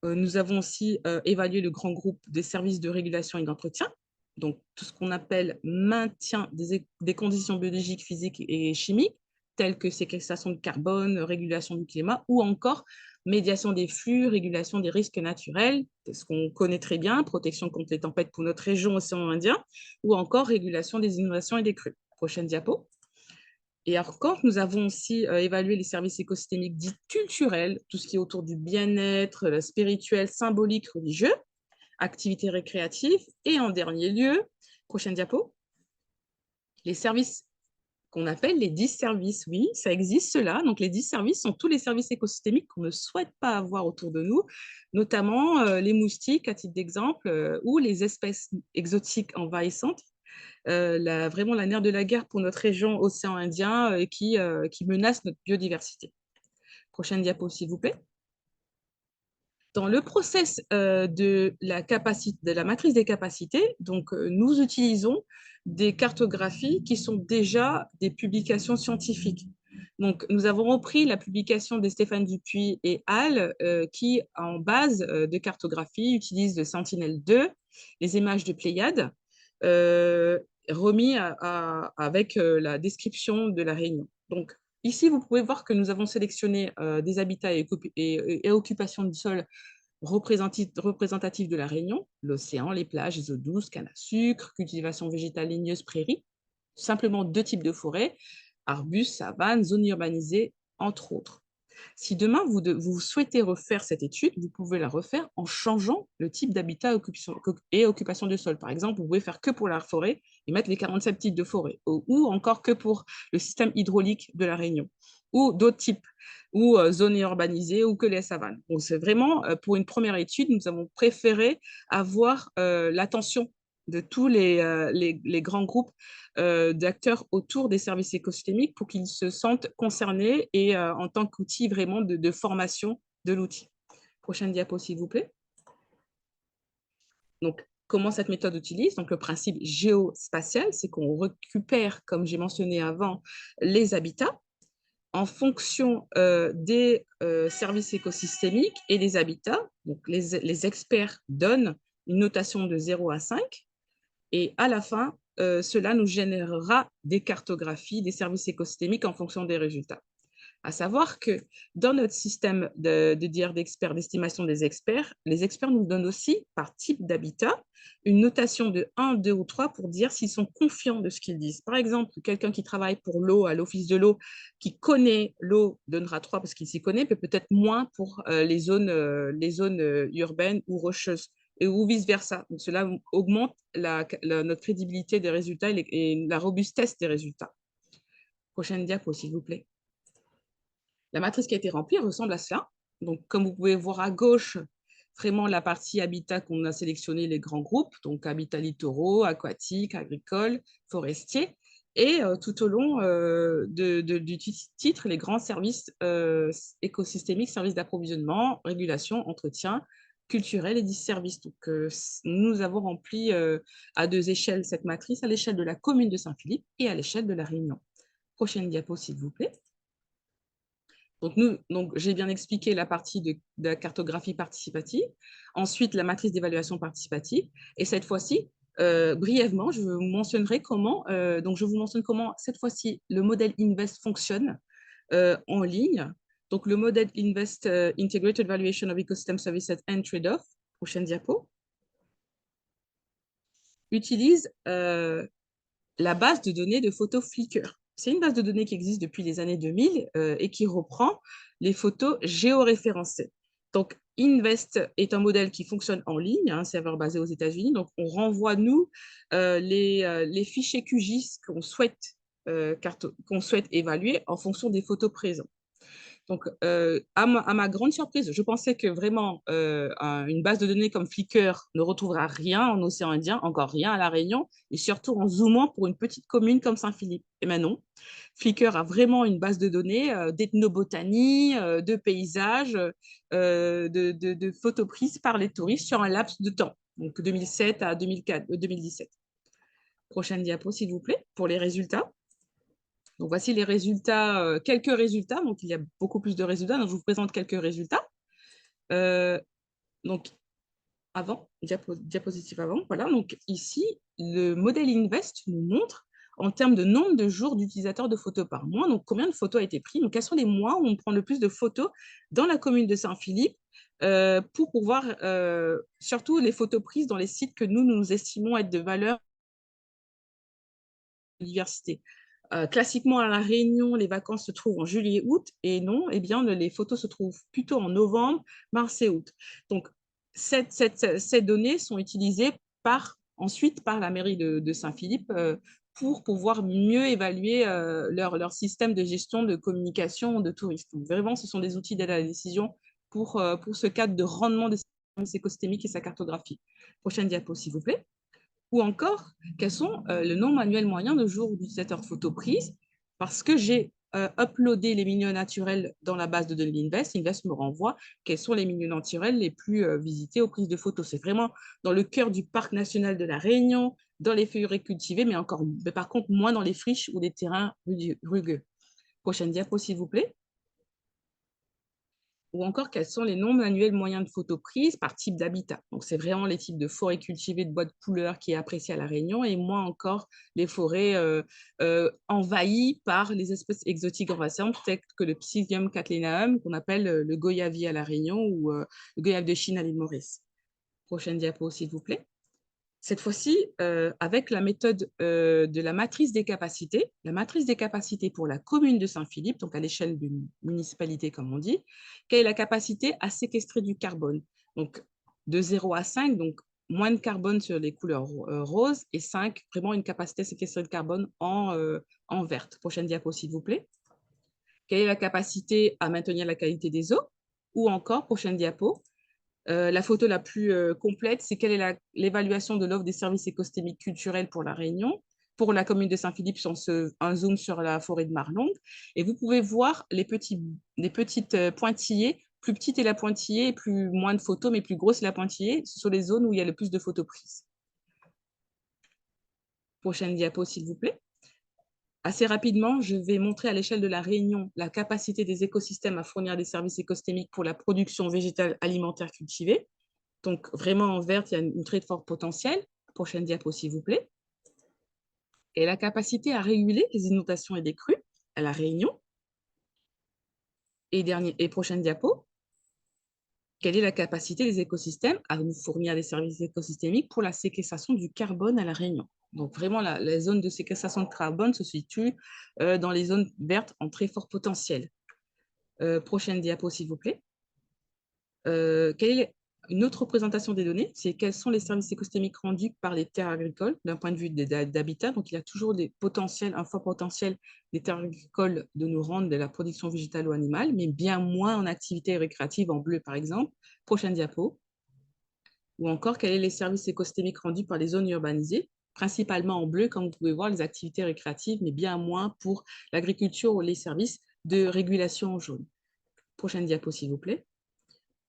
Nous avons aussi évalué le grand groupe des services de régulation et d'entretien, donc tout ce qu'on appelle maintien des conditions biologiques, physiques et chimiques, telles que séquestration de carbone, régulation du climat, ou encore médiation des flux, régulation des risques naturels, ce qu'on connaît très bien, protection contre les tempêtes pour notre région Océan Indien, ou encore régulation des inondations et des crues. Prochaine diapo. Et encore, nous avons aussi évalué les services écosystémiques dits culturels, tout ce qui est autour du bien-être, spirituel, symbolique, religieux, activités récréatives. Et en dernier lieu, prochaine diapo, les services qu'on appelle les 10 services. Oui, ça existe cela. Donc, les 10 services sont tous les services écosystémiques qu'on ne souhaite pas avoir autour de nous, notamment les moustiques, à titre d'exemple, ou les espèces exotiques envahissantes. Vraiment la nerf de la guerre pour notre région Océan Indien qui menace notre biodiversité. Prochaine diapo, s'il vous plaît. Dans le process de la matrice des capacités, donc, nous utilisons des cartographies qui sont déjà des publications scientifiques. Donc, nous avons repris la publication de Stéphane Dupuis et al. Qui, en base de cartographie, utilisent le Sentinelle-2, les images de Pléiades, remis avec la description de la Réunion. Donc, ici, vous pouvez voir que nous avons sélectionné des habitats et occupations du sol représentatifs de la Réunion, l'océan, les plages, les eaux douces, canne à sucre, cultivation végétale ligneuse, prairies, simplement 2 types de forêts, arbustes, savanes, zones urbanisées, entre autres. Si demain, vous souhaitez refaire cette étude, vous pouvez la refaire en changeant le type d'habitat et occupation de sol. Par exemple, vous pouvez faire que pour la forêt et mettre les 47 types de forêt, ou encore que pour le système hydraulique de la Réunion, ou d'autres types, ou zones urbanisées, ou que les savanes. Donc, c'est vraiment, pour une première étude, nous avons préféré avoir l'attention de tous les grands groupes d'acteurs autour des services écosystémiques pour qu'ils se sentent concernés et en tant qu'outil vraiment de formation de l'outil. Prochaine diapo, s'il vous plaît. Donc, comment cette méthode utilise? Donc, le principe géospatial, c'est qu'on récupère, comme j'ai mentionné avant, les habitats en fonction des services écosystémiques et des habitats. Donc, les experts donnent une notation de 0 à 5 et à la fin, cela nous générera des cartographies des services écosystémiques en fonction des résultats. À savoir que dans notre système de dire d'experts, d'estimation des experts, les experts nous donnent aussi, par type d'habitat, une notation de 1, 2 ou 3 pour dire s'ils sont confiants de ce qu'ils disent. Par exemple, quelqu'un qui travaille pour l'eau, à l'office de l'eau, qui connaît l'eau, donnera 3 parce qu'il s'y connaît, mais peut-être moins pour les zones urbaines ou rocheuses, ou vice-versa. Donc, cela augmente notre crédibilité des résultats et la robustesse des résultats. Prochaine diapo, s'il vous plaît. La matrice qui a été remplie ressemble à cela. Donc, comme vous pouvez voir à gauche, vraiment la partie habitat qu'on a sélectionné, les grands groupes, donc habitats littoraux, aquatiques, agricoles, forestiers, et tout au long du titre, les grands services écosystémiques, services d'approvisionnement, régulation, entretien, culturel et 10 services. Donc, nous avons rempli à 2 échelles cette matrice, à l'échelle de la commune de Saint-Philippe et à l'échelle de la Réunion. Prochaine diapo, s'il vous plaît. Donc, j'ai bien expliqué la partie de la cartographie participative, ensuite la matrice d'évaluation participative, et cette fois-ci, brièvement, je vous mentionnerai comment, cette fois-ci, le modèle INVEST fonctionne en ligne. Donc, le modèle INVEST Integrated Evaluation of Ecosystem Services and Trade-off, prochaine diapo, utilise la base de données de photos Flickr. C'est une base de données qui existe depuis les années 2000 et qui reprend les photos géoréférencées. Donc, INVEST est un modèle qui fonctionne en ligne, un serveur basé aux États-Unis. Donc, on renvoie, nous, les fichiers QGIS qu'on souhaite évaluer en fonction des photos présentes. Donc, à ma grande surprise, je pensais que vraiment une base de données comme Flickr ne retrouvera rien en océan Indien, encore rien à La Réunion, et surtout en zoomant pour une petite commune comme Saint-Philippe. Eh bien non, Flickr a vraiment une base de données d'ethnobotanie, de paysages, de photos prises par les touristes sur un laps de temps, donc 2007 à 2017. Prochaine diapo, s'il vous plaît, pour les résultats. Donc, voici les résultats, quelques résultats. Donc, il y a beaucoup plus de résultats. Donc, je vous présente quelques résultats. Donc, diapositive avant, voilà. Donc ici, le modèle Invest nous montre en termes de nombre de jours d'utilisateurs de photos par mois, donc combien de photos a été pris, donc quels sont les mois où on prend le plus de photos dans la commune de Saint-Philippe pour pouvoir, surtout les photos prises dans les sites que nous estimons être de valeur de diversité. Classiquement, à La Réunion, les vacances se trouvent en juillet-août, et non, eh bien, les photos se trouvent plutôt en novembre, mars et août. Donc, ces données sont utilisées ensuite par la mairie de Saint-Philippe pour pouvoir mieux évaluer leur système de gestion de communication de touristes. Donc, vraiment, ce sont des outils d'aide à la décision pour ce cadre de rendement des services écosystémiques et sa cartographie. Prochaine diapo, s'il vous plaît. Ou encore, quels sont le nombre annuel moyen de jours d'utilisateurs de photos prises, parce que j'ai uploadé les milieux naturels dans la base de données Invest. Invest me renvoie quels sont les milieux naturels les plus visités aux prises de photos. C'est vraiment dans le cœur du parc national de La Réunion, dans les forêts cultivées, mais par contre moins dans les friches ou les terrains rugueux. Prochaine diapo, s'il vous plaît. Ou encore quels sont les nombres annuels moyens de photos prises par type d'habitat. Donc, c'est vraiment les types de forêts cultivées de bois de couleur qui est apprécié à La Réunion, et moins encore les forêts envahies par les espèces exotiques invasantes, telles que le Psyllium cattleyaeum, qu'on appelle le goyavier à La Réunion, ou le goyave de Chine à l'île Maurice. Prochaine diapo, s'il vous plaît. Cette fois-ci, avec la méthode de la matrice des capacités pour la commune de Saint-Philippe, donc à l'échelle d'une municipalité, comme on dit, quelle est la capacité à séquestrer du carbone? Donc, de 0 à 5, donc moins de carbone sur les couleurs roses, et 5, vraiment une capacité à séquestrer le carbone en verte. Prochaine diapo, s'il vous plaît. Quelle est la capacité à maintenir la qualité des eaux? Ou encore, prochaine diapo, la photo la plus complète, c'est quelle est l'évaluation de l'offre des services écosystémiques culturels pour La Réunion, pour la commune de Saint-Philippe, un zoom sur la forêt de Marlongue. Et vous pouvez voir les petites pointillés. Plus petite est la pointillée, plus moins de photos, mais plus grosse est la pointillée. Ce sont les zones où il y a le plus de photos prises. Prochaine diapo, s'il vous plaît. Assez rapidement, je vais montrer à l'échelle de La Réunion la capacité des écosystèmes à fournir des services écosystémiques pour la production végétale alimentaire cultivée. Donc, vraiment en vert, il y a une très fort potentiel. Prochaine diapo, s'il vous plaît. Et la capacité à réguler les inondations et les crues à La Réunion. Et prochaine diapo. Quelle est la capacité des écosystèmes à nous fournir des services écosystémiques pour la séquestration du carbone à La Réunion? Donc, vraiment, la zone de séquestration de carbone se situe dans les zones vertes en très fort potentiel. Prochaine diapo, s'il vous plaît. Quelle est une autre représentation des données? C'est quels sont les services écosystémiques rendus par les terres agricoles d'un point de vue d'habitat. Donc, il y a toujours un fort potentiel des terres agricoles de nous rendre de la production végétale ou animale, mais bien moins en activité récréative, en bleu, par exemple. Prochaine diapo. Ou encore, quels sont les services écosystémiques rendus par les zones urbanisées, principalement en bleu, comme vous pouvez voir, les activités récréatives, mais bien moins pour l'agriculture ou les services de régulation en jaune. Prochaine diapo, s'il vous plaît.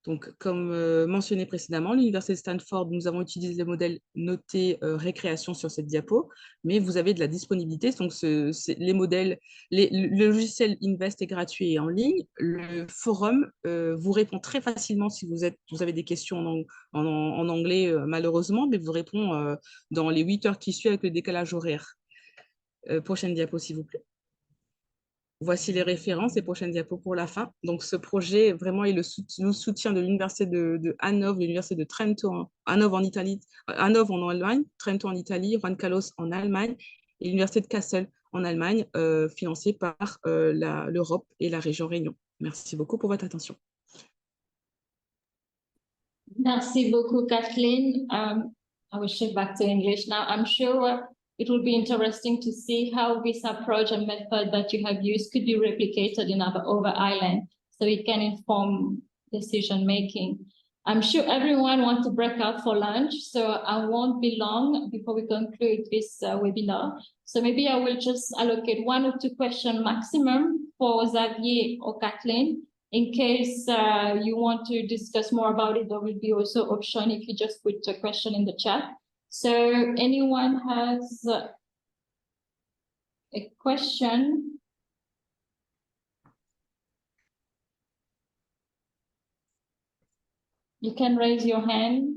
Donc, comme mentionné précédemment, l'Université de Stanford, nous avons utilisé le modèle noté récréation sur cette diapo, mais vous avez de la disponibilité. Donc, les modèles, le logiciel Invest est gratuit et en ligne. Le forum vous répond très facilement si vous avez des questions en anglais, malheureusement, mais vous répond dans les 8 heures qui suivent avec le décalage horaire. Prochaine diapo, s'il vous plaît. Voici les références et prochaines diapos pour la fin. Donc, ce projet vraiment est le soutien de l'Université de Hanovre, de l'Université de Trento, Hanovre en Italie, Hanovre en Allemagne, Trento en Italie, Juan Carlos en Allemagne et l'Université de Kassel en Allemagne, financée par l'Europe et la région Réunion. Merci beaucoup pour votre attention. Merci beaucoup, Kathleen. I will shift back to English now. I'm sure it will be interesting to see how this approach and method that you have used could be replicated in other islands, so it can inform decision making. I'm sure everyone wants to break out for lunch, so I won't be long before we conclude this webinar. So maybe I will just allocate 1 or 2 questions maximum for Xavier or Kathleen. In case you want to discuss more about it, there will be also option if you just put a question in the chat. So anyone has a question? You can raise your hand.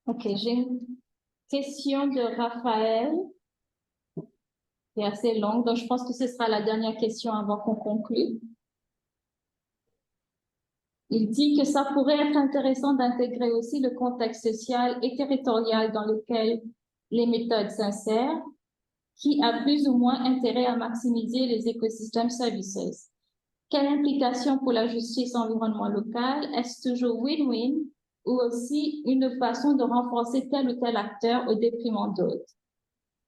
Ok, j'ai une question de Raphaël qui est assez longue, donc je pense que ce sera la dernière question avant qu'on conclue. Il dit que ça pourrait être intéressant d'intégrer aussi le contexte social et territorial dans lequel les méthodes s'insèrent, qui a plus ou moins intérêt à maximiser les écosystèmes services. Quelle implication pour la justice environnement local? Est-ce toujours win-win ou aussi une façon de renforcer tel ou tel acteur au détriment d'autres?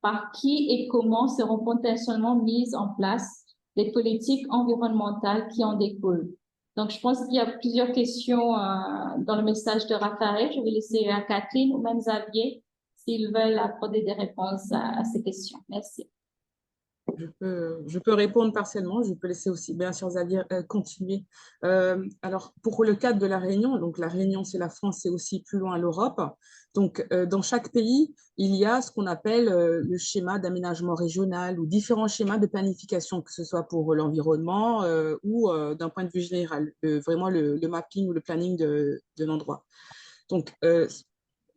Par qui et comment seront potentiellement mises en place les politiques environnementales qui en découlent? Donc, je pense qu'il y a plusieurs questions dans le message de Raphaël. Je vais laisser à Cathleen ou même Xavier s'ils veulent apporter des réponses à ces questions. Merci. Je peux répondre partiellement, je peux laisser aussi bien sûr Xavier continuer. Alors pour le cadre de la Réunion, donc la Réunion c'est la France, c'est aussi plus loin l'Europe. Donc dans chaque pays, il y a ce qu'on appelle le schéma d'aménagement régional ou différents schémas de planification, que ce soit pour l'environnement ou d'un point de vue général, vraiment le mapping ou le planning de l'endroit. Donc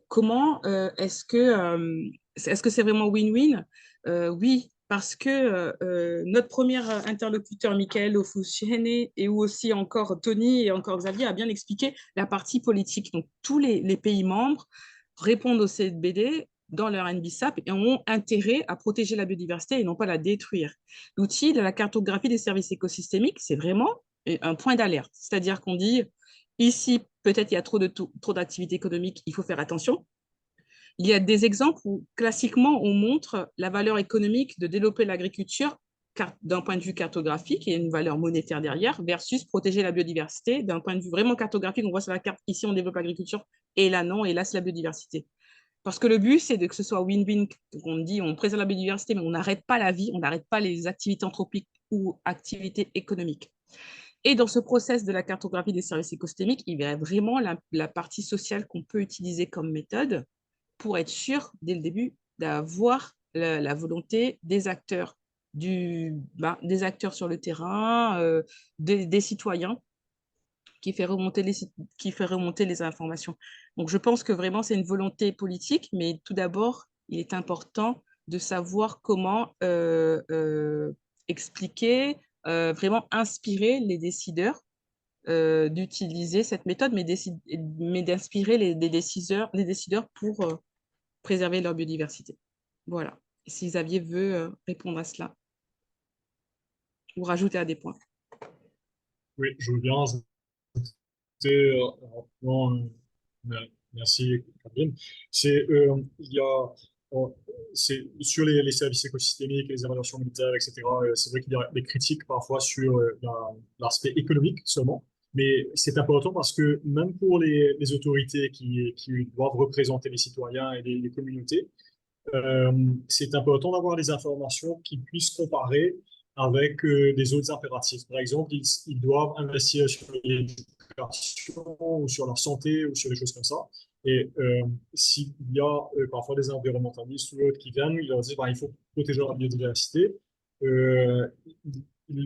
comment est-ce que c'est vraiment win-win? Oui. Parce que notre premier interlocuteur, Michael Ofosuhene, et où aussi encore Tony et encore Xavier, a bien expliqué la partie politique. Donc, tous les pays membres répondent au CBD dans leur NBSAP et ont intérêt à protéger la biodiversité et non pas la détruire. L'outil de la cartographie des services écosystémiques, c'est vraiment un point d'alerte. C'est-à-dire qu'on dit, ici, peut-être il y a trop d'activités économiques, il faut faire attention. Il y a des exemples où, classiquement, on montre la valeur économique de développer l'agriculture d'un point de vue cartographique, il y a une valeur monétaire derrière, versus protéger la biodiversité d'un point de vue vraiment cartographique. On voit sur la carte, ici, on développe l'agriculture, et là, non, et là, c'est la biodiversité. Parce que le but, c'est que ce soit win-win. On dit, on préserve la biodiversité, mais on n'arrête pas la vie, on n'arrête pas les activités anthropiques ou activités économiques. Et dans ce process de la cartographie des services écosystémiques, il y a vraiment la partie sociale qu'on peut utiliser comme méthode pour être sûr, dès le début, d'avoir la volonté des acteurs, des acteurs sur le terrain, des citoyens, qui fait remonter les informations. Donc, je pense que vraiment, c'est une volonté politique, mais tout d'abord, il est important de savoir comment expliquer, vraiment inspirer les décideurs d'utiliser cette méthode, mais d'inspirer les décideurs pour préserver leur biodiversité. Voilà. Si Xavier veut répondre à cela ou rajouter à des points. Oui, je veux bien ajouter rapidement, merci Caroline. C'est sur les services écosystémiques, les évaluations militaires, etc. C'est vrai qu'il y a des critiques parfois sur l'aspect économique seulement, mais c'est important parce que même pour les autorités qui doivent représenter les citoyens et les communautés, c'est important d'avoir des informations qui puissent comparer avec des autres impératifs. Par exemple, ils doivent investir sur l'éducation ou sur leur santé ou sur des choses comme ça. Et s'il y a parfois des environnementalistes ou autres qui viennent, ils leur disent il faut protéger la biodiversité.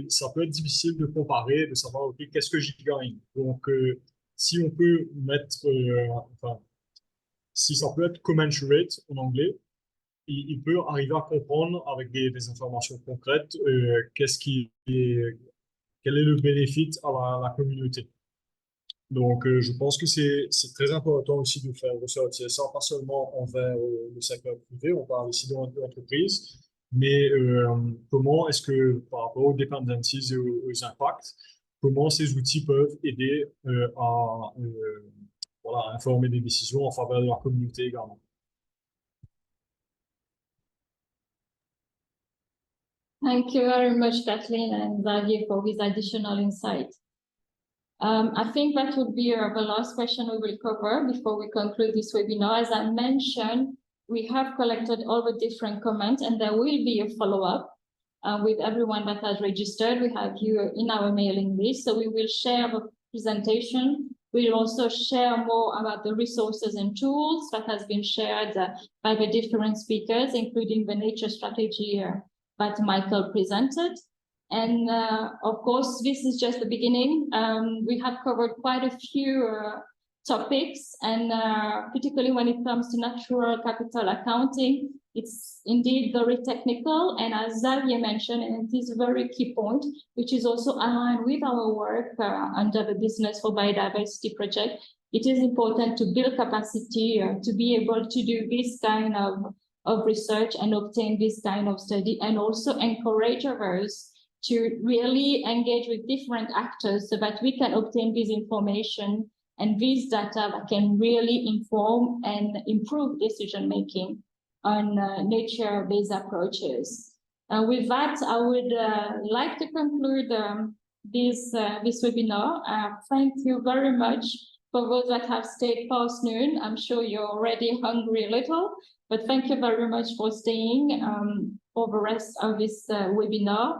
Ça peut être difficile de comparer, de savoir qu'est-ce que j'y gagne. Donc, si on peut mettre, si ça peut être commensurate en anglais, il peut arriver à comprendre avec des informations concrètes quel est le bénéfice à la communauté. Donc, je pense que c'est très important aussi de faire ressortir ça, pas seulement envers le secteur privé, on parle aussi de l'entreprise, mais comment est-ce que, par rapport aux dependencies et aux impacts, comment ces outils peuvent aider à informer des décisions en faveur de la communauté également. Thank you very much, Kathleen and Xavier, for this additional insight. I think that would be the last question we will cover before we conclude this webinar. As I mentioned, we have collected all the different comments and there will be a follow-up with everyone that has registered. We have you in our mailing list, so we will share the presentation. We'll also share more about the resources and tools that has been shared by the different speakers, including the nature strategy that Michael presented. And of course, this is just the beginning. We have covered quite a few topics, and particularly when it comes to natural capital accounting, it's indeed very technical. And as Xavier mentioned, and it is a very key point, which is also aligned with our work under the Business for Biodiversity project, it is important to build capacity to be able to do this kind of research and obtain this kind of study, and also encourage others to really engage with different actors so that we can obtain this information and this data that can really inform and improve decision-making on nature-based approaches. With that, I would like to conclude this webinar. Thank you very much for those that have stayed past noon. I'm sure you're already hungry a little, but thank you very much for staying for the rest of this webinar.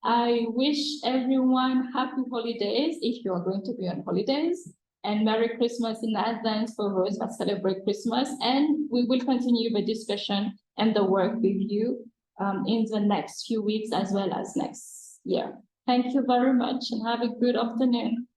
I wish everyone happy holidays if you're going to be on holidays, and Merry Christmas in advance for those that celebrate Christmas. And we will continue the discussion and the work with you in the next few weeks as well as next year. Thank you very much and have a good afternoon.